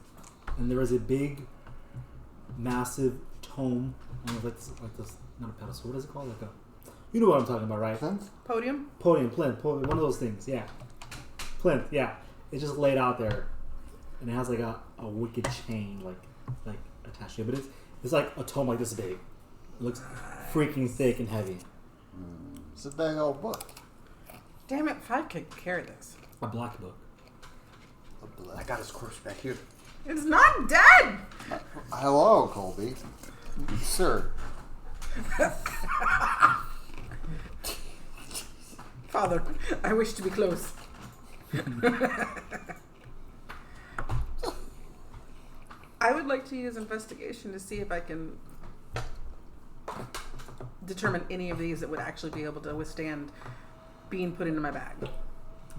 Speaker 2: And there is a big, massive tome. I don't know if like this, not a pedestal. What is it called? Like a, you know what I'm talking about, right?
Speaker 5: Plinth?
Speaker 1: Podium.
Speaker 2: Plinth, one of those things. Yeah, plinth. Yeah, it's just laid out there, and it has like a wicked chain like attached to it. But it's like a tome like this big. It looks freaking thick and heavy.
Speaker 5: It's a big old book.
Speaker 1: Damn it, if I could carry this.
Speaker 2: A black book.
Speaker 4: I got his corpse back here.
Speaker 1: It's not dead!
Speaker 5: Hello, Colby. Sir.
Speaker 1: Father, I wish to be close. I would like to use investigation to see if I can determine any of these that would actually be able to withstand being put into my bag.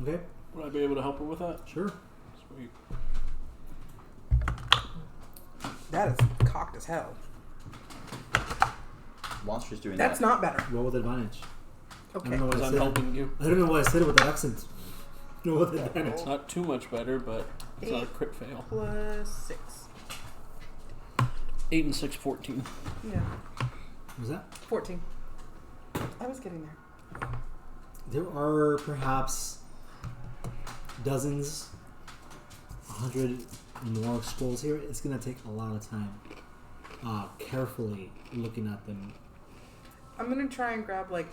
Speaker 2: Okay,
Speaker 3: Would I be able to help her with that?
Speaker 2: sure.
Speaker 3: Sweet.
Speaker 1: That is cocked as hell.
Speaker 4: monster's doing
Speaker 1: That's
Speaker 4: that.
Speaker 1: not better.
Speaker 2: Roll with advantage. I
Speaker 1: Okay.
Speaker 2: don't know what
Speaker 3: Because
Speaker 2: I
Speaker 3: I'm
Speaker 2: said.
Speaker 3: helping you.
Speaker 2: I don't know why I said it with that accent. Roll with advantage.
Speaker 3: It's not too much better, but it's not a crit fail.
Speaker 1: Plus 6.
Speaker 3: 8 and 6, 14.
Speaker 1: Yeah.
Speaker 2: What was that?
Speaker 1: 14. I was getting there.
Speaker 2: There are perhaps dozens, 100 more scrolls here. It's going to take a lot of time carefully looking at them.
Speaker 1: I'm gonna try and grab like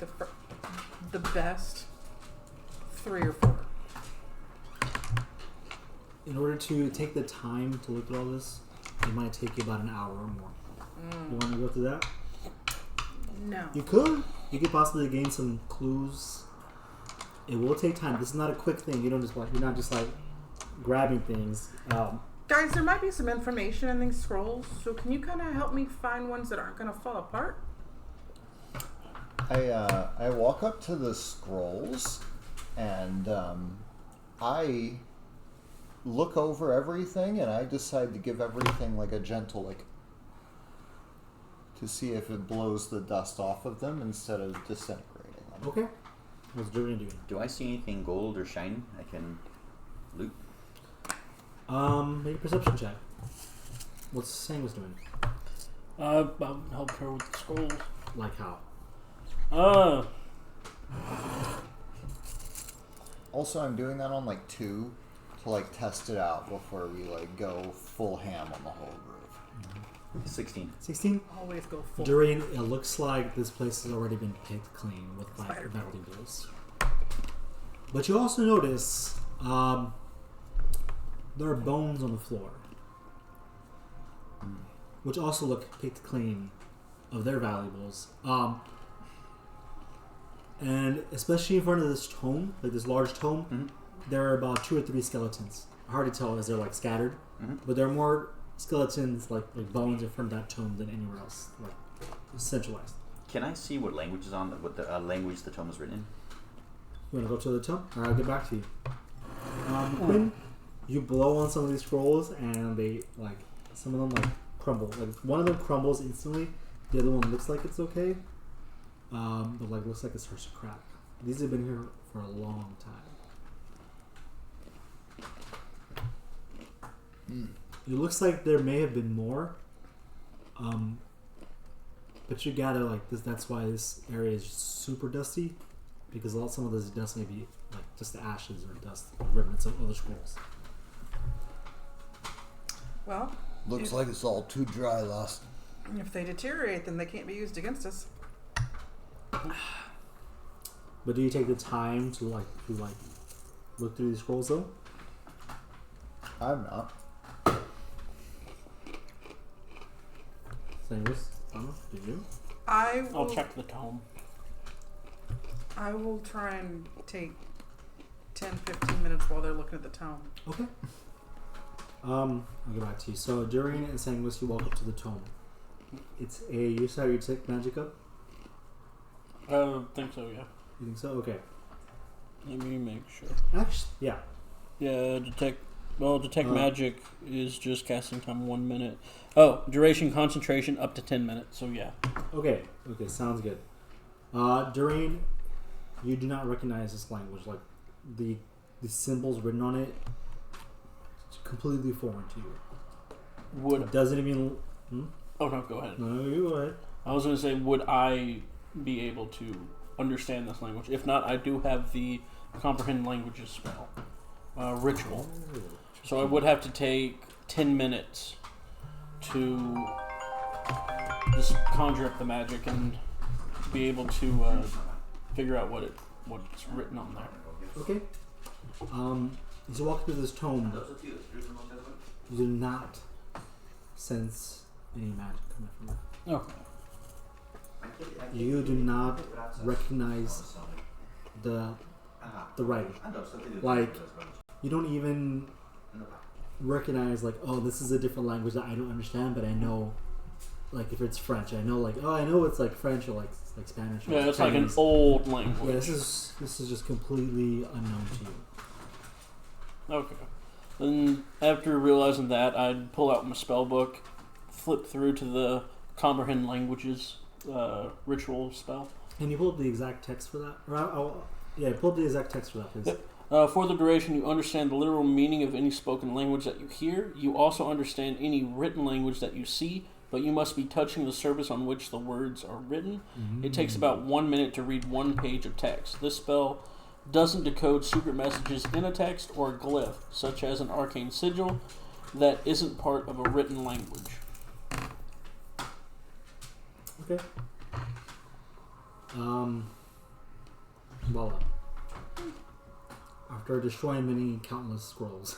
Speaker 1: the best 3 or 4.
Speaker 2: In order to take the time to look at all this, it might take you about an hour or more. You want to go through that?
Speaker 1: No.
Speaker 2: You could. You could possibly gain some clues. It will take time. This is not a quick thing. You don't just like. You're not just like grabbing things.
Speaker 1: Guys, there might be some information in these scrolls, so can you kind of help me find ones that aren't gonna fall apart?
Speaker 5: I walk up to the scrolls and I look over everything and I decide to give everything like a gentle like to see if it blows the dust off of them instead of disintegrating them.
Speaker 2: Okay. What's Durian doing?
Speaker 4: Do I see anything gold or shiny I can loot?
Speaker 2: Make a perception check. What's Sangus doing?
Speaker 3: I'll help her with the scrolls.
Speaker 2: Like how?
Speaker 5: Also, I'm doing that on like 2 to like test it out before we like go full ham on the whole group.
Speaker 4: 16.
Speaker 2: 16?
Speaker 1: Always go full.
Speaker 2: Durian, it looks like this place has already been picked clean with like
Speaker 1: Spider
Speaker 2: melting blows. But you also notice there are bones on the floor, which also look picked clean of their valuables. And especially in front of this tome, like this large tome, there are about 2 or 3 skeletons. Hard to tell as they're like scattered, but there are more skeletons like bones in front of that tome than anywhere else, like centralized.
Speaker 4: Can I see what language is on what the language the tome is written in?
Speaker 2: You want to go to the tome? Or I'll get back to you. Quinn, you blow on some of these scrolls and they like some of them like crumble. Like one of them crumbles instantly. The other one looks like it's okay, but like looks like it starts to crack. These have been here for a long time. It looks like there may have been more, but you gotta like this. That's why this area is super dusty, because some of this dust may be like just the ashes or dust or remnants of other scrolls.
Speaker 1: Well,
Speaker 5: Looks like it's all too dry, Lost.
Speaker 1: if they deteriorate, then they can't be used against us.
Speaker 2: But do you take the time to look through these scrolls though?
Speaker 5: I'm not.
Speaker 2: Sangus, Thomas, do you?
Speaker 3: I'll check the tome.
Speaker 1: I will try and take 10-15 minutes while they're looking at the tome.
Speaker 2: Okay. I'll get back to you. So during and Sangus, you walk up to the tome. It's a. You saw you take magic up.
Speaker 3: I think so, yeah.
Speaker 2: You think so? Okay.
Speaker 3: Let me make sure.
Speaker 2: Actually, yeah.
Speaker 3: Yeah, detect magic is just casting time 1 minute. Oh, duration concentration up to 10 minutes. So yeah.
Speaker 2: Okay. Okay. Sounds good. During, you do not recognize this language. Like the symbols written on it, it's completely foreign to you.
Speaker 3: Would
Speaker 2: It doesn't even.
Speaker 3: oh no, go ahead.
Speaker 2: No, you go ahead.
Speaker 3: I was gonna say, would I be able to understand this language? If not, I do have the comprehend languages spell, ritual. So I would have to take 10 minutes to just conjure up the magic and be able to figure out what's written on there.
Speaker 2: Okay. As you walk through this tome, you do not sense any magic coming from it.
Speaker 3: Okay.
Speaker 2: You do not recognize the writing. Like, you don't even recognize, like, oh, this is a different language that I don't understand, but I know, like, if it's French, I know, like, oh, I know it's like French or like Spanish. Or
Speaker 3: Yeah, it's like an
Speaker 2: Chinese.
Speaker 3: old language.
Speaker 2: Yeah, this is just completely unknown to you.
Speaker 3: Okay. Then after realizing that, I'd pull out my spell book, flip through to the comprehend languages, ritual spell.
Speaker 2: Can you pull up the exact text for that? Yeah, pull up the exact text for that, please.
Speaker 3: For the duration, you understand the literal meaning of any spoken language that you hear. You also understand any written language that you see, but you must be touching the surface on which the words are written. It takes about 1 minute to read one page of text. This spell doesn't decode secret messages in a text or a glyph, such as an arcane sigil, that isn't part of a written language.
Speaker 2: Okay. Voila. After destroying many countless scrolls,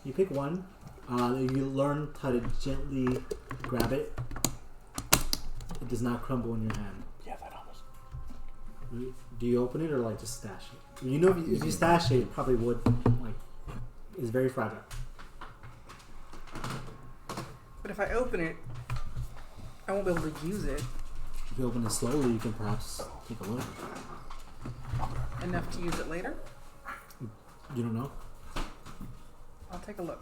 Speaker 2: you pick one. You learn how to gently grab it. It does not crumble in your hand.
Speaker 3: Yeah, that almost.
Speaker 2: Do you open it or like just stash it? You know, if you stash it, it probably would. Like, it's very fragile.
Speaker 1: But if I open it, I won't be able to use it
Speaker 2: If you open it slowly, you can perhaps take a look.
Speaker 1: enough to use it later.
Speaker 2: You don't know.
Speaker 1: I'll take a look.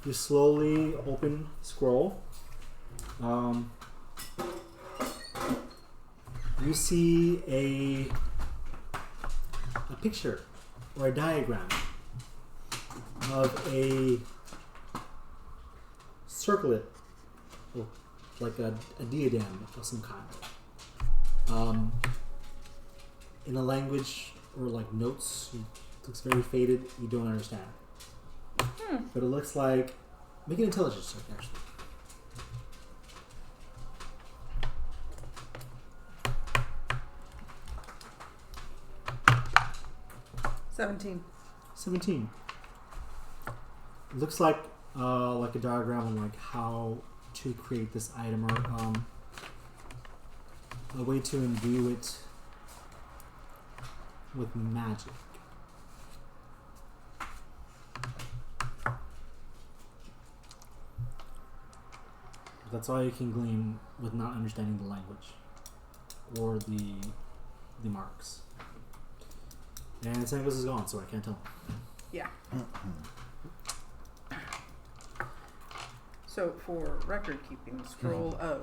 Speaker 2: You slowly open scroll. You see a picture or a diagram of a circlet, like a diadem of some kind, in a language or like notes. It looks very faded. You don't understand. But it looks like... Make an intelligence check, actually.
Speaker 1: $17.
Speaker 2: 17. It looks like a diagram on like how to create this item or a way to imbue it with magic. That's all you can glean with not understanding the language or the marks. And Sangus is gone, so I can't tell.
Speaker 1: Yeah. So for record keeping, scroll of...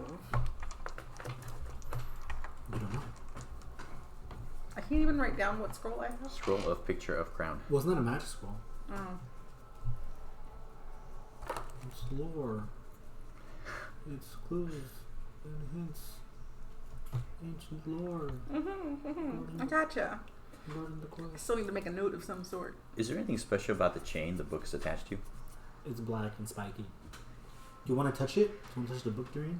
Speaker 2: You don't know.
Speaker 1: I can't even write down what scroll I have.
Speaker 4: Scroll of picture of crown.
Speaker 2: Well, it's not a magic scroll.
Speaker 1: Oh.
Speaker 2: It's lore. It's clues and hints. Ancient lore.
Speaker 1: I gotcha.
Speaker 2: Lord in the
Speaker 1: I
Speaker 2: quest.
Speaker 1: still need to make a note of some sort.
Speaker 4: Is there anything special about the chain the book is attached to?
Speaker 2: It's black and spiky. Do you want to touch it? Do you want to touch the book, Durian?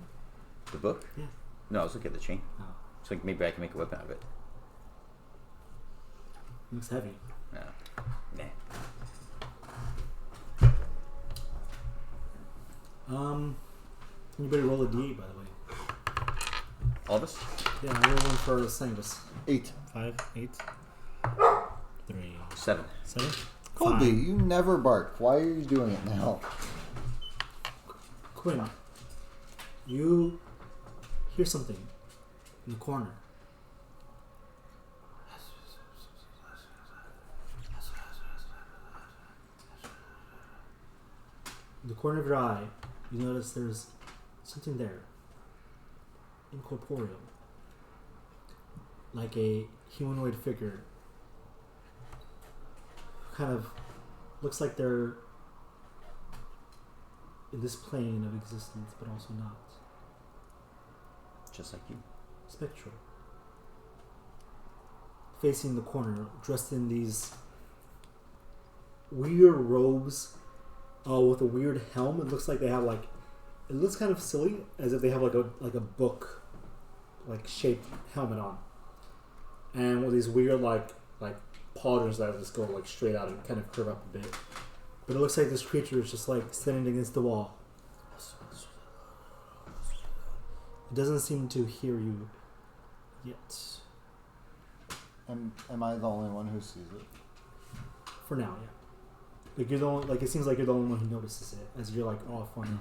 Speaker 4: The book?
Speaker 2: Yeah.
Speaker 4: No, I was looking at the chain.
Speaker 2: Oh.
Speaker 4: So maybe I can make a weapon out of it.
Speaker 2: Looks heavy.
Speaker 4: No. Nah.
Speaker 2: Anybody roll a d8, by the way?
Speaker 4: All of us?
Speaker 2: Yeah, I roll one for Sangus.
Speaker 5: 8.
Speaker 2: 5, 8, 3,
Speaker 4: 7.
Speaker 2: 7.
Speaker 5: Colby, you never bark. Why are you doing it now?
Speaker 2: Quinn, you hear something in the corner. In the corner of your eye, you notice there's something there. Incorporeal. Like a humanoid figure. Kind of looks like they're in this plane of existence, but also not.
Speaker 4: Just like you.
Speaker 2: Spectral. Facing the corner, dressed in these weird robes with a weird helm. It looks like they have like... It looks kind of silly, as if they have like a book like shaped helmet on. And with these weird like pauldrons that just go like straight out and kind of curve up a bit. But it looks like this creature is just like standing against the wall. It doesn't seem to hear you yet.
Speaker 5: Am I the only one who sees it?
Speaker 2: For now, yeah. Like you're the only, like it seems like you're the only one who notices it as you're like off on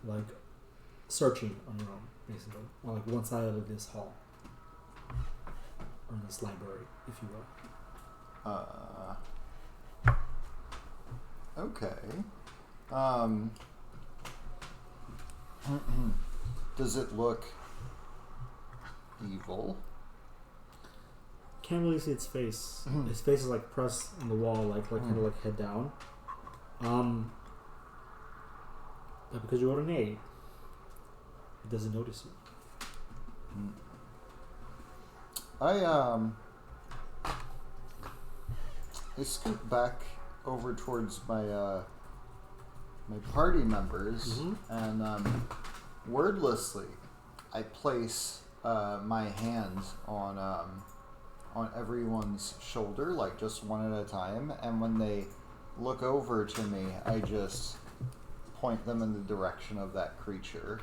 Speaker 2: like searching on your own, basically. On like one side of this hall. Or this library, if you will.
Speaker 5: Okay. Does it look evil.
Speaker 2: Can't really see its face. Its face is like pressed on the wall, like kind of like head down. But because you rolled an 8, it doesn't notice you.
Speaker 5: I scoot back over towards my my party members and wordlessly I place my hand on everyone's shoulder, like just one at a time, and when they look over to me, I just point them in the direction of that creature,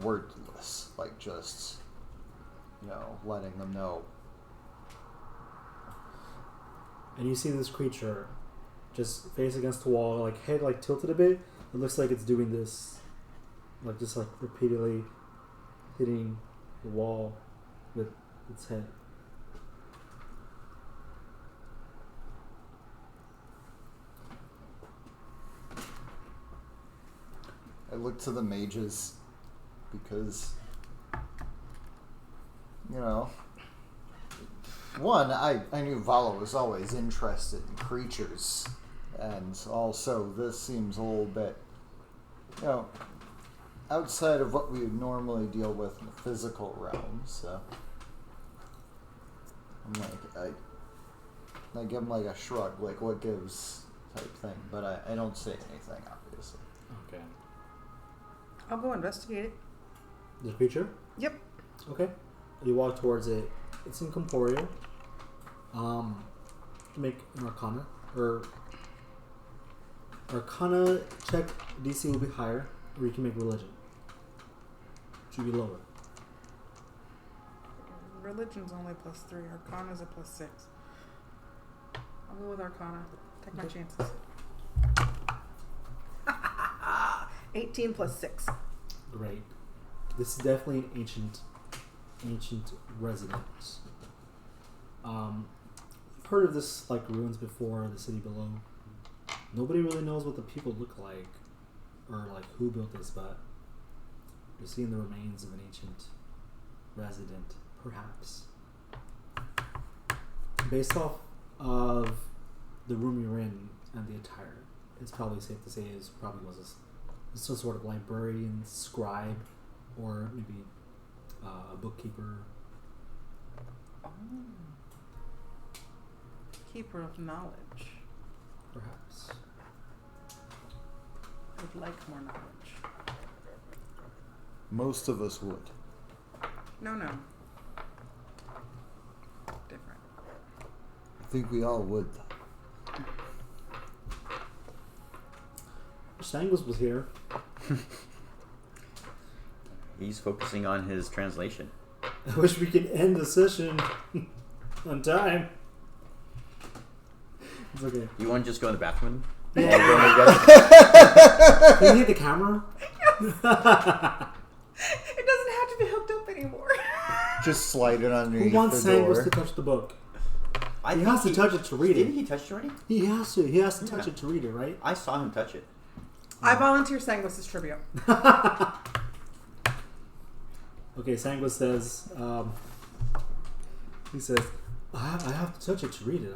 Speaker 5: wordless, like just, letting them know.
Speaker 2: And you see this creature just face against the wall, like head like tilted a bit. It looks like it's doing this, like just like repeatedly hitting the wall with its head.
Speaker 5: I look to the mages because, one, I knew Vala was always interested in creatures, and also this seems a little bit, outside of what we would normally deal with in the physical realm, so I'm like, I give him like a shrug, like what gives type thing, but I don't say anything, obviously.
Speaker 2: Okay.
Speaker 1: I'll go investigate it.
Speaker 2: The creature?
Speaker 1: Yep.
Speaker 2: Okay. You walk towards it. It's incorporeal. Make an Arcana. Arcana check DC will be higher, or you can make religion. Should be lower.
Speaker 1: Religion's only +3. Arcana's a +6. I'll go with Arcana. Take my chances. 18 + 6.
Speaker 2: Great. This is definitely an ancient residence. You've heard of this like ruins before, the city below. Nobody really knows what the people look like or like who built this, but you're seeing the remains of an ancient resident, perhaps. Based off of the room you're in and the attire, it's probably safe to say it probably was some sort of librarian, scribe, or maybe a bookkeeper.
Speaker 1: Oh. Keeper of knowledge.
Speaker 2: Perhaps.
Speaker 1: Would like more knowledge.
Speaker 5: Most of us would.
Speaker 1: No. Different.
Speaker 5: I think we all would.
Speaker 2: Sangus was here.
Speaker 4: He's focusing on his translation.
Speaker 2: I wish we could end the session on time. It's okay.
Speaker 4: You want to just go in the bathroom?
Speaker 2: Yeah.
Speaker 4: Yeah.
Speaker 2: Can you hit the camera?
Speaker 1: It doesn't have to be hooked up anymore.
Speaker 5: Just slide it underneath
Speaker 2: Who wants
Speaker 5: the
Speaker 2: Sangus
Speaker 5: door.
Speaker 2: to touch the book?
Speaker 4: I
Speaker 2: He
Speaker 4: think
Speaker 2: has to touch it to read
Speaker 4: Didn't
Speaker 2: it.
Speaker 4: he touch it already?
Speaker 2: He has to. He has to touch
Speaker 4: Yeah.
Speaker 2: it to read it, right?
Speaker 4: I saw him touch it.
Speaker 1: I volunteer Sanguis's trivia.
Speaker 2: Okay, Sanguis says, he says, I have to touch it to read it.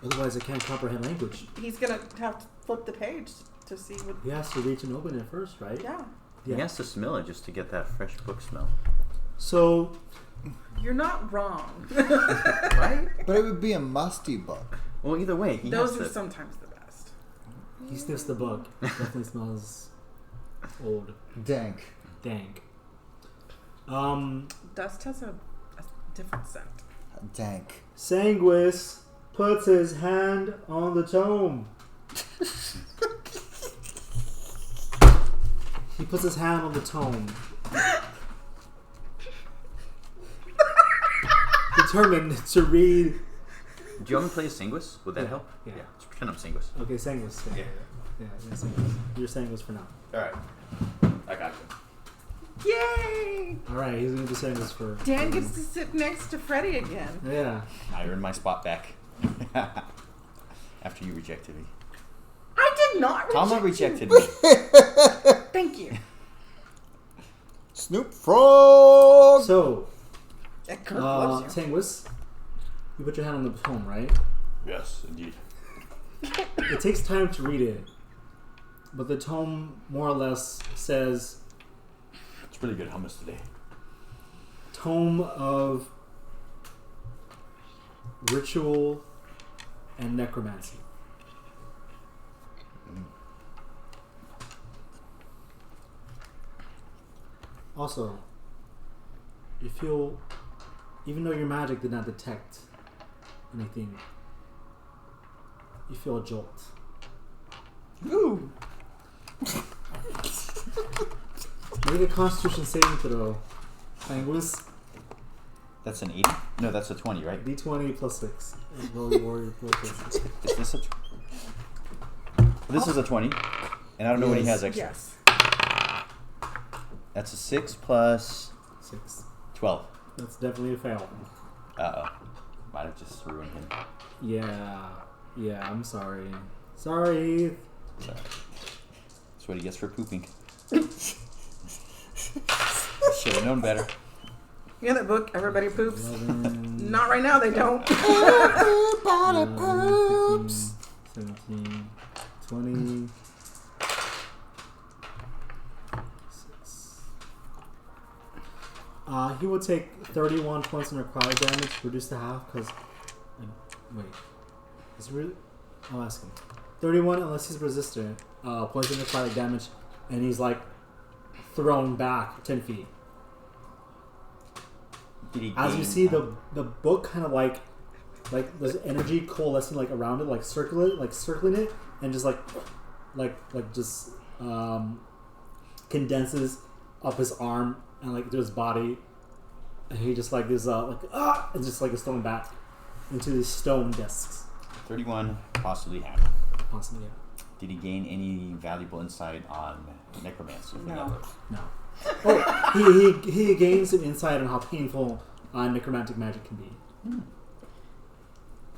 Speaker 2: Otherwise I can't comprehend language.
Speaker 1: He's gonna have to flip the page to see what.
Speaker 2: He has to reach and open it first, right?
Speaker 1: Yeah.
Speaker 2: Yeah.
Speaker 4: He has to smell it just to get that fresh book smell.
Speaker 2: So,
Speaker 1: You're not wrong.
Speaker 4: Right?
Speaker 5: But it would be a musty book.
Speaker 4: Well, either way, he
Speaker 1: Those
Speaker 4: has
Speaker 1: are
Speaker 4: to...
Speaker 1: sometimes the best.
Speaker 2: he sniffs the book. It definitely smells old.
Speaker 5: Dank.
Speaker 2: Dank.
Speaker 1: Dust has a different scent.
Speaker 5: Dank.
Speaker 2: Sanguis puts his hand on the tome. He puts his hand on the tome. Determined to read.
Speaker 4: Do you want me to play as Sanguis? Would that
Speaker 2: Yeah,
Speaker 4: help?
Speaker 2: yeah.
Speaker 4: Just pretend I'm Sanguis.
Speaker 2: Okay, Sanguis. Yeah, Sanguis. You're Sanguis for now.
Speaker 4: Alright. I got you.
Speaker 1: Yay!
Speaker 2: Alright, he's gonna do Sanguis for.
Speaker 1: Dan gets to sit next to Freddy again.
Speaker 2: Yeah.
Speaker 4: I earned my spot back. After you rejected me.
Speaker 1: I did not reject
Speaker 4: Tama
Speaker 1: you.
Speaker 4: rejected me.
Speaker 1: Thank you.
Speaker 5: Snoop Frog!
Speaker 2: So, Tanguis, you put your hand on the tome, right?
Speaker 7: Yes, indeed.
Speaker 2: It takes time to read it, but the tome more or less says
Speaker 7: It's really good hummus today.
Speaker 2: Tome of Ritual and Necromancy. Also, you feel, even though your magic did not detect anything, you feel a jolt.
Speaker 3: Ooh.
Speaker 2: Make a Constitution saving throw. Tanguis,
Speaker 4: That's an 80? No, that's a 20, right?
Speaker 2: D20 plus 6. Roll your warrior plus 6.
Speaker 4: Is this a... This is a 20. And I don't know what he has extra.
Speaker 1: Yes.
Speaker 4: That's a 6 plus
Speaker 2: 6.
Speaker 4: 12.
Speaker 2: That's definitely a fail.
Speaker 4: Uh-oh. Might have just ruined him.
Speaker 2: Yeah, I'm sorry. Sorry.
Speaker 4: Sorry. That's what he gets for pooping. Should have known better.
Speaker 1: You know that book, Everybody Poops?
Speaker 2: 11,
Speaker 1: Not right now, they don't.
Speaker 2: 15, 17, 20. 6. He will take 31 points of necrotic damage, reduced to half, because... Wait. Is it really... I'll ask him. 31 unless he's resistant. Points of necrotic damage, and he's, like, thrown back 10 feet.
Speaker 4: Did he
Speaker 2: As you
Speaker 4: gain-
Speaker 2: see, the book kind of like there's energy coalescing like around it, like circling it, and just just condenses up his arm and like to his body, and he just like is and just like is thrown back into these stone discs.
Speaker 4: 31, possibly half.
Speaker 2: Possibly,
Speaker 4: Did he gain any valuable insight on necromancy? from
Speaker 1: No.
Speaker 4: that book?
Speaker 2: no. Oh, he gains some insight on how painful necromantic magic can be.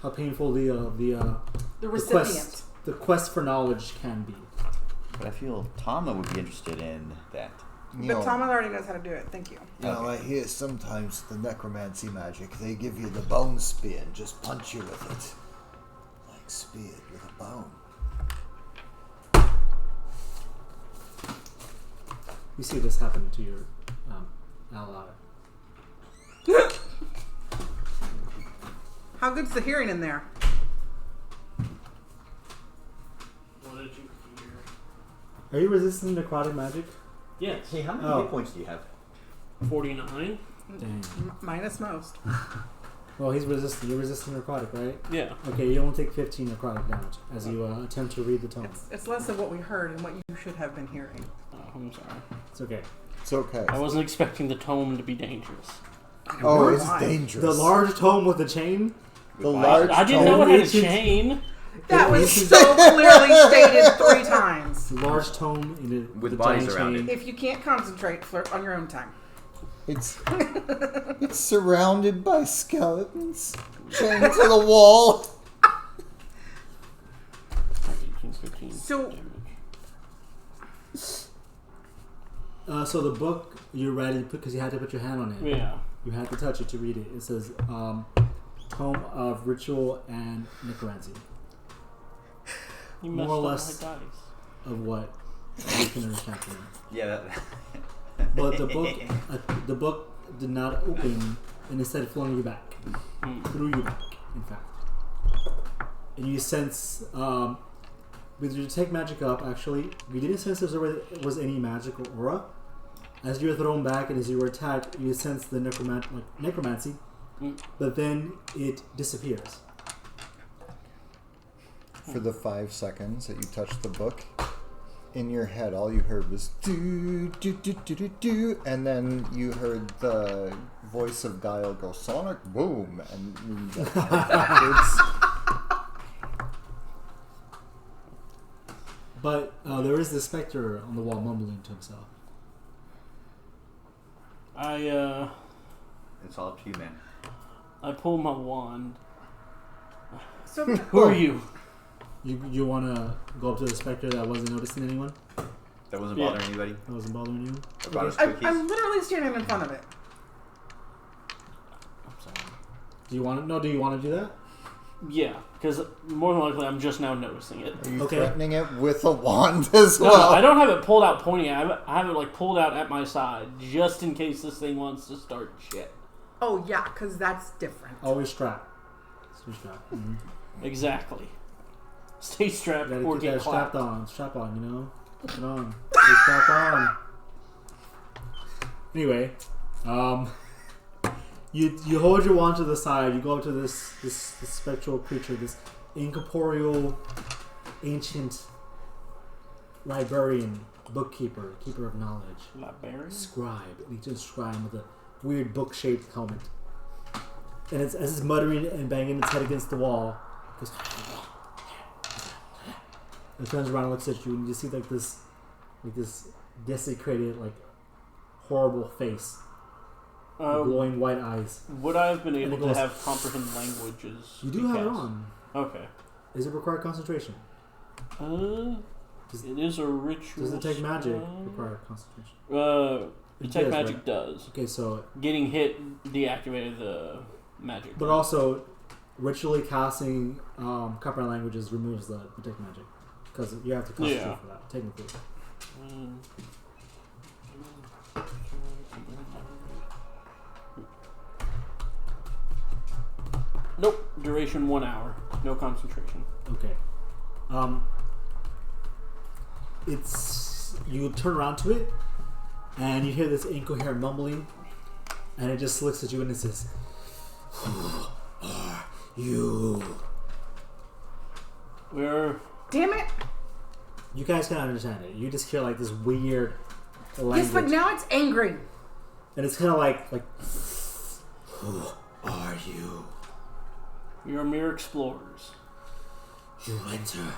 Speaker 2: How painful
Speaker 1: The recipient.
Speaker 2: the quest for knowledge can be.
Speaker 4: But I feel Tama would be interested in that.
Speaker 5: You
Speaker 1: But
Speaker 5: know,
Speaker 1: Tom already knows how to do it. Thank you.
Speaker 5: you know, I hear sometimes the necromancy magic, they give you the bone spear and just punch you with it. Like speared with a bone.
Speaker 2: You see this happen to your ally.
Speaker 1: How good's the hearing in there?
Speaker 3: What did you hear?
Speaker 2: Are you resistant to necrotic magic?
Speaker 3: Yes.
Speaker 4: Hey, how many
Speaker 2: Oh.
Speaker 4: hit points do you have?
Speaker 3: 49?
Speaker 2: Dang.
Speaker 1: Minus most.
Speaker 2: Well, he's resistant. You're resistant to necrotic, right?
Speaker 3: Yeah.
Speaker 2: Okay, you only take 15 necrotic damage as you attempt to read the tome.
Speaker 1: It's less of what we heard and what you should have been hearing.
Speaker 3: Oh, I'm sorry.
Speaker 2: It's okay.
Speaker 5: It's okay.
Speaker 3: I wasn't expecting the tome to be dangerous.
Speaker 5: Oh,
Speaker 1: Nor
Speaker 5: it's
Speaker 1: am I.
Speaker 5: dangerous.
Speaker 2: The large tome with the chain?
Speaker 5: The large
Speaker 3: I didn't
Speaker 5: tome.
Speaker 3: know it had a
Speaker 2: Ancient-
Speaker 3: chain.
Speaker 1: That was so clearly stated 3 times.
Speaker 2: The large tome in it
Speaker 4: With
Speaker 2: the
Speaker 4: bodies
Speaker 2: giant
Speaker 4: around
Speaker 2: chain.
Speaker 1: If you can't concentrate, flirt on your own time.
Speaker 5: It's surrounded by skeletons chained to the wall.
Speaker 3: 18, 15
Speaker 1: So-
Speaker 3: damage.
Speaker 2: So the book you read because you had to put your hand on it.
Speaker 3: Yeah.
Speaker 2: You had to touch it to read it. It says Tome of Ritual and Necromancy.
Speaker 3: You messed
Speaker 2: More or
Speaker 3: up
Speaker 2: less.
Speaker 3: my dice.
Speaker 2: Of what you can understand from it.
Speaker 4: Yeah.
Speaker 2: But the book did not open and instead flung you back. Threw you back, in fact. And you sense, with your detect magic up, actually, you didn't sense there was any magical aura. As you were thrown back and as you were attacked, you sense the necromancy, but then it disappears.
Speaker 5: For the 5 seconds that you touched the book, in your head all you heard was do do do do do do, and then you heard the voice of Guile go Sonic Boom, and you got backwards.
Speaker 2: But there is the specter on the wall mumbling to himself.
Speaker 4: It's all up to you, man.
Speaker 3: I pull my wand.
Speaker 1: So
Speaker 3: Who are you?
Speaker 2: You want to go up to the specter that wasn't noticing anyone?
Speaker 4: That wasn't
Speaker 3: Yeah.
Speaker 4: bothering anybody?
Speaker 2: That wasn't bothering you?
Speaker 4: I brought us
Speaker 1: I'm,
Speaker 4: cookies.
Speaker 1: I'm literally standing in front of it.
Speaker 3: I'm sorry.
Speaker 2: Do you want to? No. Do you want to do that?
Speaker 3: Yeah, because more than likely I'm just now noticing it.
Speaker 5: Are you
Speaker 2: Okay.
Speaker 5: threatening it with a wand as
Speaker 3: No,
Speaker 5: well?
Speaker 3: I don't have it pulled out pointing at it. I have it like pulled out at my side just in case this thing wants to start shit.
Speaker 1: Oh yeah, because that's different.
Speaker 2: Always strap. Stay strapped. Mm-hmm.
Speaker 3: Exactly. Stay strapped
Speaker 2: Gotta
Speaker 3: or
Speaker 2: keep
Speaker 3: get
Speaker 2: that strap
Speaker 3: clapped.
Speaker 2: on. Strap on. You know. Put it on. Stay strapped on. Anyway, you hold your wand to the side. You go up to this spectral creature, this incorporeal, ancient librarian, bookkeeper, keeper of knowledge,
Speaker 3: Librarian?
Speaker 2: scribe, an ancient scribe with a weird book-shaped helmet. And as it's muttering and banging its head against the wall, it goes, it turns around and looks at you, and you see like this desecrated, like horrible face, glowing white eyes.
Speaker 3: Would I have been able
Speaker 2: it
Speaker 3: to
Speaker 2: goes-
Speaker 3: have comprehend languages?
Speaker 2: You do have it
Speaker 3: because-
Speaker 2: on.
Speaker 3: Okay.
Speaker 2: Does it require concentration?
Speaker 3: It is a ritual.
Speaker 2: Does it take magic?
Speaker 3: spell.
Speaker 2: Require concentration.
Speaker 3: Detect
Speaker 2: does,
Speaker 3: magic
Speaker 2: right?
Speaker 3: does.
Speaker 2: Okay, so
Speaker 3: Getting hit deactivated the magic.
Speaker 2: but also ritually casting comprehend languages removes the detect magic because you have to concentrate
Speaker 3: Yeah.
Speaker 2: for that technically.
Speaker 3: Nope. Duration 1 hour. No concentration.
Speaker 2: Okay. It's you turn around to it, and you hear this incoherent mumbling, and it just looks at you and it says, "Who are you?"
Speaker 3: We're
Speaker 1: Damn it!
Speaker 2: You guys can't understand it. You just hear like this weird language,
Speaker 1: Yes, but now it's angry.
Speaker 2: and it's kind of like, "Who are you?
Speaker 3: we are mere explorers.
Speaker 2: You enter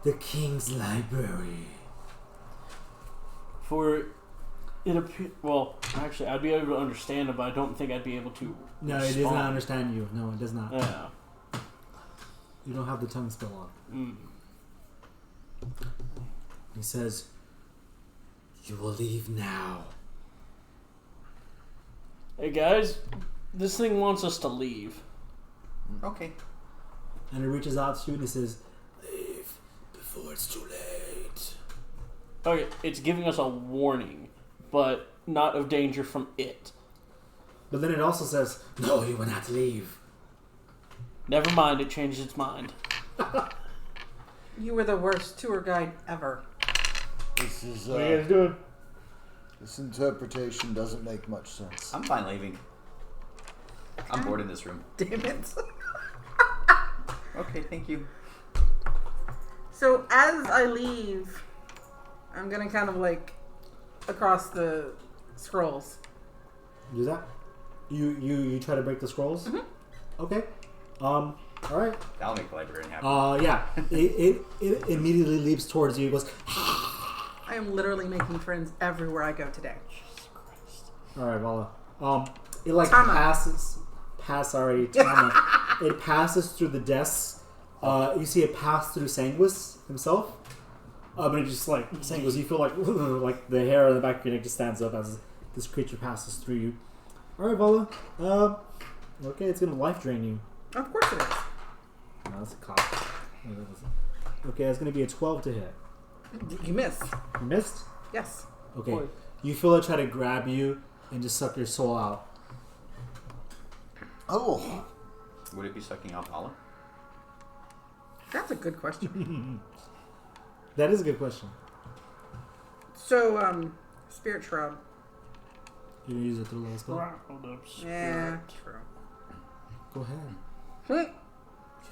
Speaker 2: the king's library."
Speaker 3: For it appear well, actually, I'd be able to understand it, but I don't think I'd be able to.
Speaker 2: No, it does
Speaker 3: respond.
Speaker 2: not understand you. No, it does not.
Speaker 3: Yeah.
Speaker 2: You don't have the tongue spell on. He says, "You will leave now."
Speaker 3: Hey guys, this thing wants us to leave.
Speaker 4: Okay.
Speaker 2: And it reaches out to you and it says, "Leave before it's too late."
Speaker 3: Okay, it's giving us a warning, but not of danger from it.
Speaker 2: But then it also says, "No, you will not leave."
Speaker 3: Never mind, it changed its mind.
Speaker 1: You were the worst tour guide ever.
Speaker 5: This is
Speaker 2: doing?
Speaker 5: this interpretation doesn't make much sense.
Speaker 4: I'm fine leaving. I'm bored in this room.
Speaker 1: Damn it.
Speaker 4: Okay, thank you.
Speaker 1: So as I leave, I'm gonna kind of like across the scrolls.
Speaker 2: Do that? You try to break the scrolls? Mm-hmm. Okay. All right.
Speaker 4: That'll make the librarian happy.
Speaker 2: Yeah. It immediately leaps towards you. It goes,
Speaker 1: I am literally making friends everywhere I go today.
Speaker 2: all right, Vala. It like
Speaker 1: Tama.
Speaker 2: Tama. It passes through the desks. You see it pass through Sanguis himself. But it just like Sanguis, you feel like the hair on the back of your neck just stands up as this creature passes through you. All right, Vala. Okay, it's gonna life drain you.
Speaker 1: Of course it is.
Speaker 2: No, that's a cop. Okay, it's gonna be a 12 to hit.
Speaker 1: You missed.
Speaker 2: You missed.
Speaker 1: Yes.
Speaker 2: Okay.
Speaker 3: Boy.
Speaker 2: You feel it try to grab you and just suck your soul out.
Speaker 5: Oh,
Speaker 4: Would it be sucking off Allah?
Speaker 1: That's a good question.
Speaker 2: That is a good question.
Speaker 1: So, Spirit Shroud.
Speaker 2: You gonna use it through the last spell?
Speaker 3: Hold up.
Speaker 1: Yeah, true.
Speaker 2: Go ahead.
Speaker 1: Hmm.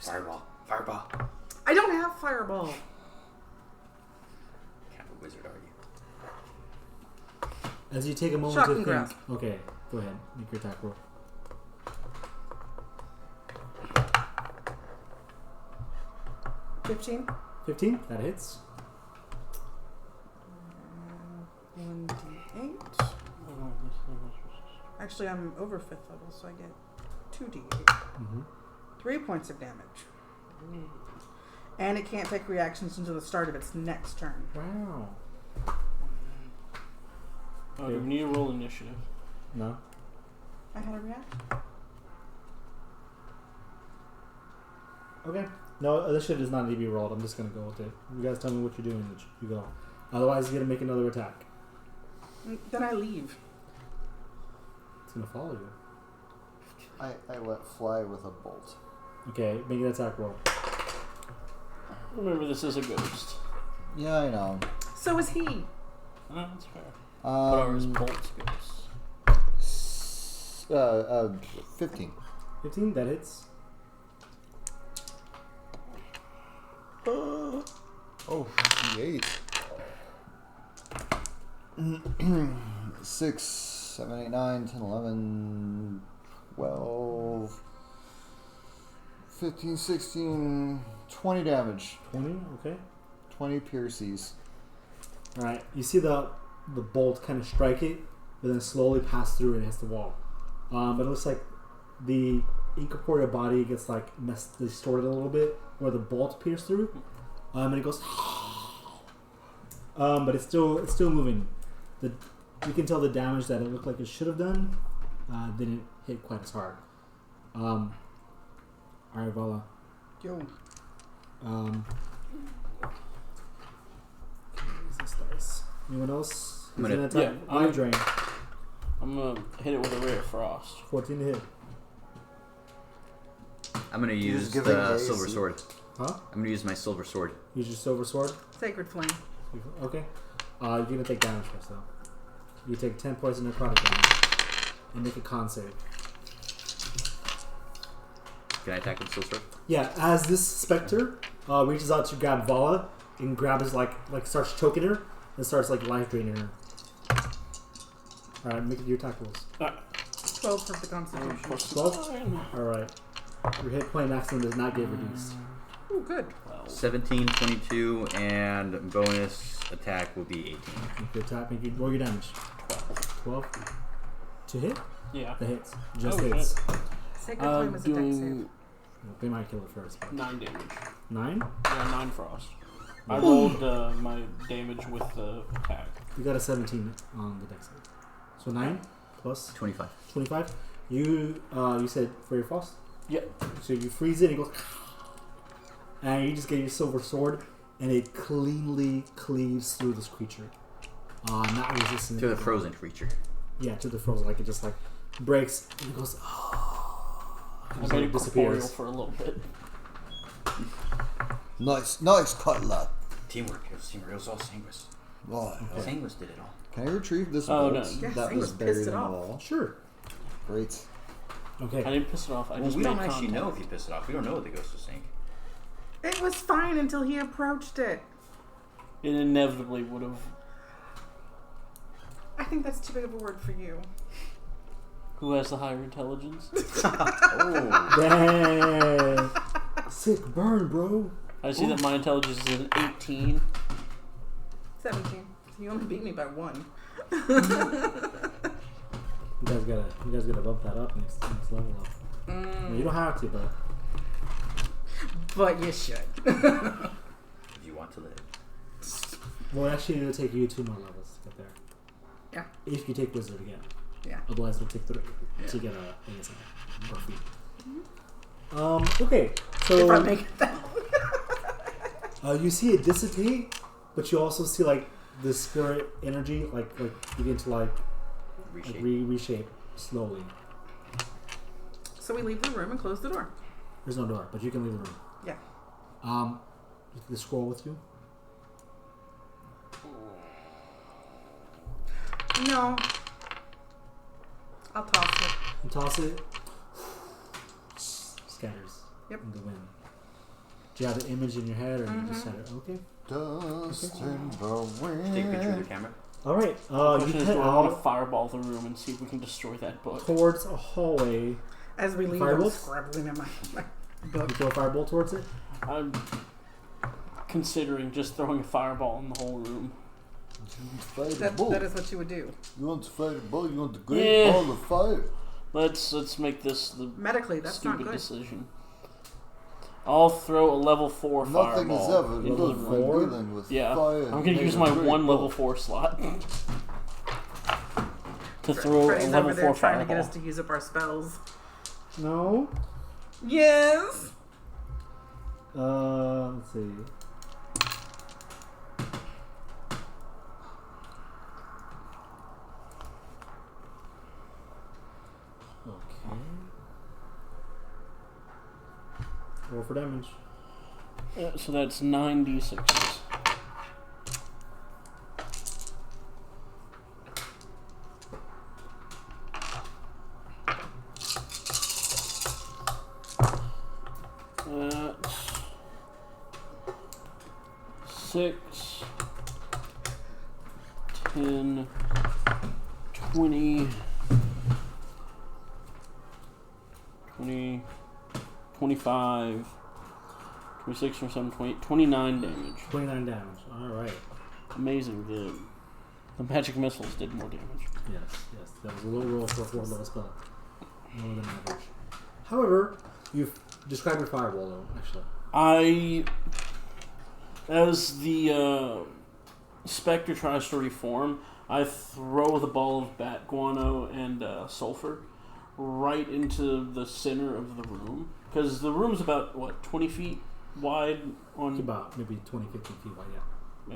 Speaker 4: Fireball. Fireball.
Speaker 1: I don't have Fireball.
Speaker 4: What kind of wizard are you?
Speaker 2: As you take a moment
Speaker 1: Shock
Speaker 2: to
Speaker 1: and
Speaker 2: think.
Speaker 1: grasp.
Speaker 2: Okay, go ahead. Make your attack roll.
Speaker 1: $15.
Speaker 2: 15. That hits.
Speaker 1: 1d8. Actually, I'm over 5th level, so I get 2d8.
Speaker 2: Mm-hmm.
Speaker 1: 3 points of damage. And it can't take reactions until the start of its next turn.
Speaker 2: Wow.
Speaker 3: Oh, do we need to roll initiative?
Speaker 2: No.
Speaker 1: I had a reaction.
Speaker 2: Okay. No, this shit does not need to be rolled. I'm just gonna go with it. You guys tell me what you're doing. You go. Otherwise, you're gonna make another attack.
Speaker 1: Then I leave.
Speaker 2: It's gonna follow you.
Speaker 5: I let fly with a bolt.
Speaker 2: Okay, make an attack roll.
Speaker 3: Remember, this is a ghost.
Speaker 5: Yeah, I know.
Speaker 1: So is he.
Speaker 3: Oh, that's fair. But ours
Speaker 5: Um,
Speaker 3: bolts ghosts.
Speaker 5: 15.
Speaker 2: 15. That hits.
Speaker 5: Oh, 8. 6, 7, 8, 9, 10, 11, 12, 15, 16, 20 damage.
Speaker 2: 20. Okay.
Speaker 5: 20 pierces.
Speaker 2: All right. You see the bolt kind of strike it, but then slowly pass through and hits the wall. But it looks like the incorporeal body gets like distorted a little bit, where the bolt pierced through, and it goes. But it's still moving. You can tell the damage that it looked like it should have done didn't hit quite as hard. All right, Vala.
Speaker 1: Yo.
Speaker 2: Use this dice. Anyone else?
Speaker 4: I'm
Speaker 2: Who's
Speaker 4: gonna-
Speaker 2: gonna attack?
Speaker 3: yeah,
Speaker 2: Mind drain.
Speaker 3: I'm gonna hit it with a Ray of Frost.
Speaker 2: 14 to hit.
Speaker 4: I'm gonna
Speaker 5: You're
Speaker 4: use
Speaker 5: just giving
Speaker 4: the
Speaker 5: Daisy-
Speaker 4: silver sword.
Speaker 2: Huh?
Speaker 4: I'm gonna use my silver sword.
Speaker 2: Use your silver sword.
Speaker 1: Sacred flame.
Speaker 2: Okay. You're gonna take damage first, though. You take 10 poison necrotic damage and make a con save.
Speaker 4: Can I attack with the silver sword?
Speaker 2: Yeah, as this specter reaches out to grab Vala and grabs like starts choking her and starts like life draining her. All right, make it your attack rolls.
Speaker 1: 12 for the Constitution.
Speaker 3: Plus
Speaker 2: 12?
Speaker 3: 9.
Speaker 2: All right. Your hit point maximum does not get reduced.
Speaker 1: Ooh, good.
Speaker 4: 17, 22, and bonus attack will be 18.
Speaker 2: Make your attack. Make you roll your damage. 12 to hit.
Speaker 3: Yeah.
Speaker 2: The hits. Just
Speaker 3: Oh,
Speaker 2: hits.
Speaker 1: Sacred flame is a dex save.
Speaker 3: Doing
Speaker 2: They might kill it first. But
Speaker 3: 9 damage.
Speaker 2: 9.
Speaker 3: Yeah, 9 frost. I rolled my damage with the attack.
Speaker 2: You got a 17 on the dex save. So 9 plus
Speaker 4: 25.
Speaker 2: 25. You said for your frost?
Speaker 3: Yep.
Speaker 2: So you freeze it and it goes, and you just get your silver sword and it cleanly cleaves through this creature. Not resistant
Speaker 4: To the frozen creature.
Speaker 2: Yeah, to the frozen. Like it just like breaks and it goes.
Speaker 3: I
Speaker 2: Just,
Speaker 3: made
Speaker 2: like,
Speaker 3: it corporeal
Speaker 2: disappears.
Speaker 3: for a little bit.
Speaker 5: Nice cut, lad.
Speaker 4: Teamwork. It was teamwork. It was all Sanguis.
Speaker 5: Right.
Speaker 4: Sanguis did it all.
Speaker 5: Can I retrieve this
Speaker 3: Oh,
Speaker 5: bolt
Speaker 3: no.
Speaker 1: Yeah,
Speaker 5: that
Speaker 1: Sanguis
Speaker 5: was
Speaker 1: pissed
Speaker 5: buried
Speaker 1: it
Speaker 5: in the
Speaker 1: off.
Speaker 5: wall?
Speaker 2: Sure.
Speaker 5: Great.
Speaker 2: Okay.
Speaker 3: I didn't piss it off. I
Speaker 4: Well,
Speaker 3: just
Speaker 4: we
Speaker 3: made
Speaker 4: don't actually
Speaker 3: contact.
Speaker 4: know if he pissed it off. We don't know what the ghost was saying.
Speaker 1: It was fine until he approached it.
Speaker 3: It inevitably would have.
Speaker 1: I think that's too big of a word for you.
Speaker 3: Who has the higher intelligence?
Speaker 4: Oh.
Speaker 2: Dang. Sick burn, bro.
Speaker 3: I see that my intelligence is an 18.
Speaker 1: 17. You only beat me by 1.
Speaker 2: You guys gotta bump that up next level up. Well, you don't have to, but
Speaker 1: But you should.
Speaker 4: If you want to live.
Speaker 2: well, actually, it'll take you 2 more levels to get there.
Speaker 1: Yeah.
Speaker 2: If you take wizard again.
Speaker 1: Yeah.
Speaker 2: Otherwise, it'll take 3 to get a ASM or feat. Okay. So
Speaker 1: If I make it that.
Speaker 2: you see it dissipate, but you also see like the spirit energy like begin to like
Speaker 4: Reshape.
Speaker 2: reshape slowly.
Speaker 1: So we leave the room and close the door.
Speaker 2: There's no door, but you can leave the room.
Speaker 1: Yeah.
Speaker 2: You take the scroll with you.
Speaker 1: No. I'll toss it.
Speaker 2: You toss it. Scatters.
Speaker 1: Yep.
Speaker 2: In the wind. Do you have the image in your head, or you just had it? Okay.
Speaker 5: Dust in the wind.
Speaker 4: Take a picture of the camera.
Speaker 2: All right.
Speaker 3: The
Speaker 2: You
Speaker 3: question is,
Speaker 2: head
Speaker 3: do I want to
Speaker 2: out
Speaker 3: fireball the room and see if we can destroy that book?
Speaker 2: towards a hallway.
Speaker 1: As we leave,
Speaker 2: Firebolt?
Speaker 1: I'm scribbling in my book.
Speaker 2: You throw a firebolt towards it.
Speaker 3: I'm considering just throwing a fireball in the whole room.
Speaker 5: You want to fight a
Speaker 1: That
Speaker 5: bull?
Speaker 1: is what you would do.
Speaker 5: You want to fight a bull? You want the great
Speaker 3: Yeah.
Speaker 5: ball of fire?
Speaker 3: Let's make this the
Speaker 1: Medically, that's not
Speaker 3: stupid
Speaker 1: good.
Speaker 3: decision. I'll throw a level 4
Speaker 5: Nothing is
Speaker 3: fireball
Speaker 5: ever
Speaker 3: into
Speaker 5: good
Speaker 3: the
Speaker 5: when
Speaker 3: room.
Speaker 2: Four?
Speaker 5: dealing with
Speaker 3: Yeah,
Speaker 5: fire.
Speaker 3: I'm gonna
Speaker 5: Make
Speaker 3: use
Speaker 5: a
Speaker 3: my
Speaker 5: great
Speaker 3: one level
Speaker 5: ball.
Speaker 3: 4 slot to throw a
Speaker 1: Freddy's
Speaker 3: level
Speaker 1: over there
Speaker 3: 4
Speaker 1: trying to get
Speaker 3: fireball.
Speaker 1: us to use up our spells.
Speaker 2: No.
Speaker 1: Yes.
Speaker 2: Let's see. Okay. Roll for damage.
Speaker 3: So that's 9d6s. That's 6, 10, 20, 25, 26, 27, 20, 29 damage.
Speaker 2: 29 damage. Alright.
Speaker 3: Amazing. The magic missiles did more damage.
Speaker 2: Yes. That was a low roll for a 4-level spell. Lower than average. However, you've described your fireball, though, actually.
Speaker 3: As the Spectre tries to reform, I throw the ball of bat guano and sulfur right into the center of the room. Because the room's about, 20 feet wide?
Speaker 2: It's about maybe 20, 15 feet wide, yeah.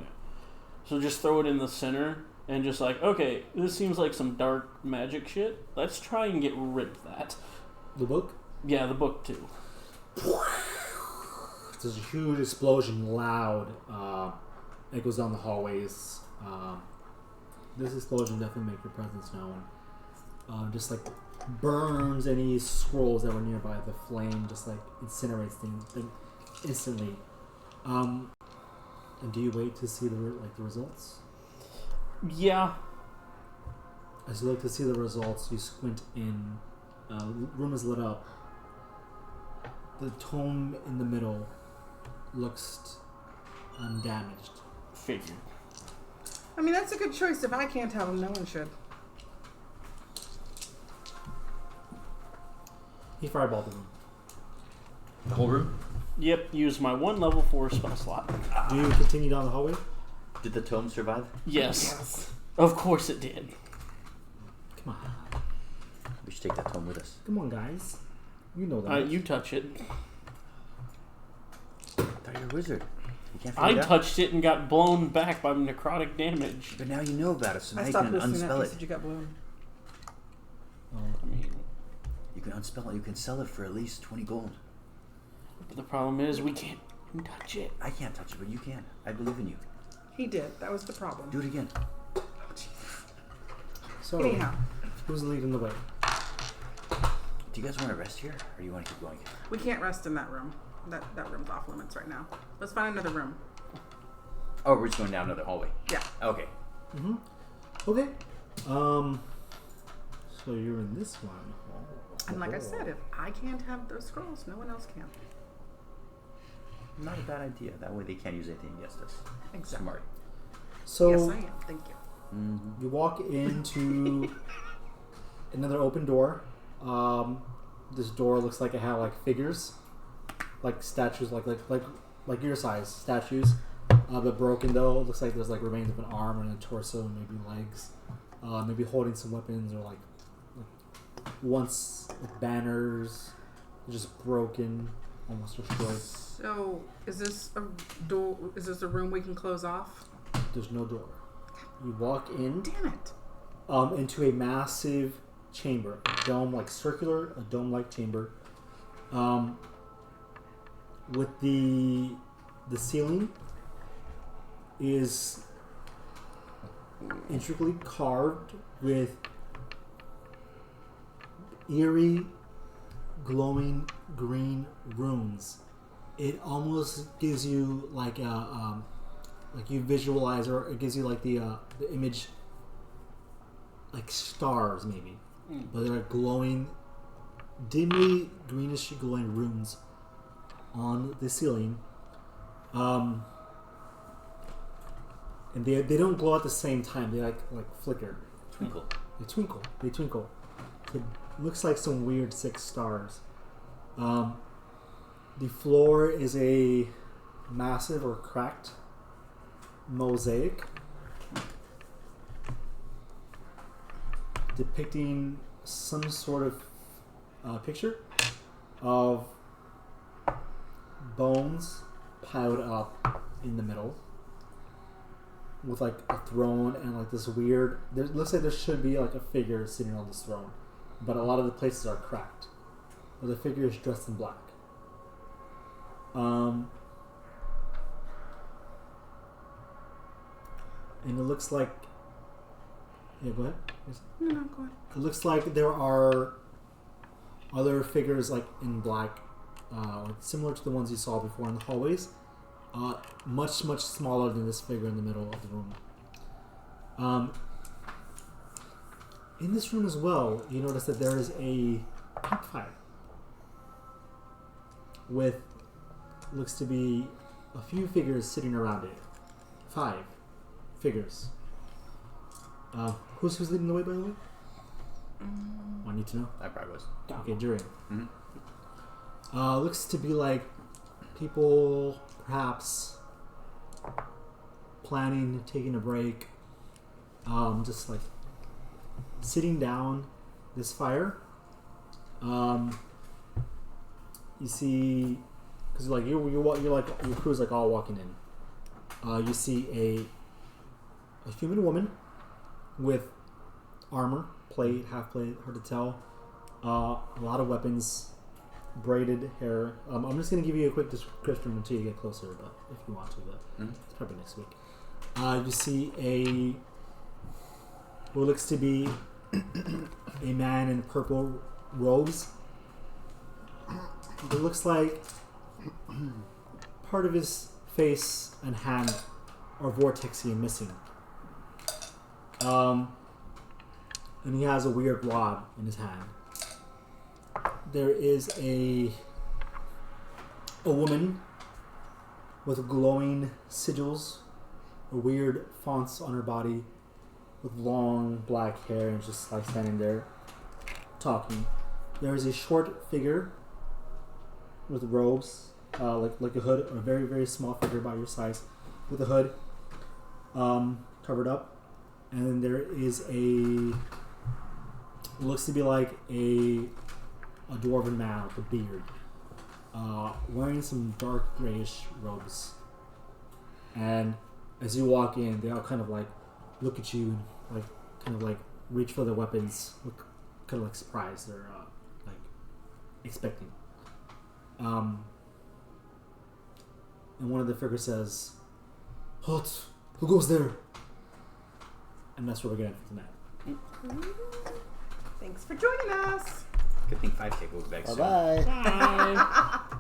Speaker 3: So just throw it in the center and just like, okay, this seems like some dark magic shit. Let's try and get rid of that.
Speaker 2: The book?
Speaker 3: Yeah, the book too.
Speaker 2: There's a huge explosion, loud. Echoes down the hallways. This explosion definitely makes your presence known. Just like burns any scrolls that were nearby. The flame just like incinerates things instantly. And do you wait to see the results?
Speaker 3: Yeah.
Speaker 2: As you look to see the results, you squint in. Room is lit up. The tome in the middle looks undamaged.
Speaker 3: Figured.
Speaker 1: I mean, that's a good choice. If I can't have them, no one should.
Speaker 2: He fireballed the room.
Speaker 4: The whole room?
Speaker 3: Yep, use my 1 level 4 spell slot.
Speaker 2: Do you continue down the hallway?
Speaker 4: Did the tome survive?
Speaker 3: Yes. Of course it did.
Speaker 2: Come on.
Speaker 4: We should take that tome with us.
Speaker 2: Come on, guys. You know that.
Speaker 3: You touch it.
Speaker 4: I thought you were a wizard. You can't
Speaker 3: I
Speaker 4: figure it out?
Speaker 3: touched it and got blown back by necrotic damage.
Speaker 4: But now you know about it, so now
Speaker 1: I
Speaker 4: you
Speaker 1: stopped
Speaker 4: can
Speaker 1: listening to that
Speaker 4: unspell
Speaker 1: piece
Speaker 4: it.
Speaker 1: that you got blown.
Speaker 3: I mean,
Speaker 4: You can unspell it. You can sell it for at least 20 gold.
Speaker 3: the problem is we can't touch it.
Speaker 4: I can't touch it, but you can. I believe in you.
Speaker 1: He did. That was the problem.
Speaker 4: Do it again.
Speaker 2: So,
Speaker 1: Anyhow,
Speaker 2: who's leading the way?
Speaker 4: Do you guys want to rest here, or do you want to keep going?
Speaker 1: we can't rest in that room. That room's off limits right now. Let's find another room.
Speaker 4: Oh, we're just going down another hallway.
Speaker 1: Yeah.
Speaker 4: Okay.
Speaker 2: Mm-hmm. Okay. So you're in this one.
Speaker 1: And like I said, if I can't have those scrolls, no one else can.
Speaker 4: Not a bad idea. That way they can't use anything against us.
Speaker 1: Exactly.
Speaker 4: Smart.
Speaker 2: So
Speaker 1: Yes, I am. Thank you.
Speaker 4: Mm-hmm.
Speaker 2: you walk into another open door. This door looks like it had like figures, like statues, like your size statues, but broken though. It looks like there's like remains of an arm and a torso, and maybe legs, maybe holding some weapons or like once like banners, just broken, almost destroyed.
Speaker 1: So, is this a door? Is this a room we can close off?
Speaker 2: There's no door. You walk in
Speaker 1: Damn it!
Speaker 2: into a massive chamber, a dome-like chamber, with the ceiling is intricately carved with eerie, glowing green runes. It almost gives you like a like you visualize, or it gives you like the image like stars maybe, but they're glowing, dimly greenish glowing runes on the ceiling, and they don't glow at the same time. They like flicker.
Speaker 4: Twinkle.
Speaker 2: They twinkle. It looks like some weird 6 stars. The floor is a massive or cracked mosaic depicting some sort of picture of bones piled up in the middle with like a throne and like this weird. There looks like there should be like a figure sitting on this throne, but a lot of the places are cracked. But the figure is dressed in black. And it looks like. Yeah, go ahead. Yes.
Speaker 1: No, go ahead.
Speaker 2: It looks like there are other figures like in black, similar to the ones you saw before in the hallways. Much smaller than this figure in the middle of the room. In this room as well, you notice that there is a campfire with looks to be a few figures sitting around it. 5 figures. Who's leading the way, by the way? I need to know.
Speaker 4: I probably was.
Speaker 2: Okay, Jurian.
Speaker 4: Mm-hmm.
Speaker 2: Looks to be like people perhaps planning, taking a break, just like sitting down this fire. You see, because like you're like your crew's like all walking in. You see a human woman with armor, plate, half plate, hard to tell. A lot of weapons, braided hair. I'm just gonna give you a quick description until you get closer, but if you want to, but it's probably next week. You see what looks to be a man in purple robes. It looks like part of his face and hand are vortexy and missing. And he has a weird rod in his hand. There is a woman with glowing sigils, weird fonts on her body, with long black hair, and just like standing there talking. There is a short figure with robes, like a hood, or a very, very small figure about your size, with a hood covered up. And then there is looks to be like a dwarven man with a beard, wearing some dark grayish robes. And as you walk in, they all kind of like look at you and like kind of like reach for their weapons, look kind of like surprised or like expecting. And one of the figures says, "Halt! Who goes there?" And that's where we're going for tonight.
Speaker 1: Thanks for joining us.
Speaker 4: Good thing 5K goes back soon.
Speaker 5: Bye bye.
Speaker 3: Bye.